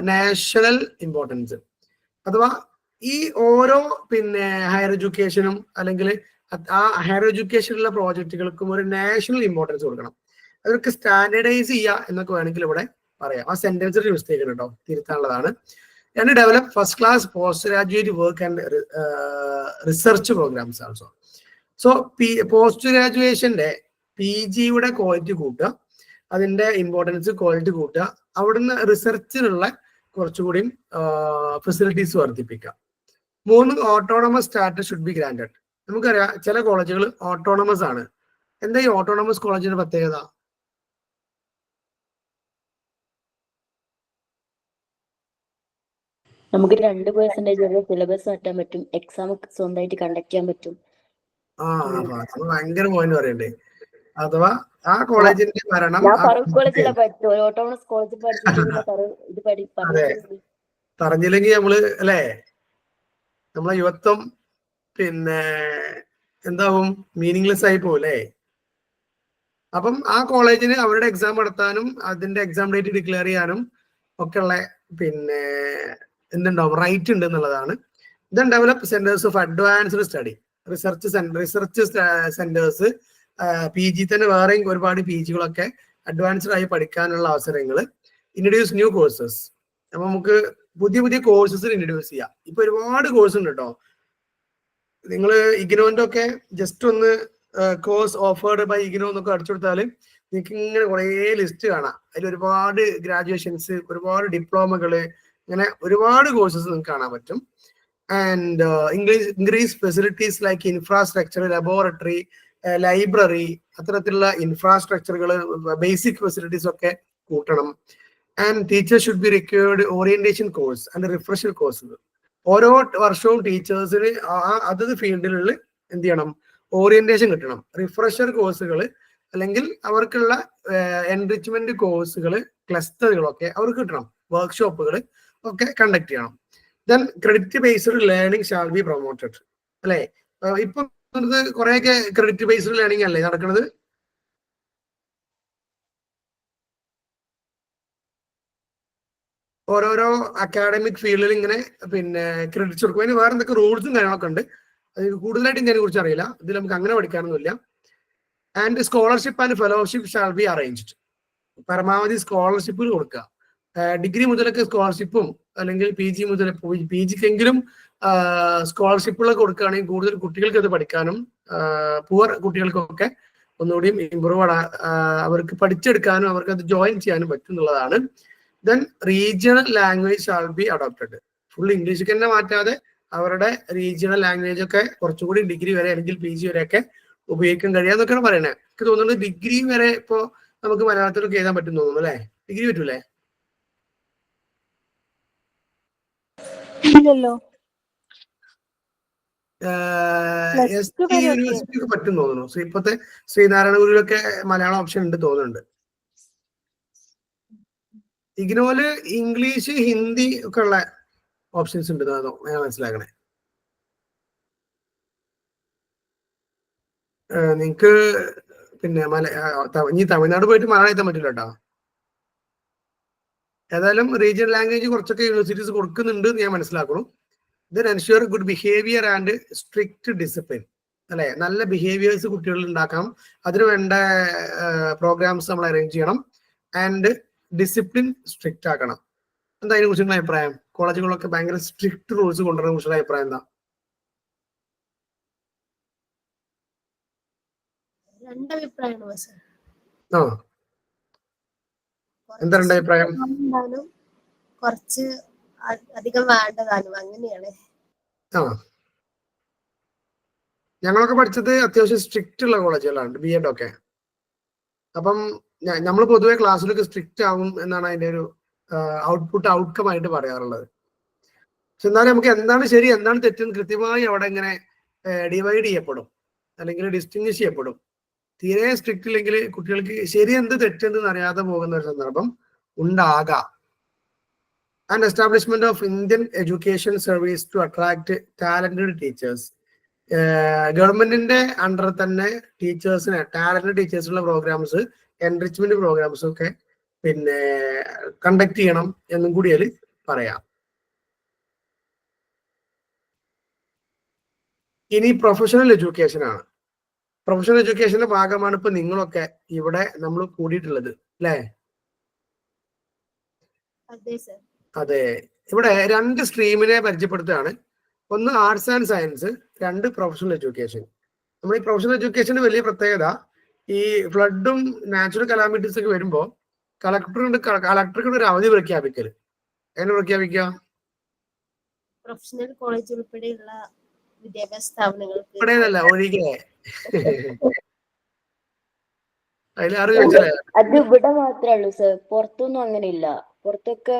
national importance. അഥവാ ഈ ഓരോ പിന്നെ ഹയർ എഡ്യൂക്കേഷനും അല്ലെങ്കിൽ ആ ഹയർ എഡ്യൂക്കേഷനിലുള്ള പ്രോജക്റ്റുകൾക്കും ഒരു നാഷണൽ ഇമ്പോർട്ടൻസ് കൊടുക്കണം. അതൊക്കെ സ്റ്റാൻഡേർഡൈസ് ചെയ്യുക എന്നൊക്കെ വേണമെങ്കിൽ ഇവിടെ പറയാം. ആ സെന്റൻസിൽ മിസ്റ്റേക്ക് കേട്ടോ, തിരുത്താനുള്ളതാണ്. And develop first class postgraduate work and research programs also. So post graduationന്റെ PGയുടെ ക്വാളിറ്റി കൂട്ടുക, അതിന്റെ ഇമ്പോർട്ടൻസ് ക്വാളിറ്റി കൂട്ടുക, അവിടുന്ന് റിസർച്ചിനുള്ള കുറച്ചുകൂടി ഫെസിലിറ്റീസ് വർദ്ധിപ്പിക്കുക. 3, autonomous status should be granted. നമുക്കറിയാം ചില കോളേജുകൾ ഓട്ടോണമസ് ആണ്. എന്താ ഈ ഓട്ടോണമസ് കോളേജിന്റെ പ്രത്യേകത? നമുക്ക് 2% സിലബസ് മാറ്റാൻ പറ്റും, എക്സാം സ്വന്തമായിട്ട് കണ്ടക്ട് ചെയ്യാൻ പറ്റും. ഭയങ്കര പോയിന്റ് പറയണ്ടേ. അഥവാ ആ കോളേജിന്റെ ഭരണം പറഞ്ഞില്ലെങ്കിൽ നമ്മള് അല്ലെ നമ്മളെ യുവത്വം പിന്നെ എന്താവും? മീനിങ്ലെസ് ആയി പോലേ. അപ്പം ആ കോളേജിന് അവരുടെ എക്സാം നടത്താനും അതിന്റെ എക്സാം ഡേറ്റ് ഡിക്ലെയർ ചെയ്യാനും ഒക്കെ ഉള്ള പിന്നെ എന്തുണ്ടാവും, റൈറ്റ് ഉണ്ട് എന്നുള്ളതാണ്. Then develop centres of advanced study, research centres, PG തന്നെ വേറെയും ഒരുപാട് PGകളൊക്കെ അഡ്വാൻസ്ഡ് ആയി പഠിക്കാനുള്ള അവസരങ്ങൾ. ഇൻട്രൊഡ്യൂസ് ന്യൂ കോഴ്സസ്, അപ്പൊ നമുക്ക് പുതിയ പുതിയ കോഴ്സസ് ഇൻട്രൊഡ്യൂസ് ചെയ്യാം. ഇപ്പൊ ഒരുപാട് കോഴ്സ് ഉണ്ട് കേട്ടോ. നിങ്ങൾ ഇഗ്നോന്റെ ഒക്കെ ജസ്റ്റ് ഒന്ന് കോഴ്സ് ഓഫേർഡ് ബൈ ഇഗ്നോ എന്നൊക്കെ അടിച്ചു കൊടുത്താൽ നിങ്ങൾക്ക് ഇങ്ങനെ കുറേ ലിസ്റ്റ് കാണാം. അതിൽ ഒരുപാട് ഗ്രാജുവേഷൻസ്, ഒരുപാട് ഡിപ്ലോമകള്, ഇങ്ങനെ ഒരുപാട് കോഴ്സസ് നിങ്ങൾക്ക് കാണാൻ പറ്റും. And increase facilities like infrastructure, laboratory, library, അത്തരത്തിലുള്ള ഇൻഫ്രാസ്ട്രക്ചറുകൾ, ബേസിക് ഫെസിലിറ്റീസ് ഒക്കെ കൂട്ടണം. And teachers should be required orientation course and refresher course. ഓരോ വർഷവും ടീച്ചേഴ്സിന് അതത് ഫീൽഡിലുള്ള എന്ത് ചെയ്യണം, ഓറിയന്റേഷൻ കിട്ടണം. റിഫ്രഷർ കോഴ്സുകൾ അല്ലെങ്കിൽ അവർക്കുള്ള എൻറിച്ച്മെന്റ് കോഴ്സുകൾ, ക്ലസ്റ്ററുകളൊക്കെ അവർക്ക് കിട്ടണം. വർക്ക്ഷോപ്പുകൾ ഒക്കെ കണ്ടക്ട് ചെയ്യണം. Then credit based learning shall be promoted. അല്ലെ, ഇപ്പൊ കുറെയൊക്കെ ക്രെഡിറ്റ് ബേസ്ഡ് ലേണിംഗ് അല്ലേ നടക്കുന്നത്? ഓരോരോ അക്കാഡമിക് ഫീൽഡിൽ ഇങ്ങനെ പിന്നെ ക്രെഡിറ്റ്സ് കൊടുക്കും. അതിന് വേറെ എന്തൊക്കെ റൂൾസും കാര്യങ്ങളൊക്കെ ഉണ്ട്. അത് കൂടുതലായിട്ട് ഇതിനെ കുറിച്ച് അറിയില്ല. ഇതിൽ നമുക്ക് അങ്ങനെ പഠിക്കാനൊന്നുമില്ല. And scholarship and fellowship shall be arranged. പരമാവധി സ്കോളർഷിപ്പുകൾ കൊടുക്കുക. ഡിഗ്രി മുതലൊക്കെ സ്കോളർഷിപ്പും അല്ലെങ്കിൽ PG മുതൽ PGക്കെങ്കിലും സ്കോളർഷിപ്പുകളൊക്കെ കൊടുക്കുകയാണെങ്കിൽ കൂടുതൽ കുട്ടികൾക്ക് അത് പഠിക്കാനും പുവർ കുട്ടികൾക്കൊക്കെ ഒന്നുകൂടിയും ഇമ്പ്രൂവ് അവർക്ക് പഠിച്ചെടുക്കാനും അവർക്ക് അത് ജോയിൻ ചെയ്യാനും പറ്റും എന്നുള്ളതാണ്. Then regional language shall be adopted. Full English തന്നെ മാറ്റാതെ അവരുടെ റീജിയണൽ ലാംഗ്വേജ് ഒക്കെ കുറച്ചുകൂടി ഡിഗ്രി വരെ അല്ലെങ്കിൽ PG വരെയൊക്കെ ഉപയോഗിക്കാൻ കഴിയാന്നൊക്കെയാണ് പറയുന്നത്. എനിക്ക് തോന്നുന്നത് ഡിഗ്രി വരെ ഇപ്പോ നമുക്ക് മലയാളത്തിലൊക്കെ എഴുതാൻ പറ്റും തോന്നുന്നു അല്ലെ? ഡിഗ്രി പറ്റൂലേ? ഇല്ലല്ലോ. യൂണിവേഴ്സിറ്റി ഒക്കെ പറ്റും തോന്നുന്നു. ഇപ്പോഴത്തെ ശ്രീനാരായണ ഗുരുവിലൊക്കെ മലയാളം ഓപ്ഷൻ ഉണ്ട് തോന്നുന്നുണ്ട്. ഇഗ്നോയില് ഇംഗ്ലീഷ്, ഹിന്ദി ഒക്കെ ഉള്ള ഓപ്ഷൻസ് ഉണ്ട് ഞാൻ മനസ്സിലാക്കണേ. നിങ്ങക്ക് പിന്നെ ഇനി തമിഴ്നാട് പോയിട്ട് മലയാളം എഴുതാൻ പറ്റില്ല കേട്ടോ. ഏതായാലും റീജിയണൽ ലാംഗ്വേജ് കുറച്ചൊക്കെ യൂണിവേഴ്സിറ്റീസ് കൊടുക്കുന്നുണ്ട് ഞാൻ മനസ്സിലാക്കണം. Then ensure good behaviour and strict discipline. അല്ലെ, നല്ല ബിഹേവിയേഴ്സ് കുട്ടികളിൽ ഉണ്ടാക്കണം. അതിന് വേണ്ട പ്രോഗ്രാംസ് നമ്മൾ അറേഞ്ച് ചെയ്യണം. ആൻഡ് ഡിസിപ്ലിൻ സ്ട്രിക്റ്റ് ആക്കണം. എന്താ അതിനെ കുറിച്ചുള്ള അഭിപ്രായം? കോളേജുകളൊക്കെ ഭയങ്കര സ്ട്രിക്റ്റ് റൂൾസ് കൊണ്ടുവരുന്ന കുറിച്ചുള്ള അഭിപ്രായം എന്താ? ആ, എന്താ രണ്ട് അഭിപ്രായം? കുറച്ച് അധികം വേണ്ടതാനും അങ്ങനെയാണ്. ആ, ഞങ്ങളൊക്കെ പഠിച്ചത് അത്യാവശ്യം സ്ട്രിക്റ്റ് ഉള്ള കോളേജുകളാണ്, BEd ഒക്കെ. അപ്പം നമ്മൾ പൊതുവെ ക്ലാസ്സിലൊക്കെ സ്ട്രിക്റ്റ് ആവും എന്നാണ് അതിന്റെ ഒരു ഔട്ട്കം ആയിട്ട് പറയാറുള്ളത്. പക്ഷെ എന്നാലും നമുക്ക് എന്താണ് ശരി എന്താണ് തെറ്റെന്ന് കൃത്യമായി അവിടെ ഇങ്ങനെ ഡിവൈഡ് ചെയ്യപ്പെടും അല്ലെങ്കിൽ ഡിസ്റ്റിങ്വിഷ് ചെയ്യപ്പെടും. തീരെ സ്ട്രിക്റ്റ് ഇല്ലെങ്കിൽ കുട്ടികൾക്ക് ശരി എന്ത് തെറ്റെന്ന് അറിയാതെ പോകുന്ന ഒരു സന്ദർഭം ഉണ്ടാകാം. And establishment of Indian education service to attract talented teachers. ഗവൺമെന്റിന്റെ അണ്ടർ തന്നെ ടീച്ചേഴ്സിനെ, ടാലന്റഡ് ടീച്ചേഴ്സിനുള്ള പ്രോഗ്രാംസ്, എൻറിച്ച്മെന്റ് പ്രോഗ്രാംസ് ഒക്കെ പിന്നെ കണ്ടക്ട് ചെയ്യണം എന്നും കൂടി അതിൽ പറയാം. ഇനി പ്രൊഫഷണൽ എഡ്യൂക്കേഷൻ ആണ്. പ്രൊഫഷണൽ എഡ്യൂക്കേഷന്റെ ഭാഗമാണ് ഇപ്പൊ നിങ്ങളൊക്കെ ഇവിടെ നമ്മൾ കൂടിയിട്ടുള്ളത് അല്ലേ? അതെ, ഇവിടെ രണ്ട് സ്ട്രീമിനെ പരിചയപ്പെടുത്തുകയാണ്. ഒന്ന് ആർട്സ് ആൻഡ് സയൻസ്, രണ്ട് പ്രൊഫഷണൽ എഡ്യൂക്കേഷൻ. നമ്മൾ ഈ പ്രൊഫഷണൽ എഡ്യൂക്കേഷന്റെ വലിയ പ്രത്യേകത ഈ ഫ്ലഡും നാച്ചുറൽ കലാമിറ്റീസ് ഒക്കെ വരുമ്പോൾ കളക്ടർക്ക് ഒരു അവധി പ്രഖ്യാപിക്കല്. എങ്ങനെ പ്രഖ്യാപിക്കുക? പ്രൊഫഷണൽ കോളേജ് ഉൾപ്പെടെയുള്ള വിദ്യാഭ്യാസ സ്ഥാപനങ്ങൾക്ക് ഇവിടെയല്ല, ഒഴികെ. അതിലാരും ചോദിച്ചല്ലേ? അത് ഇവിടെ മാത്രമേ ഉള്ളൂ സർ, പുറത്തൊന്നും അങ്ങനെ ഇല്ല. പുറത്തൊക്കെ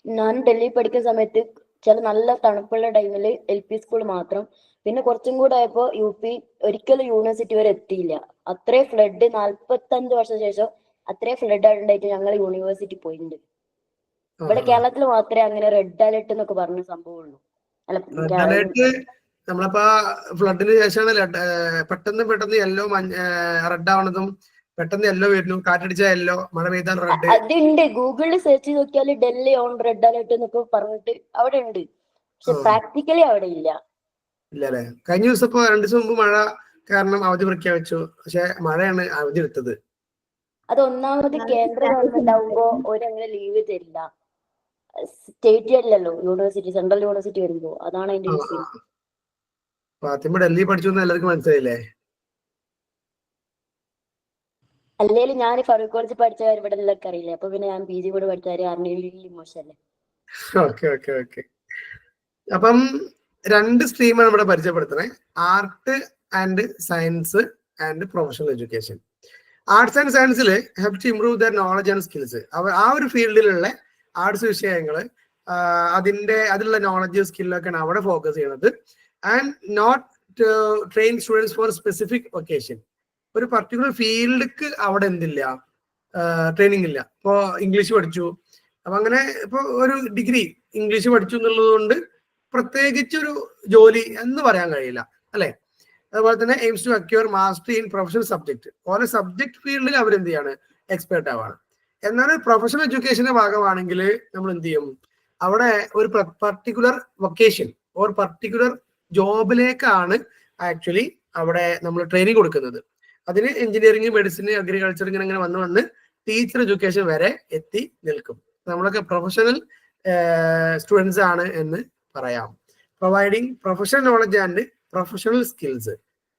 ഞാൻ ഡൽഹി പഠിക്കുന്ന സമയത്ത് ചില നല്ല തണുപ്പുള്ള ടൈമിൽ LP സ്കൂൾ മാത്രം, പിന്നെ കുറച്ചും കൂടെ ആയപ്പോ UP ഒരിക്കലും യൂണിവേഴ്സിറ്റി വരെ എത്തിയില്ല. അത്രേ ഫ്ലഡ് 45 വർഷം ശേഷം അത്രേ ഫ്ലഡ് ഉണ്ടായിട്ട് ഞങ്ങൾ യൂണിവേഴ്സിറ്റി പോയിട്ടുണ്ട്. ഇവിടെ കേരളത്തിൽ മാത്രമേ അങ്ങനെ റെഡ് അലർട്ട് എന്നൊക്കെ പറഞ്ഞ സംഭവം ഉള്ളൂ. റെഡ് അലേർട്ട് നമ്മളിപ്പോ ഫ്ലഡിന് ശേഷമാണ് പെട്ടെന്ന് യെല്ലോ റെഡ് ആവണതും, പെട്ടെന്ന് യെല്ലോ വരുന്നു, കാറ്റടിച്ച യെല്ലോ, മഴ പെയ്താൽ റെഡ്. അതുണ്ട്, ഗൂഗിളിൽ സെർച്ച് ചെയ്ത് നോക്കിയാൽ ഡൽഹി ഓൺ റെഡ് അലേർട്ട് എന്നൊക്കെ പറഞ്ഞിട്ട് അവിടെ ഉണ്ട്. പക്ഷെ പ്രാക്ടിക്കലി അവിടെ ഇല്ല. ഇല്ല അല്ലെ? കഴിഞ്ഞ ദിവസം ഇപ്പൊ 2 ദിവസം മുമ്പ് മഴ കാരണം അവധി പ്രഖ്യാപിച്ചു. പക്ഷെ മഴയാണ് അവധി എടുത്തത്. അത് ഒന്നാമത് കേന്ദ്ര ഗവൺമെന്റ് ആവുമ്പോ ഒരങ്ങനെ ലീവ് തരില്ല. സ്റ്റേറ്റ് അല്ലല്ലോ, യൂണിവേഴ്സിറ്റി, സെൻട്രൽ യൂണിവേഴ്സിറ്റി വരുമ്പോ. അതാണ് അതിന്റെ വിഷയം. ഫാത്തിമ ഡൽഹി പഠിച്ചു എന്ന് എല്ലാവർക്കും മനസ്സിലായില്ലേ? അല്ലേലും ഞാൻ ഫറൂഖ് കോളേജ് പഠിച്ച കാര്യം ഇവിടെ എല്ലാവർക്കും അറിയില്ലേ. അപ്പൊ പിന്നെ ഞാൻ PG കൂടെ പഠിച്ച കാര്യം അറിഞ്ഞില്ലെങ്കിൽ മോശമല്ലേ? ഓക്കെ. അപ്പം 2 സ്ട്രീമാണ് ഇവിടെ പരിചയപ്പെടുത്തണേ. Art and science and professional education. Arts and സയൻസിൽ have to improve their knowledge and skills. ആ ഒരു ഫീൽഡിലുള്ള ആർട്സ് വിഷയങ്ങൾ, അതിലുള്ള നോളജ് സ്കില്ലൊക്കെയാണ് അവിടെ ഫോക്കസ് ചെയ്യുന്നത്. And not train students for specific vocation. ഒരു പർട്ടിക്കുലർ ഫീൽഡിക്ക് അവിടെ എന്തില്ല, ട്രെയിനിങ് ഇല്ല. ഇപ്പോ ഇംഗ്ലീഷ് പഠിച്ചു, അപ്പൊ അങ്ങനെ ഇപ്പൊ ഒരു ഡിഗ്രി ഇംഗ്ലീഷ് പഠിച്ചു എന്നുള്ളത് കൊണ്ട് പ്രത്യേകിച്ചൊരു ജോലി എന്ന് പറയാൻ കഴിയില്ല അല്ലെ? അതുപോലെ തന്നെ aims to acquire mastery in professional subject. ഓരോ സബ്ജക്ട് ഫീൽഡിൽ അവർ എന്ത് ചെയ്യാണ്, എക്സ്പേർട്ട് ആവാണ്. എന്നാൽ പ്രൊഫഷണൽ എഡ്യൂക്കേഷന്റെ ഭാഗമാണെങ്കിൽ നമ്മൾ എന്ത് ചെയ്യും, അവിടെ ഒരു പർട്ടിക്കുലർ വൊക്കേഷൻ ഓർ പർട്ടിക്കുലർ ജോബിലേക്കാണ് ആക്ച്വലി അവിടെ നമ്മൾ ട്രെയിനിങ് കൊടുക്കുന്നത്. അതിന് എഞ്ചിനീയറിംഗ്, മെഡിസിൻ, അഗ്രികൾച്ചർ ഇങ്ങനെ വന്ന് ടീച്ചർ എഡ്യൂക്കേഷൻ വരെ എത്തി നിൽക്കും. നമ്മളൊക്കെ പ്രൊഫഷണൽ സ്റ്റുഡൻസ് ആണ് എന്ന് പറയാം. Providing professional knowledge and professional skills.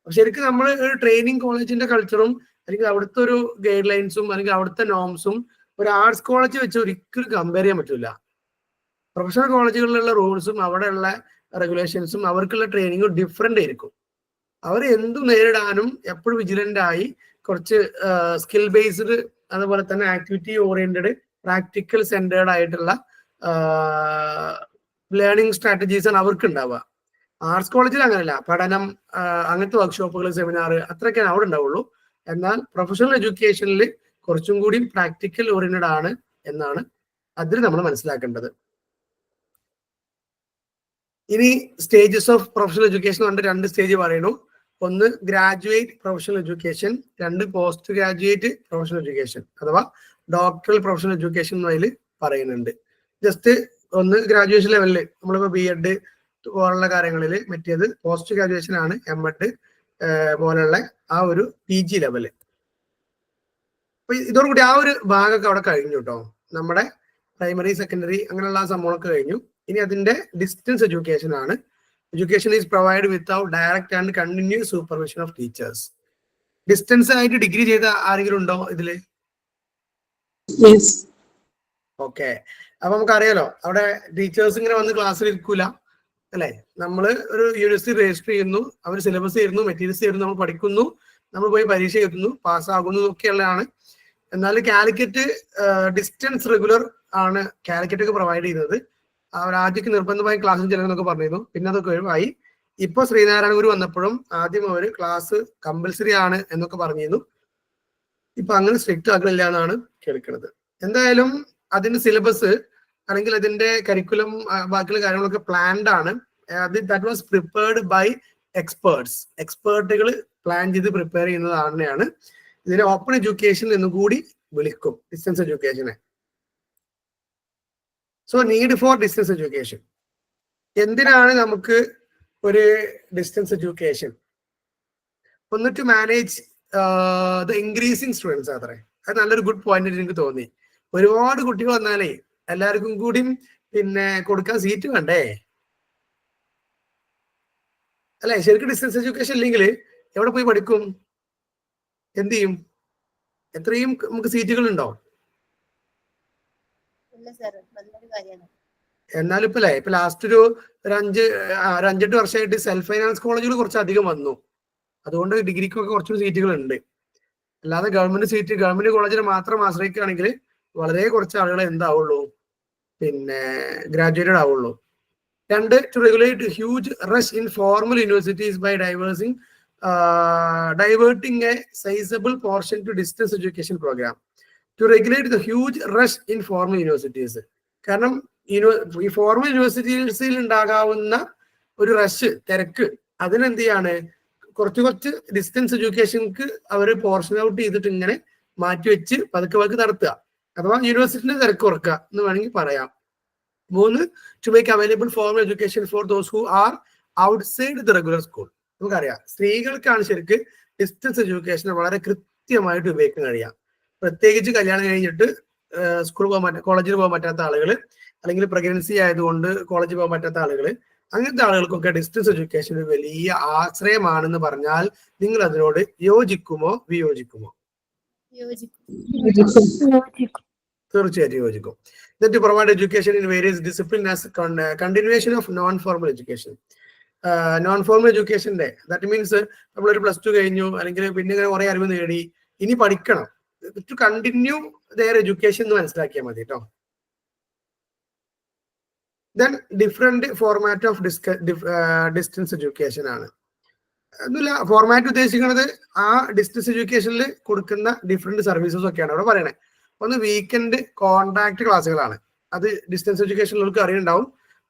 ശരിക്കും നമ്മൾ ഒരു ട്രെയിനിങ് കോളേജിന്റെ കൾച്ചറും അല്ലെങ്കിൽ അവിടുത്തെ ഒരു ഗൈഡ് ലൈൻസും അല്ലെങ്കിൽ അവിടുത്തെ നോംസും ഒരു ആർട്സ് കോളേജ് വെച്ച് ഒരിക്കലും കമ്പയർ ചെയ്യാൻ പറ്റില്ല. പ്രൊഫഷണൽ കോളേജുകളിലുള്ള റൂൾസും അവിടെയുള്ള റെഗുലേഷൻസും അവർക്കുള്ള ട്രെയിനിങ്ങും ഡിഫറെന്റ് ആയിരിക്കും. അവർ എന്തും നേരിടാനും എപ്പോഴും വിജിലന്റ് ആയി കുറച്ച് സ്കിൽ ബേസ്ഡ്, അതുപോലെ തന്നെ ആക്ടിവിറ്റി ഓറിയന്റഡ്, പ്രാക്ടിക്കൽ സെന്റേർഡ് ആയിട്ടുള്ള ലേണിംഗ് സ്ട്രാറ്റജീസ് ആണ് അവർക്ക് ഉണ്ടാവുക. ആർട്സ് കോളേജിൽ അങ്ങനെയല്ല, പഠനം, അങ്ങനത്തെ വർക്ക്ഷോപ്പുകൾ, സെമിനാർ അത്രയൊക്കെയാണ് അവിടെ ഉണ്ടാവുള്ളൂ. എന്നാൽ പ്രൊഫഷണൽ എഡ്യൂക്കേഷനിൽ കുറച്ചും കൂടി പ്രാക്ടിക്കൽ ഓറിയന്റഡ് ആണ് എന്നാണ് അതിൽ നമ്മൾ മനസ്സിലാക്കേണ്ടത്. ഇനി സ്റ്റേജസ് ഓഫ് പ്രൊഫഷണൽ എഡ്യൂക്കേഷൻ കൊണ്ട് 2 സ്റ്റേജ് പറയുന്നു. ഒന്ന് graduate professional education, 2 post graduate professional education അഥവാ ഡോക്ടറൽ പ്രൊഫഷണൽ എഡ്യൂക്കേഷൻ അതിൽ പറയുന്നുണ്ട്. ജസ്റ്റ് ഒന്ന് ഗ്രാജുവേഷൻ ലെവലിൽ നമ്മളിപ്പോൾ BEd പോലുള്ള കാര്യങ്ങളിൽ, മറ്റേത് പോസ്റ്റ് ഗ്രാജുവേഷൻ ആണ് MEd പോലുള്ള ആ ഒരു PG ലെവല്. അപ്പൊ ഇതോടുകൂടി ആ ഒരു ഭാഗമൊക്കെ അവിടെ കഴിഞ്ഞു കേട്ടോ. നമ്മുടെ പ്രൈമറി, സെക്കൻഡറി അങ്ങനെയുള്ള ആ സംഭവമൊക്കെ കഴിഞ്ഞു. ഇനി അതിന്റെ ഡിസ്റ്റൻസ് എഡ്യൂക്കേഷൻ ആണ്. Education is provide without direct and continuous supervision of teachers. Distance ആയിട്ട് ഡിഗ്രി ചെയ്ത ആരെങ്കിലും ഉണ്ടോ ഇതില്? ഓക്കെ. അപ്പൊ നമുക്കറിയാലോ അവിടെ ടീച്ചേഴ്സ് ഇങ്ങനെ വന്ന് ക്ലാസ്സിൽ ഇരിക്കൂല അല്ലെ? നമ്മള് ഒരു യൂണിവേഴ്സിറ്റി രജിസ്റ്റർ ചെയ്യുന്നു, അവർ സിലബസ് തരുന്നു, മെറ്റീരിയൽസ് തരുന്നു, നമ്മൾ പഠിക്കുന്നു, നമ്മൾ പോയി പരീക്ഷ എഴുതുന്നു, പാസ്സാകുന്നു എന്നൊക്കെയുള്ളതാണ്. എന്നാൽ കാലിക്കറ്റ് ഡിസ്റ്റൻസ് റെഗുലർ ആണ് കാലിക്കറ്റ് ഒക്കെ പ്രൊവൈഡ് ചെയ്യുന്നത്. അവർ ആദ്യമൊക്കെ നിർബന്ധമായി ക്ലാസ്സിൽ ചെല്ലുന്നൊക്കെ പറഞ്ഞിരുന്നു, പിന്നെ അതൊക്കെ ഒഴിവായി. ഇപ്പൊ ശ്രീനാരായണ ഗുരു വന്നപ്പോഴും ആദ്യം അവർ ക്ലാസ് കമ്പൽസറി ആണ് എന്നൊക്കെ പറഞ്ഞിരുന്നു. ഇപ്പൊ അങ്ങനെ സ്ട്രിക്റ്റ് ആക്കണില്ല എന്നാണ് കേൾക്കുന്നത്. എന്തായാലും അതിന്റെ സിലബസ് അല്ലെങ്കിൽ അതിന്റെ കരിക്കുലം ബാക്കിയുള്ള കാര്യങ്ങളൊക്കെ പ്ലാൻഡ് ആണ്. That was prepared by experts. എക്സ്പേർട്ടുകൾ പ്ലാൻ ചെയ്ത് പ്രിപ്പയർ ചെയ്യുന്നതാണ്. ഇതിനെ ഓപ്പൺ എഡ്യൂക്കേഷൻ എന്ന് കൂടി വിളിക്കും, ഡിസ്റ്റൻസ് എഡ്യൂക്കേഷനെ. So need for distance education. എന്തിനാണ് നമുക്ക് ഒരു ഡിസ്റ്റൻസ് എഡ്യൂക്കേഷൻ? ഒന്ന് to manage the increasing students അത്രേ. അത് നല്ലൊരു ഗുഡ് പോയിന്റ് എനിക്ക് തോന്നി. ഒരുപാട് കുട്ടികൾ വന്നാലേ എല്ലാവർക്കും കൂടി പിന്നെ കൊടുക്കാൻ സീറ്റ് വേണ്ടേ അല്ലെ? ശരിക്കും ഡിസ്റ്റൻസ് എഡ്യൂക്കേഷൻ ഇല്ലെങ്കിൽ എവിടെ പോയി പഠിക്കും? എന്ത് ചെയ്യും? എത്രയും നമുക്ക് സീറ്റുകൾ ഉണ്ടോ? എന്നാലും ഇപ്പൊ ഇപ്പൊ ലാസ്റ്റ് ഒരു 5-8 വർഷമായിട്ട് സെൽഫ് ഫൈനാൻസ് കോളേജുകൾ കുറച്ച് അധികം വന്നു. അതുകൊണ്ട് ഡിഗ്രിക്കൊക്കെ കുറച്ചുകൂടി സീറ്റുകൾ ഉണ്ട്. അല്ലാതെ ഗവൺമെന്റ് സീറ്റ്, ഗവൺമെന്റ് കോളേജിനെ മാത്രം ആശ്രയിക്കുകയാണെങ്കിൽ വളരെ കുറച്ച് ആളുകളെ എന്താവുള്ളൂ, പിന്നെ ഗ്രാജുവേറ്റഡ് ആവുള്ളൂ. 2, to regulate huge rush in formal universities by diverting a sizable portion to distance education program. To regulate the huge rush in formal universities. കാരണം ഈ ഫോർമൽ യൂണിവേഴ്സിറ്റീസിൽ ഉണ്ടാകാവുന്ന ഒരു റഷ് തിരക്ക് അതിനെന്ത് ചെയ്യാണ് കുറച്ച് ഡിസ്റ്റൻസ് എഡ്യൂക്കേഷൻക്ക് അവർ പോർഷൻ ഔട്ട് ചെയ്തിട്ട് ഇങ്ങനെ മാറ്റിവെച്ച് പതുക്കെ പതുക്കെ നടത്തുക, അഥവാ യൂണിവേഴ്സിറ്റിന്റെ തിരക്ക് കുറക്കുക എന്ന് വേണമെങ്കിൽ പറയാം. 3, to make available formal education for those who are outside the regular school. നമുക്കറിയാം സ്ത്രീകൾക്കാണ് ശരിക്ക് ഡിസ്റ്റൻസ് എഡ്യൂക്കേഷൻ വളരെ കൃത്യമായിട്ട് ഉപയോഗിക്കാൻ കഴിയാം. പ്രത്യേകിച്ച് കല്യാണം കഴിഞ്ഞിട്ട് സ്കൂളിൽ പോകാൻ കോളേജിൽ പോകാൻ പറ്റാത്ത ആളുകൾ, അല്ലെങ്കിൽ പ്രഗ്നൻസി ആയതുകൊണ്ട് കോളേജിൽ പോകാൻ പറ്റാത്ത ആളുകൾ, അങ്ങനത്തെ ആളുകൾക്കൊക്കെ ഡിസ്റ്റൻസ് എഡ്യൂക്കേഷൻ ഒരു വലിയ ആശ്രയമാണെന്ന് പറഞ്ഞാൽ നിങ്ങൾ അതിനോട് യോജിക്കുമോ വിയോജിക്കുമോ? തീർച്ചയായിട്ടും യോജിക്കും. To provide education in various disciplines as continuation of non-formal education. Non-formal education that means നമ്മളൊരു +2 കഴിഞ്ഞു അല്ലെങ്കിൽ പിന്നെ ഇങ്ങനെ കുറെ അറിവ് നേടി, ഇനി പഠിക്കണം, ടു കണ്ടിന്യൂ ദെയർ എഡ്യൂക്കേഷൻ എന്ന് മനസ്സിലാക്കിയാൽ മതി കേട്ടോ. Then different format of distance education ആണ്. ഒന്നുമില്ല, ഫോർമാറ്റ് ഉദ്ദേശിക്കുന്നത് ആ ഡിസ്റ്റൻസ് എഡ്യൂക്കേഷനിൽ കൊടുക്കുന്ന ഡിഫറെന്റ് സർവീസസ് ഒക്കെയാണ് അവിടെ പറയണേ. ഒന്ന് വീക്കെൻഡ് കോൺടാക്ട് ക്ലാസ്സുകളാണ്. അത് ഡിസ്റ്റൻസ് എഡ്യൂക്കേഷനിലേക്ക് അറിയുണ്ടാവും.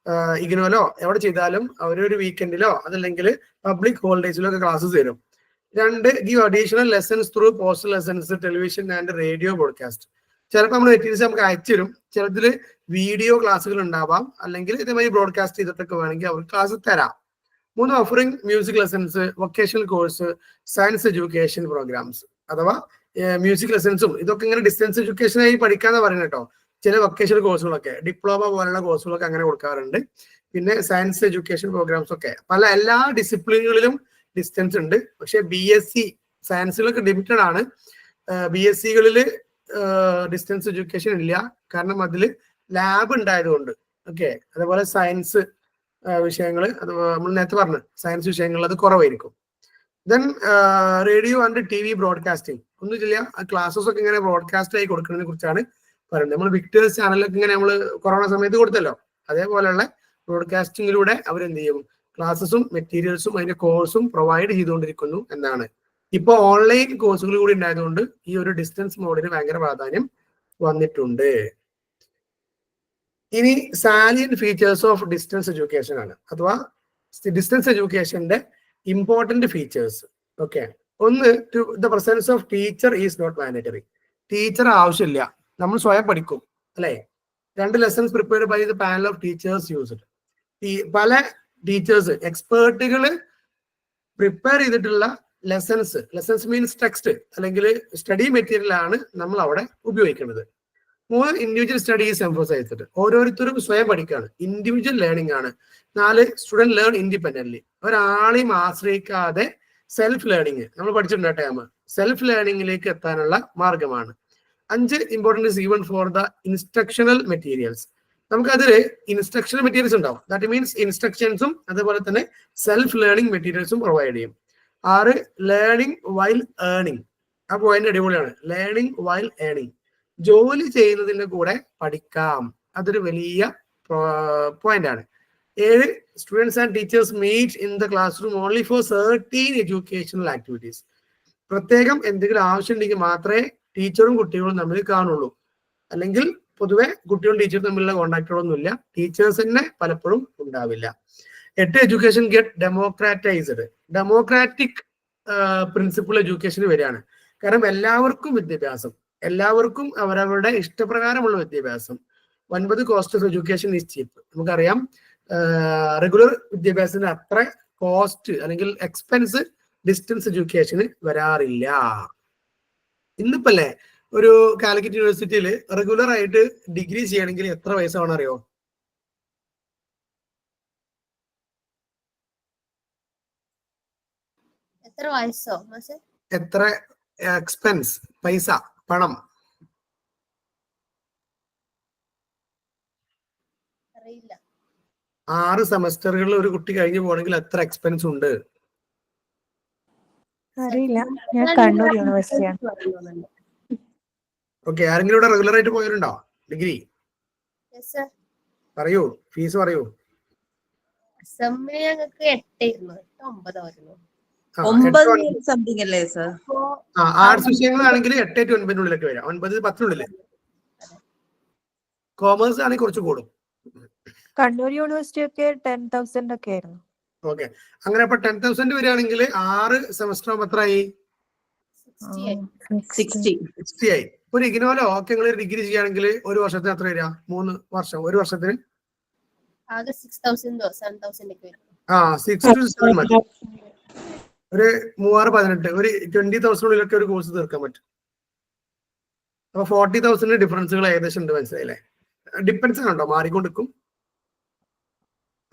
ഇഗ്നോയിലോ എവിടെ ചെയ്താലും അവരൊരു വീക്കെൻഡിലോ അതല്ലെങ്കിൽ പബ്ലിക് ഹോളിഡേസിലോ ഒക്കെ ക്ലാസ്സസ് തരും. 2, give additional lessons through postal lessons, television and radio broadcast. ചിലപ്പോൾ നമ്മൾ മെറ്റീരിയൽസ് നമുക്ക് അയച്ചു തരും, ചിലതിൽ വീഡിയോ ക്ലാസ്സുകൾ ഉണ്ടാവാം, അല്ലെങ്കിൽ ഇതേമാതിരി ബ്രോഡ്കാസ്റ്റ് ചെയ്തിട്ടൊക്കെ വേണമെങ്കിൽ അവർക്ക് ക്ലാസ് തരാം. 3, offering music lessons, vocational course, science education programs. അഥവാ മ്യൂസിക് ലെസൺസും ഇതൊക്കെ ഇങ്ങനെ ഡിസ്റ്റൻസ് എഡ്യൂക്കേഷനായി പഠിക്കാന്ന് പറയുന്നത് കേട്ടോ. ചില വൊക്കേഷണൽ കോഴ്സുകളൊക്കെ ഡിപ്ലോമ പോലുള്ള കോഴ്സുകളൊക്കെ അങ്ങനെ കൊടുക്കാറുണ്ട്. പിന്നെ സയൻസ് എഡ്യൂക്കേഷൻ പ്രോഗ്രാംസ് ഒക്കെ എല്ലാ ഡിസിപ്ലിനുകളിലും ഡിസ്റ്റൻസ് ഉണ്ട്. പക്ഷെ BSc സയൻസിലൊക്കെ ലിമിറ്റഡ് ആണ്. BScകളിൽ ഡിസ്റ്റൻസ് എഡ്യൂക്കേഷൻ ഇല്ല, കാരണം അതിൽ ലാബ് ഉണ്ടായതുകൊണ്ട്. ഓക്കെ, അതേപോലെ സയൻസ് വിഷയങ്ങൾ, അത് നമ്മൾ നേരത്തെ പറഞ്ഞു സയൻസ് വിഷയങ്ങൾ അത് കുറവായിരിക്കും. Then radio and TV broadcasting. ഒന്നും ചെയ്യാ, ക്ലാസ്സസ് ഒക്കെ ഇങ്ങനെ ബ്രോഡ്കാസ്റ്റ് ആയി കൊടുക്കുന്നതിനെ കുറിച്ചാണ് പറയുന്നത്. നമ്മൾ വിക്ടേഴ്സ് ചാനലൊക്കെ ഇങ്ങനെ നമ്മൾ കൊറോണ സമയത്ത് കൊടുത്തല്ലോ, അതേപോലെയുള്ള ബ്രോഡ്കാസ്റ്റിംഗിലൂടെ അവരെന്ത് ചെയ്യും, ക്ലാസ്സസും മെറ്റീരിയൽസും അതിന്റെ കോഴ്സും പ്രൊവൈഡ് ചെയ്തുകൊണ്ടിരിക്കുന്നു എന്നാണ്. ഇപ്പൊ ഓൺലൈൻ കോഴ്സുകൾ കൂടി ഉണ്ടായതുകൊണ്ട് ഈ ഒരു ഡിസ്റ്റൻസ് മോഡിന് ഭയങ്കര പ്രാധാന്യം വന്നിട്ടുണ്ട്. ഇനി salient features of distance education ആണ്, അഥവാ ഡിസ്റ്റൻസ് എഡ്യൂക്കേഷന്റെ ഇമ്പോർട്ടന്റ് ഫീച്ചേഴ്സ്. ഓക്കെ, ഒന്ന്, the presence of teacher is not mandatory. Teacher ആവശ്യമില്ല, നമ്മൾ സ്വയം പഠിക്കും അല്ലെ. 2, lessons prepared by the panel of teachers used. പല ടീച്ചേഴ്സ് എക്സ്പേർട്ടുകൾ പ്രിപ്പയർ ചെയ്തിട്ടുള്ള ലെസൺസ് മീൻസ് ടെക്സ്റ്റ് അല്ലെങ്കിൽ സ്റ്റഡി മെറ്റീരിയൽ ആണ് നമ്മൾ അവിടെ ഉപയോഗിക്കുന്നത്. 3, ഇൻഡിവിജ്വൽ സ്റ്റഡീസ് എംഫസൈസ്ഡ്. ഓരോരുത്തരും സ്വയം പഠിക്കുകയാണ്, ഇൻഡിവിജ്വൽ ലേണിംഗ് ആണ്. 4, സ്റ്റുഡന്റ് ലേൺ ഇൻഡിപെൻഡന്റ്ലി. ഒരാളെയും ആശ്രയിക്കാതെ സെൽഫ് ലേണിംഗ് നമ്മൾ പഠിച്ചിട്ടുണ്ട് ടൈം, സെൽഫ് ലേണിംഗിലേക്ക് എത്താനുള്ള മാർഗമാണ്. 5, importance even for the instructional materials. നമുക്കതിൽ ഇൻസ്ട്രക്ഷണൽ മെറ്റീരിയൽസ് ഉണ്ടാവും, ദാറ്റ് മീൻസ് ഇൻസ്ട്രക്ഷൻസും അതുപോലെ തന്നെ സെൽഫ് ലേണിംഗ് മെറ്റീരിയൽസും പ്രൊവൈഡ് ചെയ്യും. 6, ലേണിംഗ് വൈൽ ഏർണിംഗ്. ആ പോയിന്റ് അടിപൊളിയാണ്, ലേണിംഗ് വൈൽ ഏർണിംഗ്. ജോലി ചെയ്യുന്നതിന്റെ കൂടെ പഠിക്കാം, അതൊരു വലിയ പോയിന്റ് ആണ്. 7, students and teachers meet in the classroom only for certain educational activities. പ്രത്യേകം എന്തെങ്കിലും ആവശ്യമുണ്ടെങ്കിൽ മാത്രമേ ടീച്ചറും കുട്ടികളും തമ്മിൽ കാണുള്ളൂ, അല്ലെങ്കിൽ പൊതുവെ കുട്ടികളും ടീച്ചറും തമ്മിലുള്ള കോണ്ടാക്റ്റുകളൊന്നുമില്ല, ടീച്ചേഴ്സ് തന്നെ പലപ്പോഴും ഉണ്ടാവില്ല. 8, education get democratized. Democratic principle education വരികയാണ്, കാരണം എല്ലാവർക്കും വിദ്യാഭ്യാസം, എല്ലാവർക്കും അവരവരുടെ ഇഷ്ടപ്രകാരമുള്ള വിദ്യാഭ്യാസം. 9, cost of education is cheap. നമുക്കറിയാം റെഗുലർ വിദ്യാഭ്യാസത്തിന് അത്ര കോസ്റ്റ് അല്ലെങ്കിൽ എക്സ്പെൻസ് ഡിസ്റ്റൻസ് എഡ്യൂക്കേഷന് വരാറില്ല. ഇന്നിപ്പോ അല്ലേ ഒരു കാലിക്കറ്റ് യൂണിവേഴ്സിറ്റിയിൽ റെഗുലർ ആയിട്ട് ഡിഗ്രി ചെയ്യണമെങ്കിൽ എത്ര പൈസ അറിയോ? എത്ര എക്സ്പെൻസ്, പൈസ, പണം? അറിയില്ല. 6 സെമസ്റ്ററുകളിൽ ഒരു കുട്ടി കഴിഞ്ഞു പോകണമെങ്കിൽ എത്ര എക്സ്പെൻസ് ഉണ്ട്? അറിയില്ല, ഞാൻ കണ്ണൂർ യൂണിവേഴ്സിറ്റിയാണ്. ഓക്കെ, ആരെങ്കിലും ഇവിടെ റെഗുലർ ആയിട്ട് പോയവരുണ്ടോ ഡിഗ്രി? പറയൂ, ഫീസ് പറയൂ. ഞങ്ങൾക്ക് 9 സംതിങ് അല്ലേ സർ? ആർട്സ് വിഷയങ്ങളാണെങ്കിൽ 8 to 9 വരാം, 9, 10 കോമേഴ്സ് ആണെങ്കിൽ കുറച്ച് കൂടും. കണ്ണൂർ യൂണിവേഴ്സിറ്റി ഒക്കെ 10,000 ഒക്കെ ആയിരുന്നു. ഓക്കെ, അങ്ങനെ അപ്പൊ 10,000 വരികയാണെങ്കിൽ 6 സെമസ്റ്റർ ആകുമ്പോൾ എത്രയായി? 60 ആയി. ഒരു ഇഗ്നോലോ ഓക്കെ നിങ്ങൾ ഡിഗ്രി ചെയ്യുകയാണെങ്കിൽ ഒരു വർഷത്തിന് എത്ര വരിക? 3 വർഷം, ഒരു വർഷത്തിന് ആകെ 6,000 7,000 ഒക്കെ വരും. 6 to 7 മതി. ഒരു 3,618 ഒരു 20,000 ഒരു കോഴ്സ് തീർക്കാൻ പറ്റും. അപ്പൊ 40,000 ഡിഫറൻസുകൾ ഏകദേശം ഉണ്ട്, മനസ്സിലായില്ലേ? ഡിപ്പെൻസ് ആണോ, മാറിക്കൊണ്ടിരിക്കും.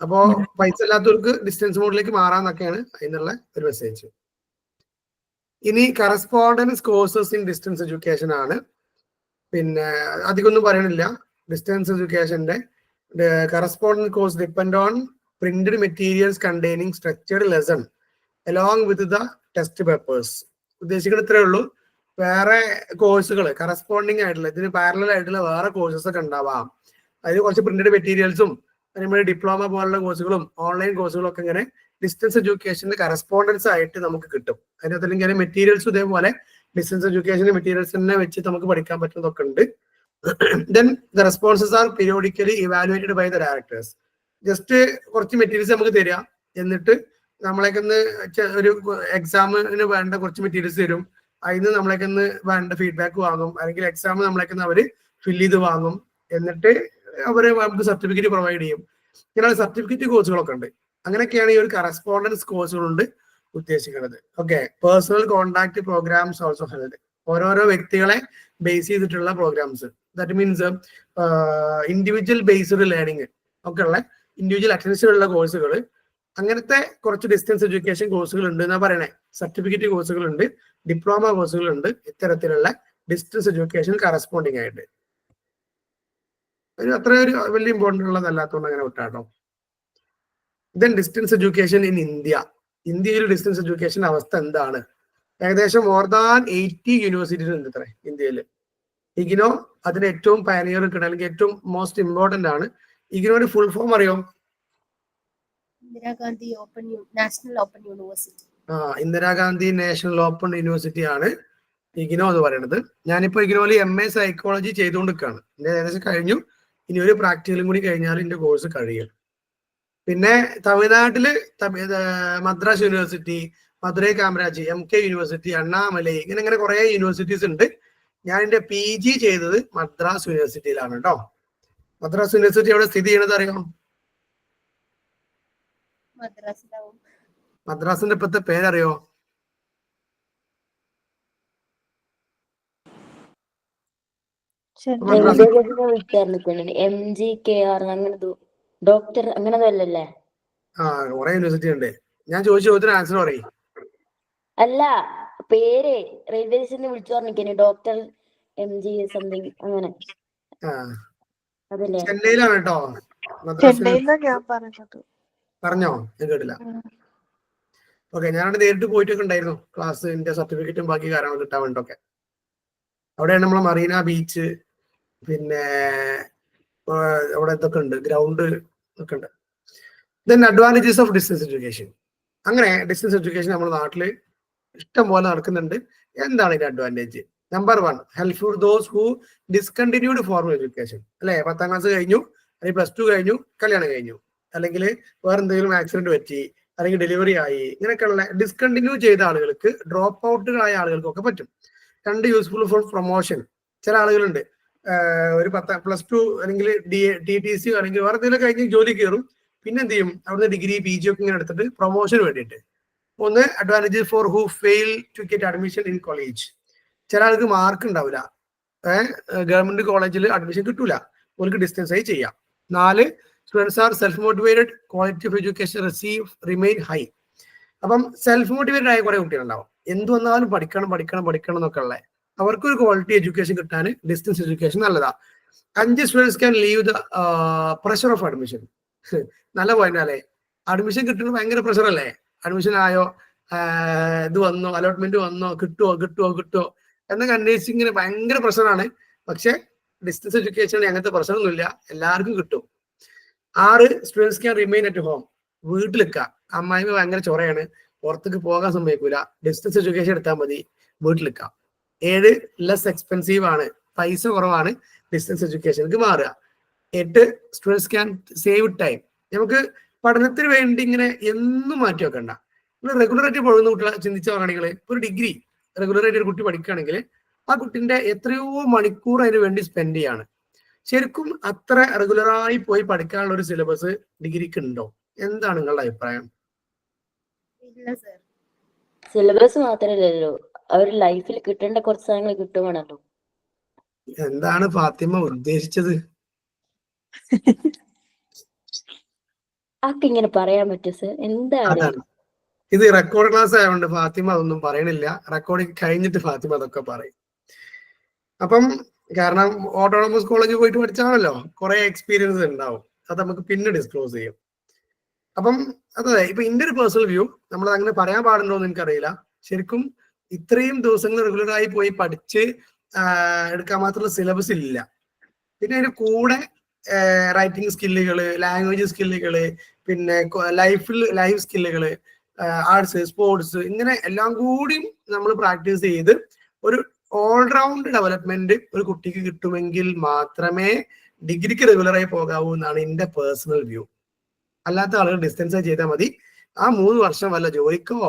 അപ്പോ പൈസ ഇല്ലാത്തവർക്ക് ഡിസ്റ്റൻസ് മോഡിലേക്ക് മാറാന്നൊക്കെയാണ് അതിനുള്ള ഒരു മെസ്സേജ്. ഇനി correspondence courses in distance education ആണ്. പിന്നെ അധികം ഒന്നും പറയണില്ല. ഡിസ്റ്റൻസ് എഡ്യൂക്കേഷന്റെ correspondence course depend on printed materials containing structured lesson along with the test papers. ഉദ്ദേശിക്കുന്നത് ഇത്രയേ ഉള്ളൂ. വേറെ കോഴ്സുകൾ കറസ്പോണ്ടിങ് ആയിട്ടുള്ള ഇതിന് പാരലൽ ആയിട്ടുള്ള വേറെ കോഴ്സസ് ഒക്കെ ഉണ്ടാവാം. അതിന് കുറച്ച് പ്രിന്റഡ് മെറ്റീരിയൽസും നമ്മുടെ ഡിപ്ലോമ പോലുള്ള കോഴ്സുകളും ഓൺലൈൻ കോഴ്സുകളും ഒക്കെ ഇങ്ങനെ ഡിസ്റ്റൻസ് എഡ്യൂക്കേഷന്റെ കറസ്പോണ്ടൻസ് ആയിട്ട് നമുക്ക് കിട്ടും. അതിനകത്ത് ഇങ്ങനെ മെറ്റീരിയൽസ് ഇതേപോലെ ഡിസ്റ്റൻസ് എഡ്യൂക്കേഷന്റെ മെറ്റീരിയൽസ് തന്നെ വെച്ച് നമുക്ക് പഠിക്കാൻ പറ്റുന്നതൊക്കെ ഉണ്ട്. Then the responses are periodically evaluated by the directors. Just കുറച്ച് മെറ്റീരിയൽസ് നമുക്ക് തരിക, എന്നിട്ട് നമ്മളേക്കൊന്ന് ഒരു എക്സാമിന് വേണ്ട കുറച്ച് മെറ്റീരിയൽസ് തരും. അതിന് നമ്മളേക്കൊന്ന് വേണ്ട ഫീഡ്ബാക്ക് വാങ്ങും, അല്ലെങ്കിൽ എക്സാം നമ്മളേക്കൊന്ന് അവര് ഫില്ല് ചെയ്ത് വാങ്ങും. എന്നിട്ട് അവര് നമുക്ക് സർട്ടിഫിക്കറ്റ് പ്രൊവൈഡ് ചെയ്യും. ഇങ്ങനെയുള്ള സർട്ടിഫിക്കറ്റ് കോഴ്സുകളൊക്കെ ഉണ്ട്. അങ്ങനെയൊക്കെയാണ് ഈ ഒരു കറസ്പോണ്ടൻസ് കോഴ്സുകൾ കൊണ്ട് ഉദ്ദേശിക്കുന്നത്. Okay, personal contact programs also held. ഓരോരോ വ്യക്തികളെ ബേസ് ചെയ്തിട്ടുള്ള programs. That means individual based learning ഒക്കെ ഉള്ള ഇൻഡിവിജ്വൽ അറ്റൻഷനുള്ള കോഴ്സുകൾ. അങ്ങനത്തെ കുറച്ച് ഡിസ്റ്റൻസ് എഡ്യൂക്കേഷൻ കോഴ്സുകൾ ഉണ്ട് എന്നാ പറയണേ. സർട്ടിഫിക്കറ്റ് കോഴ്സുകൾ ഉണ്ട്, ഡിപ്ലോമ കോഴ്സുകൾ ഉണ്ട്, ഇത്തരത്തിലുള്ള ഡിസ്റ്റൻസ് എഡ്യൂക്കേഷൻ കറസ്പോണ്ടിങ് ആയിട്ട്. അത്ര ഒരു വലിയ ഇമ്പോർട്ടൻ്റ് ഉള്ളതല്ലാത്തതുകൊണ്ട് അങ്ങനെ വിട്ടാട്ടോ. Then distance education in India. ഇന്ത്യയിൽ ഡിസ്റ്റൻസ് എഡ്യൂക്കേഷൻ അവസ്ഥ എന്താണ്? ഏകദേശം മോർ ദാൻ 80 യൂണിവേഴ്സിറ്റീസ് ഉണ്ട് ഇത്ര ഇന്ത്യയിൽ. ഇഗ്നോ അതിന് ഏറ്റവും പയനിയർ നിൽക്കണം, അല്ലെങ്കിൽ ഏറ്റവും മോസ്റ്റ് ഇമ്പോർട്ടന്റ് ആണ്. ഇഗ്നോയുടെ ഫുൾ ഫോം അറിയോ? Indira Gandhi national open university. Indira Gandhi national open university ആണ് ഇഗ്നോ എന്ന് പറയുന്നത്. ഞാനിപ്പോ ഇഗ്നോയിൽ MA സൈക്കോളജി ചെയ്തുകൊണ്ടിരിക്കുകയാണ്. എന്റെ ഏകദേശം കഴിഞ്ഞു. ഇനി ഒരു പ്രാക്ടിക്കലും കൂടി കഴിഞ്ഞാൽ എന്റെ കോഴ്സ് കഴിയും. പിന്നെ തമിഴ്നാട്ടില് Madras university, Madurai Kamaraj, MK university, Annamalai, ഇങ്ങനെ കുറെ യൂണിവേഴ്സിറ്റീസ് ഉണ്ട്. ഞാൻ എന്റെ PG ചെയ്തത് മദ്രാസ് യൂണിവേഴ്സിറ്റിയിലാണ് കേട്ടോ. മദ്രാസ് യൂണിവേഴ്സിറ്റി എവിടെ സ്ഥിതി ചെയ്യണത് അറിയോ? മദ്രാസിന്റെ ഇപ്പത്തെ പേരറിയോ? MGKR അങ്ങനെ ഡോക്ടർ അങ്ങനെ അല്ലല്ലേ? കുറെ യൂണിവേഴ്സിറ്റി ഉണ്ട്. ഞാൻ ചോദിച്ച ചോദ്യത്തിന് ആൻസർ പറയും. അല്ല, പേര് റെയിൽവേ സ്റ്റേഷനിൽ വിളിച്ചു പറഞ്ഞിരിക്കേ ഡോക്ടർ MG സംതിങ് അങ്ങനെ. അതല്ലേ? ചെന്നൈയിലാണ് കേട്ടോ. പറഞ്ഞോ? ഞാൻ കേട്ടില്ല. ഓക്കെ, ഞാനവിടെ നേരിട്ട് പോയിട്ടൊക്കെ ഉണ്ടായിരുന്നു. ക്ലാസ്സിന്റെ സർട്ടിഫിക്കറ്റും ബാക്കി കാര്യങ്ങളും കിട്ടാൻ വേണ്ടിട്ടൊക്കെ. അവിടെയാണ് നമ്മളെ മറീന ബീച്ച്, പിന്നെ അവിടെ ഇതൊക്കെ ഉണ്ട്, ഗ്രൗണ്ട് ഒക്കെ ഉണ്ട്. Then advantages of distance education. അങ്ങനെ ഡിസ്റ്റൻസ് എഡ്യൂക്കേഷൻ നമ്മുടെ നാട്ടിൽ ഇഷ്ടം പോലെ നടക്കുന്നുണ്ട്. എന്താണ് ഇതിന്റെ advantage? Number 1, helpful those who discontinued formal education. അല്ലെ, 10ാം ക്ലാസ് കഴിഞ്ഞു, അല്ലെങ്കിൽ +2 കഴിഞ്ഞു, കല്യാണം കഴിഞ്ഞു, അല്ലെങ്കിൽ വേറെ എന്തെങ്കിലും ആക്സിഡന്റ് പറ്റി, അല്ലെങ്കിൽ ഡെലിവറി ആയി, ഇങ്ങനെയൊക്കെയുള്ള ഡിസ്കണ്ടിന്യൂ ചെയ്ത ആളുകൾക്ക്, ഡ്രോപ്പ് ഔട്ടുകളായ ആളുകൾക്കൊക്കെ പറ്റും. 2, യൂസ്ഫുൾ ഫോർ പ്രൊമോഷൻ. ചില ആളുകളുണ്ട് ഒരു +2 അല്ലെങ്കിൽ TTC അല്ലെങ്കിൽ വേറെ എന്തെങ്കിലും കഴിഞ്ഞ് ജോലി കയറും, പിന്നെ എന്ത് ചെയ്യും, അവിടുന്ന് ഡിഗ്രി PG ഒക്കെ ഇങ്ങനെ എടുത്തിട്ട് പ്രൊമോഷന് വേണ്ടിയിട്ട്. 3, advantage for who fail to get admission in college. ചില ആൾക്ക് മാർക്ക് ഉണ്ടാവില്ല, ഗവൺമെന്റ് കോളേജിൽ അഡ്മിഷൻ കിട്ടൂല, അവർക്ക് ഡിസ്റ്റൻസ് ആയി ചെയ്യാം. 4, students are self motivated, quality of education remain high. അപ്പം സെൽഫ് മോട്ടിവേറ്റഡ് ആയ കുറെ കുട്ടികളുണ്ടാവും, എന്ത് വന്നാലും പഠിക്കണം പഠിക്കണം പഠിക്കണം എന്നൊക്കെ ഉള്ളത്. അവർക്കൊരു ക്വാളിറ്റി എഡ്യൂക്കേഷൻ കിട്ടാൻ ഡിസ്റ്റൻസ് എഡ്യൂക്കേഷൻ നല്ലതാ. 5, students can leave the pressure of admission. നല്ല പോയിന്റ് അല്ലേ? അഡ്മിഷൻ കിട്ടുന്നത് ഭയങ്കര പ്രഷർ അല്ലേ? അഡ്മിഷൻ ആയോ, ഇത് വന്നോ, അലോട്ട്മെന്റ് വന്നോ, കിട്ടുമോ എന്നൊക്കെ അന്വേഷിച്ച് ഇങ്ങനെ ഭയങ്കര പ്രഷറാണ്. പക്ഷെ ഡിസ്റ്റൻസ് എഡ്യൂക്കേഷൻ അങ്ങനത്തെ പ്രശ്നമൊന്നുമില്ല, എല്ലാവർക്കും കിട്ടും. 6, students can remain at home. വീട്ടിൽ നിൽക്കാം, അമ്മായിമ്മ ഭയങ്കര ചൊറയാണ്, പുറത്തേക്ക് പോകാൻ സമ്മതിക്കൂല, ഡിസ്റ്റൻസ് എഡ്യൂക്കേഷൻ എടുത്താൽ മതി, വീട്ടിൽ നിൽക്കാം. 7, ലെസ് എക്സ്പെൻസീവ് ആണ്, പൈസ കുറവാണ്, ഡിസ്റ്റൻസ് എഡ്യൂക്കേഷനിലേക്ക് മാറുക. 8, സ്റ്റുഡൻസ് ക്യാൻ സേവ് ടൈം. നമുക്ക് പഠനത്തിന് വേണ്ടി ഇങ്ങനെ എന്നും മാറ്റി വെക്കണ്ട. നിങ്ങൾ റെഗുലറായിട്ട് പോകുന്ന കുട്ടികളെ ചിന്തിച്ച പറയുകയാണെങ്കിൽ ഒരു ഡിഗ്രി റെഗുലറായിട്ട് ഒരു കുട്ടി പഠിക്കുകയാണെങ്കിൽ ആ കുട്ടിന്റെ എത്രയോ മണിക്കൂർ അതിന് വേണ്ടി സ്പെൻഡ് ചെയ്യാണ്. ശരിക്കും അത്ര റെഗുലറായി പോയി പഠിക്കാനുള്ള ഒരു സിലബസ് ഡിഗ്രിക്ക് ഉണ്ടോ? എന്താണ് നിങ്ങളുടെ അഭിപ്രായം? ഇല്ല സർ. സിലബസ് മാത്രമല്ലല്ലോ, അവർ ലൈഫിൽ കിട്ടേണ്ട കുറച്ച് സാധനങ്ങൾ കിട്ടുവാണല്ലോ. എന്താണ് ഫാത്തിമ ഉദ്ദേശിച്ചത്? ആക്ക് ഇങ്ങനെ പറയാൻ പറ്റും സർ? എന്താണ് അതാണ്, ഇത് റെക്കോർഡ് ക്ലാസ് ആയതുകൊണ്ട് ഫാത്തിമ അതൊന്നും പറയണില്ല. റെക്കോർഡിങ് കഴിഞ്ഞിട്ട് ഫാത്തിമ അതൊക്കെ പറയും. അപ്പം കാരണം ഓട്ടോണമസ് കോളേജിൽ പോയിട്ട് പഠിച്ചാണല്ലോ, കുറെ എക്സ്പീരിയൻസ് ഉണ്ടാവും. അത് നമുക്ക് പിന്നെ ഡിസ്ക്ലോസ് ചെയ്യും. അപ്പം അതെ, ഇപ്പൊ എന്റെ ഒരു പേഴ്സണൽ വ്യൂ, നമ്മൾ അങ്ങനെ പറയാൻ പാടുണ്ടോ എന്ന് എനിക്കറിയില്ല. ശരിക്കും ഇത്രയും ദിവസങ്ങൾ റെഗുലറായി പോയി പഠിച്ച് എടുക്കാൻ മാത്രമുള്ള സിലബസ് ഇല്ല. പിന്നെ അതിന്റെ കൂടെ റൈറ്റിംഗ് സ്കില്ലുകള്, ലാംഗ്വേജ് സ്കില്ലുകള്, പിന്നെ ലൈഫ് സ്കില്ലുകള്, ആർട്സ്, സ്പോർട്സ്, ഇങ്ങനെ എല്ലാം കൂടി നമ്മൾ പ്രാക്ടീസ് ചെയ്ത് ഒരു ഓൾറൗണ്ട് ഡെവലപ്മെന്റ് ഒരു കുട്ടിക്ക് കിട്ടുമെങ്കിൽ മാത്രമേ ഡിഗ്രിക്ക് റെഗുലറായി പോകാവൂ എന്നാണ് എന്റെ പേഴ്സണൽ വ്യൂ. അല്ലാത്ത ആളുകൾ ഡിസ്റ്റൻസ് ചെയ്താൽ മതി. ആ 3 വർഷം വല്ല ജോലിക്കോ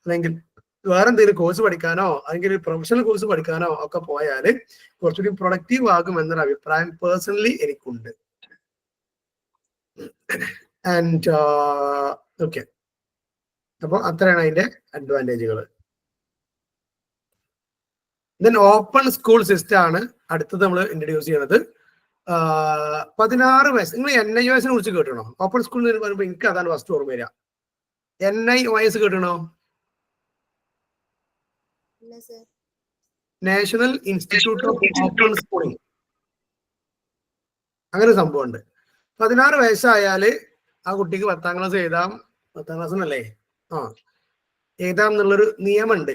അല്ലെങ്കിൽ വേറെ എന്തെങ്കിലും കോഴ്സ് പഠിക്കാനോ അല്ലെങ്കിൽ പ്രൊഫഷണൽ കോഴ്സ് പഠിക്കാനോ ഒക്കെ പോയാൽ കുറച്ചുകൂടി പ്രൊഡക്റ്റീവ് ആകും എന്നൊരു അഭിപ്രായം പേഴ്സണലി എനിക്കുണ്ട്. ആൻഡ് ഓക്കെ, അപ്പോൾ അത്രയാണ് അതിന്റെ അഡ്വാൻറ്റേജുകൾ. ദെൻ ഓപ്പൺ സ്കൂൾ സിസ്റ്റം ആണ് അടുത്തത് നമ്മൾ ഇൻട്രൊഡ്യൂസ് ചെയ്യുന്നത്. 16 വയസ്സ്. നിങ്ങൾ NIOS കുറിച്ച് കേട്ടണോ? ഓപ്പൺ സ്കൂൾ എന്ന് പറയുമ്പോൾ എനിക്ക് അതാണ് ഫസ്റ്റ് ഓർമ്മ വരിക. NIOS കേട്ടണോ? ഇല്ല sir. National institute of open schooling. അങ്ങനെ സംഭവം ഉണ്ട്. 16 വയസ്സായാല് ആ കുട്ടിക്ക് 10ാം ക്ലാസ് എഴുതാം. 10ാം ക്ലാസ് എന്നല്ലേ എഴുതാം എന്നുള്ളൊരു നിയമമുണ്ട്.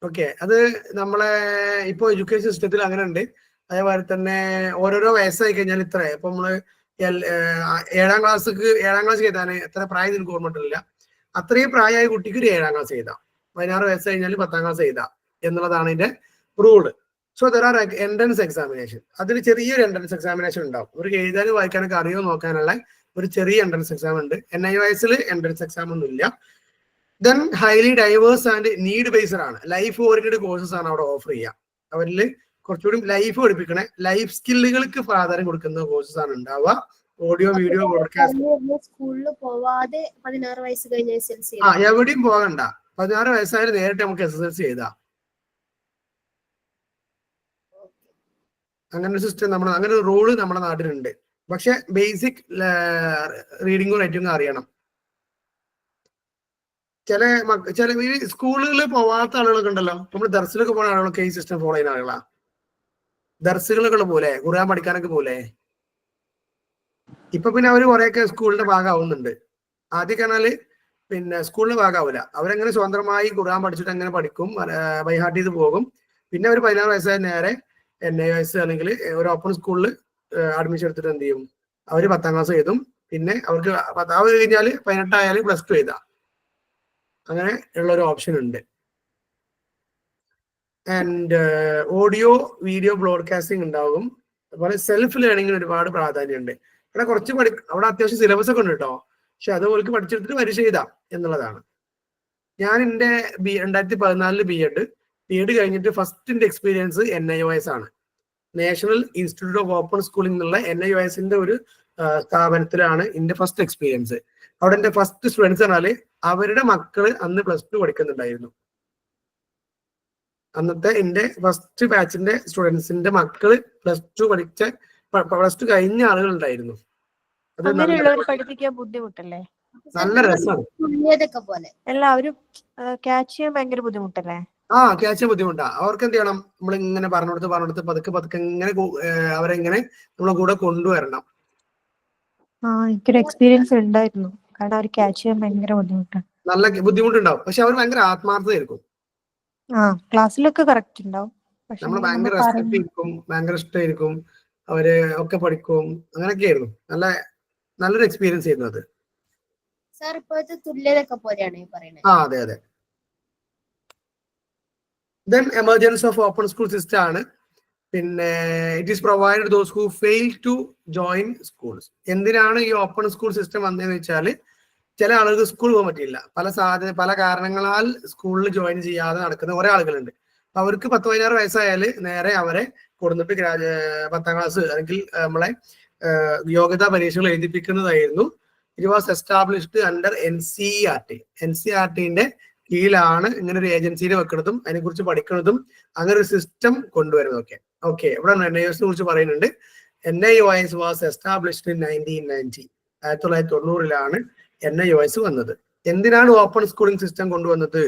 ഓക്കെ, അത് നമ്മളെ ഇപ്പൊ എഡ്യൂക്കേഷൻ സിസ്റ്റത്തിൽ അങ്ങനെ ഉണ്ട്. അതേപോലെ തന്നെ ഓരോരോ വയസ്സായി കഴിഞ്ഞാൽ ഇത്ര, ഇപ്പൊ നമ്മള് 7ാം ക്ലാസ് എഴുതാൻ എത്ര പ്രായം എനിക്ക് ഓർമ്മയിട്ടില്ല. അത്രയും പ്രായമായ കുട്ടിക്ക് ഒരു 7ാം ക്ലാസ് എഴുതാം. 16 വയസ്സ് കഴിഞ്ഞാൽ 10ാം ക്ലാസ് എഴുതാം എന്നുള്ളതാണ് ഇതിന്റെ rule. So there are entrance examination. അതിൽ ചെറിയൊരു എൻട്രൻസ് എക്സാമിനേഷൻ ഉണ്ടാവും. ഒരു എഴുതാനും വായിക്കാനൊക്കെ അറിയോ നോക്കാനുള്ള ഒരു ചെറിയ എൻട്രൻസ് എക്സാം ഉണ്ട്. NIOS എൻട്രൻസ് എക്സാം ഒന്നും ഇല്ല. Then highly diverse and need based ആണ്. ലൈഫ് ഓറിയന്റഡ് കോഴ്സസ് ആണ് അവിടെ ഓഫർ ചെയ്യുക. അവരിൽ കുറച്ചുകൂടി ലൈഫ് പഠിപ്പിക്കണേ, ലൈഫ് സ്കില്ലുകൾക്ക് പ്രാധാന്യം കൊടുക്കുന്ന കോഴ്സസ് ആണ് ഉണ്ടാവുക. Audio, video, broadcast. സ്കൂളിൽ പോവാതെ 16 വയസ്സ് കഴിഞ്ഞ SSLC എവിടെയും പോകണ്ട. 16 വയസ്സായാലും നേരിട്ട് നമുക്ക് SSLC എഴുതാം. അങ്ങനെ ഒരു സിസ്റ്റം അങ്ങനെ ഒരു റൂള് നമ്മുടെ നാട്ടിലുണ്ട്. പക്ഷെ ബേസിക് റീഡിങ്ങും റൈറ്റിംഗും അറിയണം. ചില ഈ സ്കൂളുകളിൽ പോവാത്ത ആളുകളൊക്കെ ഉണ്ടല്ലോ. നമ്മൾ ദർസിലൊക്കെ പോകുന്ന ആളുകളൊക്കെ ഈ സിസ്റ്റം ഫോളോ ചെയ്യുന്ന ആളുകളാ. ദർസുകളൊക്കെ പോലെ ഖുർആൻ പഠിക്കാനൊക്കെ പോലെ. ഇപ്പൊ പിന്നെ അവര് കുറെയൊക്കെ സ്കൂളിന്റെ ഭാഗമാവുന്നുണ്ട്. ആദ്യമൊക്കെ പറഞ്ഞാല് പിന്നെ സ്കൂളിന്റെ ഭാഗമാവില്ല. അവരെങ്ങനെ സ്വതന്ത്രമായി ഖുർആൻ പഠിച്ചിട്ട് അങ്ങനെ പഠിക്കും, ബൈഹാർട്ട് ചെയ്ത് പോകും. പിന്നെ അവർ 16 വയസ്സായ നേരെ NIOS അല്ലെങ്കിൽ ഒരു ഓപ്പൺ സ്കൂളിൽ അഡ്മിഷൻ എടുത്തിട്ട് എന്ത് ചെയ്യും, അവര് 10ാം ക്ലാസ് എഴുതും. പിന്നെ അവർക്ക് 10 കഴിഞ്ഞാൽ 18 ആയാലും +2 എഴുതാം. അങ്ങനെ ഉള്ള ഒരു ഓപ്ഷൻ ഉണ്ട്. ആൻഡ് ഓഡിയോ, വീഡിയോ, ബ്രോഡ്കാസ്റ്റിംഗ് ഉണ്ടാകും. അതുപോലെ സെൽഫ് ലേണിംഗിന് ഒരുപാട് പ്രാധാന്യമുണ്ട്. ഇവിടെ കുറച്ച് അവിടെ അത്യാവശ്യം സിലബസ് ഒക്കെ ഉണ്ട് കേട്ടോ. പക്ഷെ അതുപോലെ പഠിച്ചെടുത്തിട്ട് പരീക്ഷ എഴുതാം എന്നുള്ളതാണ്. ഞാൻ എൻ്റെ 2014 B.Ed കഴിഞ്ഞിട്ട് ഫസ്റ്റ് എക്സ്പീരിയൻസ് NIOS ആണ്. National institute of open schooling എന്നുള്ള NIOS ഒരു സ്ഥാപനത്തിലാണ് എൻ്റെ ഫസ്റ്റ് എക്സ്പീരിയൻസ്. അവിടെ എൻ്റെ ഫസ്റ്റ് സ്റ്റുഡൻസ് പറഞ്ഞാല് അവരുടെ മക്കള് അന്ന് +2 പഠിക്കുന്നുണ്ടായിരുന്നു. അന്നത്തെ എൻ്റെ ഫസ്റ്റ് ബാച്ചിന്റെ സ്റ്റുഡൻസിന്റെ മക്കള് +2 കഴിഞ്ഞ ആളുകൾ ഉണ്ടായിരുന്നു. അത് പഠിപ്പിക്കാൻ ബുദ്ധിമുട്ടല്ലേ? നല്ല രസമാണ്. എല്ലാവരും ക്യാച്ച് ചെയ്യാൻ ഭയങ്കര ബുദ്ധിമുട്ടല്ലേ? ക്യാച്ച് ചെയ്യാൻ ബുദ്ധിമുട്ടാ. അവർക്ക് എന്ത് ചെയ്യണം, നമ്മൾ ഇങ്ങനെ പറഞ്ഞെടുത്ത് പതുക്കെ ഇങ്ങനെ അവരെങ്ങനെ നമ്മളെ കൂടെ കൊണ്ടുവരണം. എനിക്കൊരു എക്സ്പീരിയൻസ് ഉണ്ടായിരുന്നു. കാരണം അവർ ക്യാച്ച് ചെയ്യാൻ ഭയങ്കര ബുദ്ധിമുട്ടാണ്. നല്ല ബുദ്ധിമുട്ടുണ്ടാവും. പക്ഷെ അവർ ഭയങ്കര ആത്മാർത്ഥതയായിരിക്കും. ക്ലാസ്സിലൊക്കെ കറക്റ്റ് ഉണ്ടാവും. നമ്മൾ ഭയങ്കര റെസ്പെക്ട് ചെയ്യും, ഭയങ്കര ഇഷ്ടമായിരിക്കും. അവര് ഒക്കെ പഠിക്കും. അങ്ങനെയൊക്കെ ആയിരുന്നു. നല്ലൊരു എക്സ്പീരിയൻസ് ആയിരുന്നു അത്. സാർ ഇപ്പോഴത്തെ തുല്യതൊക്കെ പോലെയാണ് ഈ പറയുന്നത്. അതെ അതെ. Then emergence of open school system ആണ്. പിന്നെ it is provided those who fail to join schools. എന്തിനാണ് ഈ ഓപ്പൺ സ്കൂൾ സിസ്റ്റം വന്നതെന്ന് വെച്ചാൽ ചില ആളുകൾക്ക് സ്കൂൾ പോകാൻ പറ്റില്ല, പല കാരണങ്ങളാൽ സ്കൂളിൽ ജോയിൻ ചെയ്യാതെ നടക്കുന്ന കുറെ ആളുകളുണ്ട്. അപ്പൊ അവർക്ക് 10-16 വയസ്സായാൽ നേരെ അവരെ കൊടുത്തിട്ട് 10ാം ക്ലാസ് അല്ലെങ്കിൽ നമ്മളെ യോഗ്യതാ പരീക്ഷകൾ എഴുതിപ്പിക്കുന്നതായിരുന്നു. It was established under NCERT. NCERTന്റെ കീഴിലാണ് ഇങ്ങനെ ഒരു ഏജൻസിനെ വെക്കുന്നതും അതിനെക്കുറിച്ച് പഠിക്കുന്നതും അങ്ങനെ ഒരു സിസ്റ്റം കൊണ്ടുവരുന്നതൊക്കെ. ഓക്കെ, ഇവിടെ NIOSനെ കുറിച്ച് പറയുന്നുണ്ട്. NIOS was established in 1990. 1990-ലാണ് NIOS വന്നത്. എന്തിനാണ് ഓപ്പൺ സ്കൂളിംഗ് സിസ്റ്റം കൊണ്ടുവന്നത്?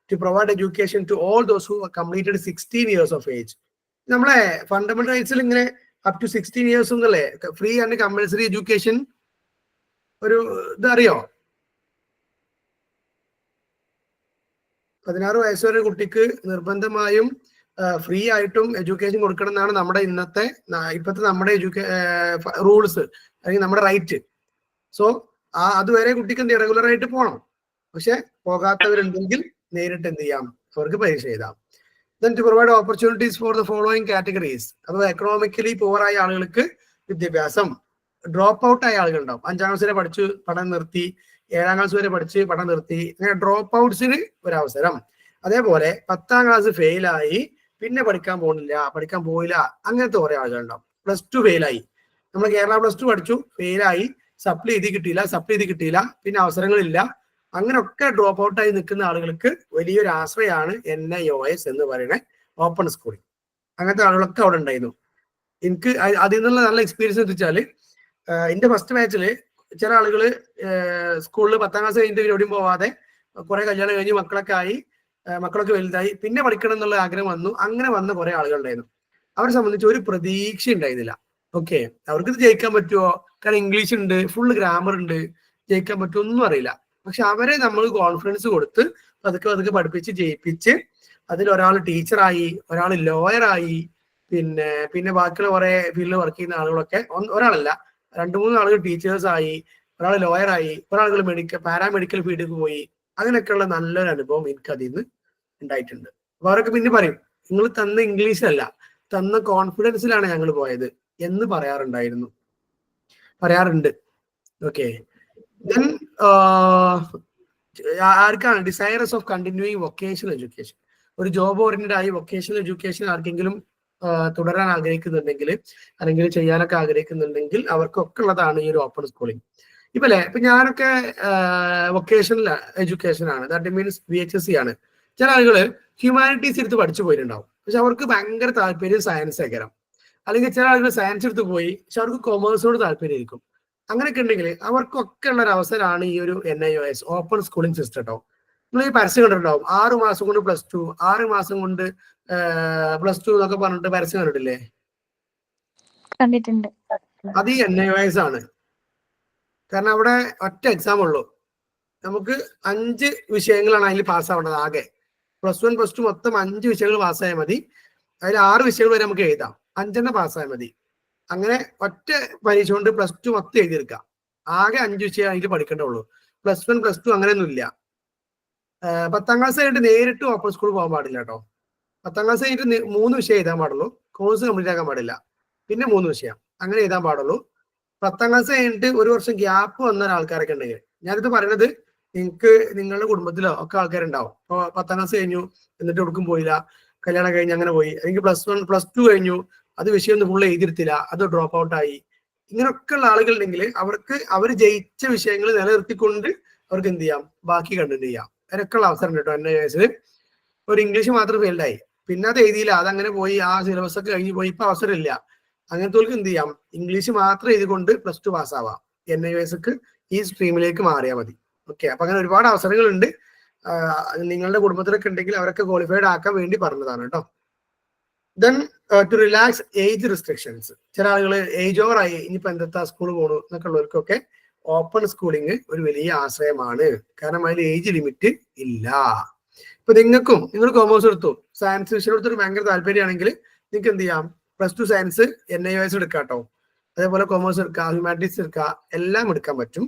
To provide education to all those who completed 16 years of age. നമ്മളെ ഫണ്ടമെന്റൽ റൈറ്റ്സിൽ ഇങ്ങനെ അപ് ടു 16 years എന്നല്ലേ ഫ്രീ ആൻഡ് കമ്പൽസറി എഡ്യൂക്കേഷൻ ഒരു ഇതറിയോ? 16 വയസ്സ് വരെ കുട്ടിക്ക് നിർബന്ധമായും ഫ്രീ ആയിട്ടും എഡ്യൂക്കേഷൻ കൊടുക്കണം എന്നാണ് നമ്മുടെ ഇപ്പോഴത്തെ നമ്മുടെ റൂൾസ് അല്ലെങ്കിൽ നമ്മുടെ റൈറ്റ്. സോ അതുവരെ കുട്ടിക്ക് എന്ത് റെഗുലർ ആയിട്ട് പോകണം. പക്ഷെ പോകാത്തവരുണ്ടെങ്കിൽ നേരിട്ട് എന്ത് ചെയ്യാം, അവർക്ക് പരീക്ഷ എഴുതാം. Then to provide opportunities for the following categories. അഥവാ എക്കണോമിക്കലി പുവർ ആയ ആളുകൾക്ക് വിദ്യാഭ്യാസം, ഡ്രോപ്പ് ഔട്ട് ആയ ആളുകൾ ഉണ്ടാവും. 5ാം ക്ലാസ് വരെ പഠിച്ചു പഠനം നിർത്തി, 7ാം ക്ലാസ് വരെ പഠിച്ച് പഠനം നിർത്തി, അങ്ങനെ ഡ്രോപ്പ് ഔട്ട്സിന് ഒരവസരം. അതേപോലെ 10ാം ക്ലാസ് ഫെയിലായി പിന്നെ പഠിക്കാൻ പോയില്ല അങ്ങനത്തെ കുറെ ആളുകളുണ്ടാവും. +2 ഫെയിലായി, നമ്മൾ കേരള +2 പഠിച്ചു, ഫെയിലായി, സപ്ലി ചെയ്ത് കിട്ടിയില്ല, പിന്നെ അവസരങ്ങളില്ല, അങ്ങനെയൊക്കെ ഡ്രോപ്പ് ഔട്ട് ആയി നിൽക്കുന്ന ആളുകൾക്ക് വലിയൊരു ആശ്രയമാണ് NIOS എന്ന് പറയുന്ന ഓപ്പൺ സ്കൂളിംഗ്. അങ്ങനത്തെ ആളുകളൊക്കെ അവിടെ ഉണ്ടായിരുന്നു. എനിക്ക് അതിൽ നിന്നുള്ള നല്ല എക്സ്പീരിയൻസ് എന്ന് വെച്ചാൽ എന്റെ ഫസ്റ്റ് ബാച്ചിൽ ചില ആളുകൾ സ്കൂളിൽ 10ാം ക്ലാസ് കഴിഞ്ഞിട്ട് എവിടെയും പോവാതെ കുറെ കല്യാണം കഴിഞ്ഞ് മക്കളൊക്കെ വലുതായി പിന്നെ പഠിക്കണം എന്നുള്ള ആഗ്രഹം വന്നു. അങ്ങനെ വന്ന കുറെ ആളുകൾ ഉണ്ടായിരുന്നു. അവരെ സംബന്ധിച്ച് ഒരു പ്രതീക്ഷ ഉണ്ടായിരുന്നില്ല. ഓക്കെ, അവർക്ക് ഇത് ജയിക്കാൻ പറ്റുമോ? കാരണം ഇംഗ്ലീഷ് ഉണ്ട്, ഫുൾ ഗ്രാമർ ഉണ്ട്, ജയിക്കാൻ പറ്റുമോ ഒന്നും അറിയില്ല. പക്ഷെ അവരെ നമ്മൾ കോൺഫിഡൻസ് കൊടുത്ത് പതുക്കെ പഠിപ്പിച്ച് ജയിപ്പിച്ച് അതിൽ ഒരാൾ ടീച്ചറായി, ഒരാൾ ലോയറായി, പിന്നെ ബാക്കിയുള്ള കുറെ ഫീൽഡിൽ വർക്ക് ചെയ്യുന്ന ആളുകളൊക്കെ ഒരാളല്ല 2-3 ആളുകൾ ടീച്ചേഴ്സ് ആയി, ഒരാൾ ലോയറായി, ഒരാളുകൾ പാരാമെഡിക്കൽ ഫീൽഡിലേക്ക് പോയി. അങ്ങനെയൊക്കെയുള്ള നല്ലൊരു അനുഭവം എനിക്ക് അതിൽ നിന്ന് ഉണ്ടായിട്ടുണ്ട്. അപ്പൊ അവരൊക്കെ പിന്നെ പറയും, നിങ്ങൾ തന്ന ഇംഗ്ലീഷിലല്ല തന്ന കോൺഫിഡൻസിലാണ് ഞങ്ങൾ പോയത് എന്ന് പറയാറുണ്ട്. ഓക്കെ, ദെൻ ആർക്കാണ് desirous of continuing vocational education, ഒരു ജോബ് ഓറിയന്റഡ് ആയി വൊക്കേഷണൽ എഡ്യൂക്കേഷൻ ആർക്കെങ്കിലും തുടരാൻ ആഗ്രഹിക്കുന്നുണ്ടെങ്കിൽ അല്ലെങ്കിൽ ചെയ്യാനൊക്കെ ആഗ്രഹിക്കുന്നുണ്ടെങ്കിൽ അവർക്കൊക്കെ ഉള്ളതാണ് ഈ ഒരു ഓപ്പൺ സ്കൂളിംഗ്. ഇപ്പൊ ഞാനൊക്കെ വൊക്കേഷണൽ എഡ്യൂക്കേഷൻ ആണ്, ദാറ്റ് മീൻസ് VHSC ആണ്. ചില ആളുകള് ഹ്യൂമാനിറ്റീസ് എടുത്ത് പഠിച്ചു പോയിട്ടുണ്ടാവും, പക്ഷെ അവർക്ക് ഭയങ്കര താല്പര്യം സയൻസ് ആയിരിക്കാം. അല്ലെങ്കിൽ ചില ആളുകൾ സയൻസ് എടുത്ത് പോയി പക്ഷെ അവർക്ക് കൊമേഴ്സിനോട് താല്പര്യമായിരിക്കും. അങ്ങനെയൊക്കെ ഉണ്ടെങ്കിൽ അവർക്കൊക്കെ ഉള്ള ഒരു അവസരമാണ് ഈ ഒരു NIOS ഓപ്പൺ സ്കൂളിംഗ് സിസ്റ്റം കേട്ടോ. നിങ്ങൾ ഈ പരസ്യം കണ്ടിട്ടുണ്ടാവും, 6 മാസം കൊണ്ട് +2, 6 മാസം കൊണ്ട് +2 എന്നൊക്കെ പറഞ്ഞിട്ട് പരസ്യം കണ്ടിട്ടില്ലേ? കണ്ടിട്ടുണ്ട്. അത് ഈ NIOS ആണ്. കാരണം അവിടെ ഒറ്റ എക്സാം ഉള്ളൂ. നമുക്ക് 5 വിഷയങ്ങളാണ് അതിൽ പാസ്സാവേണ്ടത്. ആകെ +1 +2 മൊത്തം 5 വിഷയങ്ങൾ പാസ്സായാൽ മതി. അതിൽ 6 വിഷയങ്ങൾ വരെ നമുക്ക് എഴുതാം, 5 പാസ്സായാൽ മതി. അങ്ങനെ ഒറ്റ പരീക്ഷ കൊണ്ട് +2 മൊത്തം എഴുതിയെടുക്കാം. ആകെ 5 വിഷയം അതിൽ പഠിക്കേണ്ടുള്ളൂ. +1 +2 അങ്ങനെയൊന്നും ഇല്ല. 10ാം ക്ലാസ് കഴിഞ്ഞിട്ട് നേരിട്ട് ഓപ്പൺ സ്കൂൾ പോകാൻ പാടില്ല കേട്ടോ. 10ാം ക്ലാസ് കഴിഞ്ഞിട്ട് 3 വിഷയം എഴുതാൻ പാടുള്ളൂ, കോഴ്സ് കംപ്ലീറ്റ് ആക്കാൻ പാടില്ല. പിന്നെ 3 വിഷയം അങ്ങനെ എഴുതാൻ പാടുള്ളൂ. 10ാം ക്ലാസ് കഴിഞ്ഞിട്ട് 1 വർഷം ഗ്യാപ്പ് വന്ന ആൾക്കാരൊക്കെ ഉണ്ടെങ്കിൽ, ഞാനിത് പറയുന്നത് നിങ്ങളുടെ കുടുംബത്തിലോ ഒക്കെ ആൾക്കാരുണ്ടാവും. ഇപ്പോൾ 10ാം ക്ലാസ് കഴിഞ്ഞു എന്നിട്ട് എവിടേക്കും പോയില്ല, കല്യാണം കഴിഞ്ഞ് അങ്ങനെ പോയി. അല്ലെങ്കിൽ +1 +2 കഴിഞ്ഞു, അത് വിഷയം ഒന്നും ഫുള്ള് എഴുതിയിരുത്തില്ല, അത് ഡ്രോപ്പ് ഔട്ട് ആയി. ഇങ്ങനെയൊക്കെ ഉള്ള ആളുകൾ ഉണ്ടെങ്കിൽ അവർ ജയിച്ച വിഷയങ്ങൾ നിലനിർത്തിക്കൊണ്ട് അവർക്ക് എന്ത് ചെയ്യാം, ബാക്കി കണ്ടിന്യൂ ചെയ്യാം. അതിനൊക്കെ ഉള്ള അവസരം കേട്ടോ. NIOS ഒരു ഇംഗ്ലീഷ് മാത്രം ഫെയിൽഡായി, പിന്നെ അത് എഴുതിയില്ല, അതങ്ങനെ പോയി, ആ സിലബസ് ഒക്കെ കഴിഞ്ഞ് പോയി, ഇപ്പൊ അവസരമില്ല. അങ്ങനത്തെ എന്ത് ചെയ്യാം, ഇംഗ്ലീഷ് മാത്രം എഴുതിക്കൊണ്ട് +2 പാസ്സാവാം. NIOSക്ക് ഈ സ്ട്രീമിലേക്ക് മാറിയാൽ മതി. ഓക്കെ, അപ്പൊ അങ്ങനെ ഒരുപാട് അവസരങ്ങളുണ്ട്. നിങ്ങളുടെ കുടുംബത്തിലൊക്കെ ഉണ്ടെങ്കിൽ അവരൊക്കെ ക്വാളിഫൈഡ് ആക്കാൻ വേണ്ടി പറഞ്ഞതാണ് കേട്ടോ. Then to relax age restrictions. ചില ആളുകൾ ഏജ് ഓവർ ആയി, ഇനിയിപ്പോ എന്താ സ്കൂൾ പോകണു എന്നൊക്കെ ഉള്ളവർക്കൊക്കെ ഓപ്പൺ സ്കൂളിംഗ് ഒരു വലിയ ആശ്രയമാണ്. കാരണം അതിൽ ഏജ് ലിമിറ്റ് ഇല്ല. ഇപ്പൊ നിങ്ങൾ കോമേഴ്സ് എടുത്തു, സയൻസ് വിഷയം എടുത്തൊരു ഭയങ്കര താല്പര്യമാണെങ്കിൽ നിങ്ങൾക്ക് എന്ത് ചെയ്യാം, +2 സയൻസ് NIOS എടുക്കാം കേട്ടോ. അതേപോലെ കോമേഴ്സ് എടുക്കാം, ഹ്യൂമാനിറ്റീസ് എടുക്കാം, എല്ലാം എടുക്കാൻ പറ്റും.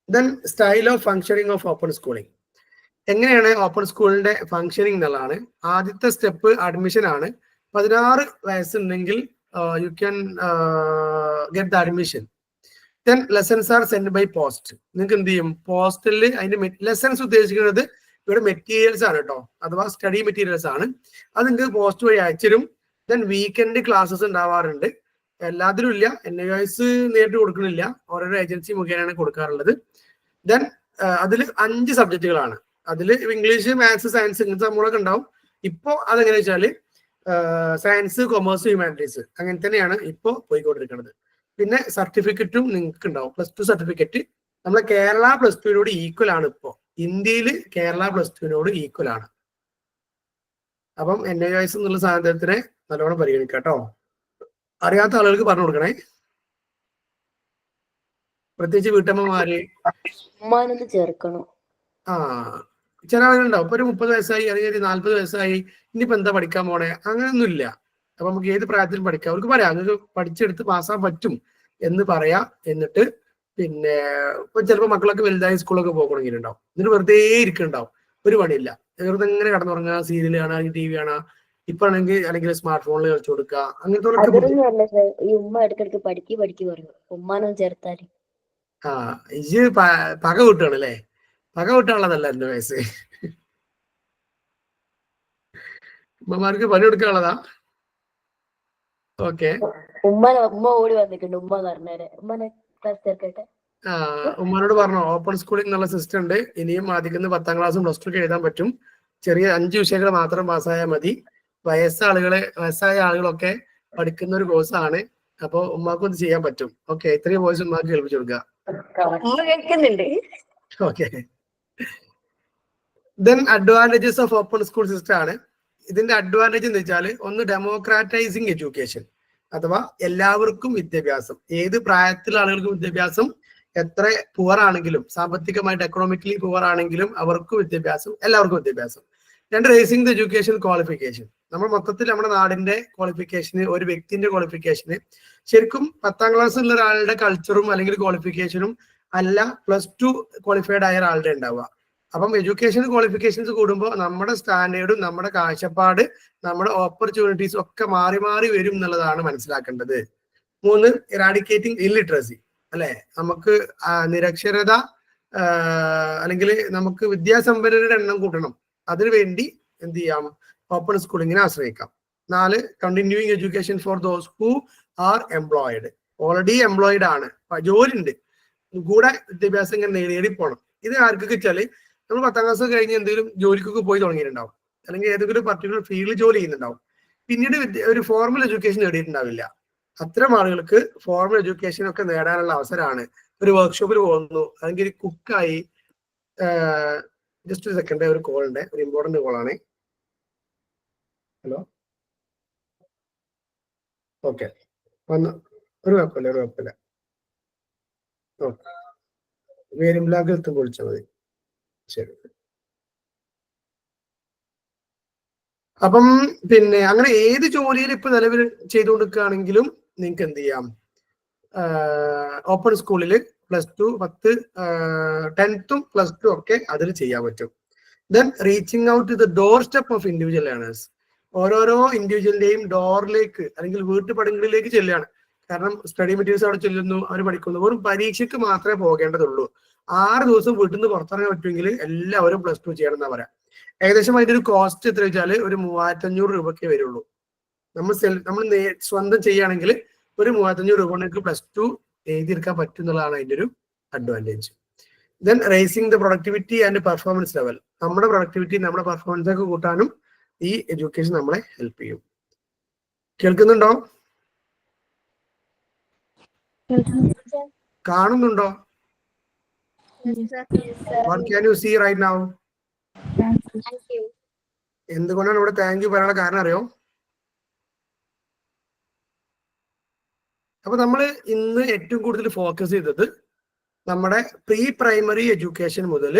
Then style of functioning of open schooling. എങ്ങനെയാണ് ഓപ്പൺ സ്കൂളിന്റെ ഫങ്ഷനിങ് എന്നുള്ളതാണ്. ആദ്യത്തെ സ്റ്റെപ്പ് അഡ്മിഷൻ ആണ്. 16 വയസ്സുണ്ടെങ്കിൽ you can get the admission. Then lessons are send by post. നിങ്ങൾക്ക് എന്ത് ചെയ്യും, പോസ്റ്റലിൽ അതിന്റെ ലെസൺസ് ഉദ്ദേശിക്കുന്നത് ഇവിടെ മെറ്റീരിയൽസ് ആണ് കേട്ടോ, അഥവാ സ്റ്റഡി മെറ്റീരിയൽസ് ആണ്. അത് നിങ്ങൾക്ക് പോസ്റ്റ് വഴി അയച്ചിരും. ദെൻ വീക്കെൻഡ് ക്ലാസ്സസ് ഉണ്ടാവാറുണ്ട്. എല്ലാത്തിലും ഇല്ല, NIOS നേരിട്ട് കൊടുക്കുന്നില്ല, ഓരോരോ ഏജൻസി മുഖേനയാണ് കൊടുക്കാറുള്ളത്. ദെൻ അതിൽ 5 സബ്ജക്റ്റുകളാണ്. അതിൽ ഇംഗ്ലീഷ്, മാത്സ്, സയൻസ് ഇങ്ങനത്തെ നമ്മളൊക്കെ ഉണ്ടാവും. ഇപ്പോൾ അതെങ്ങനെയാ വെച്ചാല് സയൻസ്, കൊമേഴ്സ്, ഹ്യൂമാനിറ്റീസ് അങ്ങനെ തന്നെയാണ് ഇപ്പോൾ പോയിക്കൊണ്ടിരിക്കുന്നത്. പിന്നെ സർട്ടിഫിക്കറ്റും നിങ്ങൾക്ക് ഉണ്ടാവും. +2 സർട്ടിഫിക്കറ്റ് നമ്മളെ കേരള +2നോട് ഈക്വൽ ആണ്. ഇപ്പോൾ ഇന്ത്യയിൽ കേരള +2നോട് ഈക്വൽ ആണ്. അപ്പം NIOS എന്നുള്ള സാധനത്തിനെ നല്ലോണം പരിഗണിക്കാം കേട്ടോ. അറിയാത്ത ആളുകൾക്ക് പറഞ്ഞു കൊടുക്കണേ, പ്രത്യേകിച്ച് വീട്ടമ്മമാര്. ഉമ്മാനൊന്ന് ചേർക്കണം. ചില ആളുകളുണ്ടാവും, ഇപ്പൊ ഒരു 30 വയസ്സായി അല്ലെങ്കിൽ 40 വയസ്സായി, ഇനിയിപ്പോ എന്താ പഠിക്കാൻ പോണേ, അങ്ങനെയൊന്നും ഇല്ല. അപ്പൊ നമുക്ക് ഏത് പ്രായത്തിലും പഠിക്കാം. അവർക്ക് പറയാം നിങ്ങൾക്ക് പഠിച്ചെടുത്ത് പാസ്സാൻ പറ്റും എന്ന് പറയാം. എന്നിട്ട് പിന്നെ ഇപ്പൊ ചിലപ്പോൾ മക്കളൊക്കെ വലുതായി സ്കൂളൊക്കെ പോകണമെങ്കിലുണ്ടാവും, എന്നിട്ട് വെറുതെ ഇരിക്കുന്നുണ്ടാവും, ഒരു പണിയില്ല, വെറുതെ ഇങ്ങനെ കടന്നുറങ്ങുക, സീരിയൽ കാണുക, TV കാണുക, ഇപ്പൊ ആണെങ്കിൽ അല്ലെങ്കിൽ സ്മാർട്ട് ഫോണിൽ കളിച്ചു കൊടുക്കുക, അങ്ങനത്തെ. അതൊന്നുമല്ല സർ, ഈ ഉമ്മ ഇടയ്ക്കിടയ്ക്ക് പഠിക്ക് പറയും. ഉമ്മാനൊന്ന് ചേർത്താല്. ഇജ് പക വിട്ടാണ് അല്ലേ? പക വിട്ടാനുള്ളതല്ല എന്റെ വയസ്സ്. ഉമ്മമാർക്ക് പണി കൊടുക്കാനുള്ളതാ. ഓക്കെ, ഉമ്മ ഓടി വന്നിട്ടുണ്ട്. ഉമ്മ പറഞ്ഞേരെ, ഉമ്മനെ ക്ലാസ് ചേർക്കട്ടെ. ഉമ്മാനോട് പറഞ്ഞോ, ഓപ്പൺ സ്കൂളിംഗ് എന്നുള്ള സിസ്റ്റം ഉണ്ട്. ഇനിയും ആദ്യം 10ാം ക്ലാസ്സും +2 എഴുതാൻ പറ്റും. ചെറിയ 5 വിഷയങ്ങൾ മാത്രം പാസ്സായാൽ മതി. വയസ്സായ ആളുകളൊക്കെ പഠിക്കുന്ന ഒരു കോഴ്സാണ്. അപ്പൊ ഉമ്മാക്കും ഇത് ചെയ്യാൻ പറ്റും. ഓക്കെ, ഇത്രയും വോയിസ് ഉമ്മാക്ക് കേൾപ്പിച്ചു കൊടുക്കുക. കേൾക്കുന്നുണ്ട്. Okay. Then advantages of open school system ആണ്. ഇതിന്റെ അഡ്വാൻറ്റേജ് എന്ന് വെച്ചാൽ, ഒന്ന് ഡെമോക്രാറ്റൈസിങ് എഡ്യൂക്കേഷൻ, അഥവാ എല്ലാവർക്കും വിദ്യാഭ്യാസം, ഏത് പ്രായത്തിലുള്ള ആളുകൾക്കും വിദ്യാഭ്യാസം. എത്ര പുവർ ആണെങ്കിലും, സാമ്പത്തികമായിട്ട് എക്കണോമിക്കലി പുവർ ആണെങ്കിലും അവർക്ക് വിദ്യാഭ്യാസം, എല്ലാവർക്കും വിദ്യാഭ്യാസം. 2, റേസിംഗ് ദ എഡ്യൂക്കേഷൻ ക്വാളിഫിക്കേഷൻ. നമ്മൾ മൊത്തത്തിൽ നമ്മുടെ നാടിന്റെ ക്വാളിഫിക്കേഷന്, ഒരു വ്യക്തിന്റെ ക്വാളിഫിക്കേഷന് ശരിക്കും 10ാം ക്ലാസ് ഉള്ള ഒരാളുടെ കൾച്ചറും അല്ലെങ്കിൽ ക്വാളിഫിക്കേഷനും അല്ല +2 ക്വാളിഫൈഡ് ആയ ഒരാളുടെ ഉണ്ടാവുക. അപ്പം എഡ്യൂക്കേഷൻ ക്വാളിഫിക്കേഷൻസ് കൂടുമ്പോൾ നമ്മുടെ സ്റ്റാൻഡേർഡും നമ്മുടെ കാഴ്ചപ്പാട്, നമ്മുടെ ഓപ്പർച്യൂണിറ്റീസും ഒക്കെ മാറി മാറി വരും എന്നുള്ളതാണ് മനസ്സിലാക്കേണ്ടത്. 3, ഇറാഡിക്കേറ്റിംഗ് ഇല്ലിറ്ററസി, അല്ലെ? നമുക്ക് നിരക്ഷരത അല്ലെങ്കിൽ നമുക്ക് വിദ്യാസമ്പന്നരുടെ എണ്ണം കൂട്ടണം. അതിനുവേണ്ടി എന്ത് ചെയ്യാം, ഓപ്പൺ സ്കൂളിങ്ങിനെ ആശ്രയിക്കാം. 4, continuing education for those who are employed. Already employed ആണ്, ജോലി ഉണ്ട്, കൂടെ വിദ്യാഭ്യാസം ഇങ്ങനെ നേടിപ്പോണം. ഇത് ആർക്കൊക്കെ വെച്ചാല് നമ്മൾ 10ാം ക്ലാസ് കഴിഞ്ഞ് എന്തെങ്കിലും ജോലിക്കൊക്കെ പോയി തുടങ്ങിയിട്ടുണ്ടാവും, അല്ലെങ്കിൽ ഏതെങ്കിലും പർട്ടിക്കുലർ ഫീൽഡിൽ ജോലി ചെയ്യുന്നുണ്ടാവും. പിന്നീട് ഒരു ഫോർമൽ എഡ്യൂക്കേഷൻ നേടിയിട്ടുണ്ടാവില്ല. അത്തരം ആളുകൾക്ക് ഫോർമൽ എഡ്യൂക്കേഷൻ ഒക്കെ നേടാനുള്ള അവസരമാണ്. ഒരു വർക്ക്ഷോപ്പിൽ പോകുന്നു, അല്ലെങ്കിൽ കുക്കായി. ജസ്റ്റ് ഒരു സെക്കൻഡ്, ഒരു കോൾ ഉണ്ട്, ഒരു ഇമ്പോർട്ടന്റ് കോളാണ്. ഹലോ, ഓക്കെ, വന്നു. ഒരു കുഴപ്പമില്ല. ഓക്കെ, വേരിയബിളാക്കി എത്തുമ്പോൾ വിളിച്ചാൽ മതി. ശരി. അപ്പം പിന്നെ അങ്ങനെ ഏത് ജോലിയിൽ ഇപ്പൊ നിലവിൽ ചെയ്തുകൊടുക്കുകയാണെങ്കിലും നിങ്ങൾക്ക് എന്ത് ചെയ്യാം, ഓപ്പൺ സ്കൂളിൽ +2, 10, 10th, +2 ഒക്കെ അതിൽ ചെയ്യാൻ പറ്റും. Then reaching out to the doorstep of individual learners. ഓരോരോ ഇൻഡിവിജ്വലിന്റെയും ഡോറിലേക്ക് അല്ലെങ്കിൽ വീട്ടുപടങ്ങളിലേക്ക് ചെല്ലുകയാണ്. കാരണം സ്റ്റഡി മെറ്റീരിയൽസ് അവിടെ ചെല്ലുന്നു, അവർ പഠിക്കുന്നു. വെറും പരീക്ഷയ്ക്ക് മാത്രമേ പോകേണ്ടതുള്ളൂ. 6 ദിവസം വീട്ടിൽ നിന്ന് പുറത്തിറങ്ങാൻ പറ്റുമെങ്കിൽ എല്ലാവരും +2 ചെയ്യണം എന്നാ പറയാം. ഏകദേശം അതിന്റെ ഒരു കോസ്റ്റ് എത്ര വെച്ചാൽ ഒരു 3500 രൂപയ്ക്ക് വരുള്ളൂ. നമ്മൾ സ്വന്തം ചെയ്യുകയാണെങ്കിൽ ഒരു 3500 രൂപ കൊണ്ട് +2 എഴുതിയെടുക്കാൻ പറ്റും എന്നുള്ളതാണ് അതിന്റെ ഒരു advantage. Then racing the productivity and performance level. നമ്മുടെ പ്രൊഡക്ടിവിറ്റി, നമ്മുടെ പെർഫോമൻസ് ഒക്കെ കൂട്ടാനും ഈ എഡ്യൂക്കേഷൻ നമ്മളെ ഹെൽപ്പ് ചെയ്യും. കേൾക്കുന്നുണ്ടോ? കാണുന്നുണ്ടോ? What can you see right now? എന്തുകൊണ്ടാണ് ഇവിടെ താങ്ക് യു പറയാനുള്ള കാരണം അറിയോ? അപ്പൊ നമ്മൾ ഇന്ന് ഏറ്റവും കൂടുതൽ ഫോക്കസ് ചെയ്തത് നമ്മുടെ പ്രീ പ്രൈമറി എഡ്യൂക്കേഷൻ മുതൽ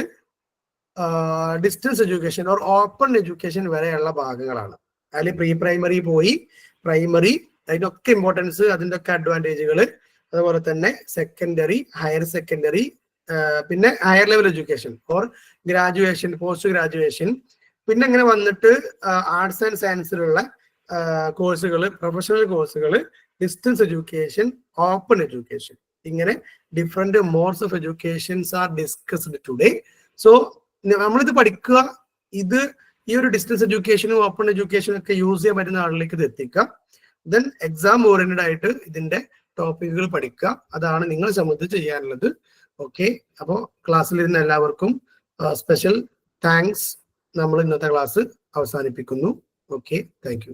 distance education or open education വരെയുള്ള ഭാഗങ്ങളാണ്. അതിൽ പ്രീ പ്രൈമറി പോയി, പ്രൈമറി, അതിനൊക്കെ ഇമ്പോർട്ടൻസ്, അതിൻ്റെ ഒക്കെ അഡ്വാൻറ്റേജുകൾ, അതുപോലെ തന്നെ സെക്കൻഡറി, ഹയർ സെക്കൻഡറി, പിന്നെ higher level education or graduation, post graduation, പിന്നെ അങ്ങനെ വന്നിട്ട് ആർട്സ് ആൻഡ് സയൻസിലുള്ള കോഴ്സുകൾ, പ്രൊഫഷണൽ കോഴ്സുകൾ, ഡിസ്റ്റൻസ് എഡ്യൂക്കേഷൻ, ഓപ്പൺ എഡ്യൂക്കേഷൻ. ഇങ്ങനെ different modes of educations R discussed today. So നമ്മളിത് പഠിക്കുക, ഇത് ഈ ഒരു ഡിസ്റ്റൻസ് എഡ്യൂക്കേഷനും ഓപ്പൺ എഡ്യൂക്കേഷനും ഒക്കെ യൂസ് ചെയ്യാൻ പറ്റുന്ന ആളിലേക്ക് ഇത് എത്തിക്കാം. ദെൻ എക്സാം ഓറിയന്റഡ് ആയിട്ട് ഇതിന്റെ ടോപ്പിക്കുകൾ പഠിക്കുക. അതാണ് നിങ്ങളെ സംബന്ധിച്ച് ചെയ്യാനുള്ളത്. ഓക്കെ, അപ്പോൾ ക്ലാസ്സിലിരുന്ന എല്ലാവർക്കും സ്പെഷ്യൽ താങ്ക്സ്. നമ്മൾ ഇന്നത്തെ ക്ലാസ് അവസാനിപ്പിക്കുന്നു. Okay, thank you.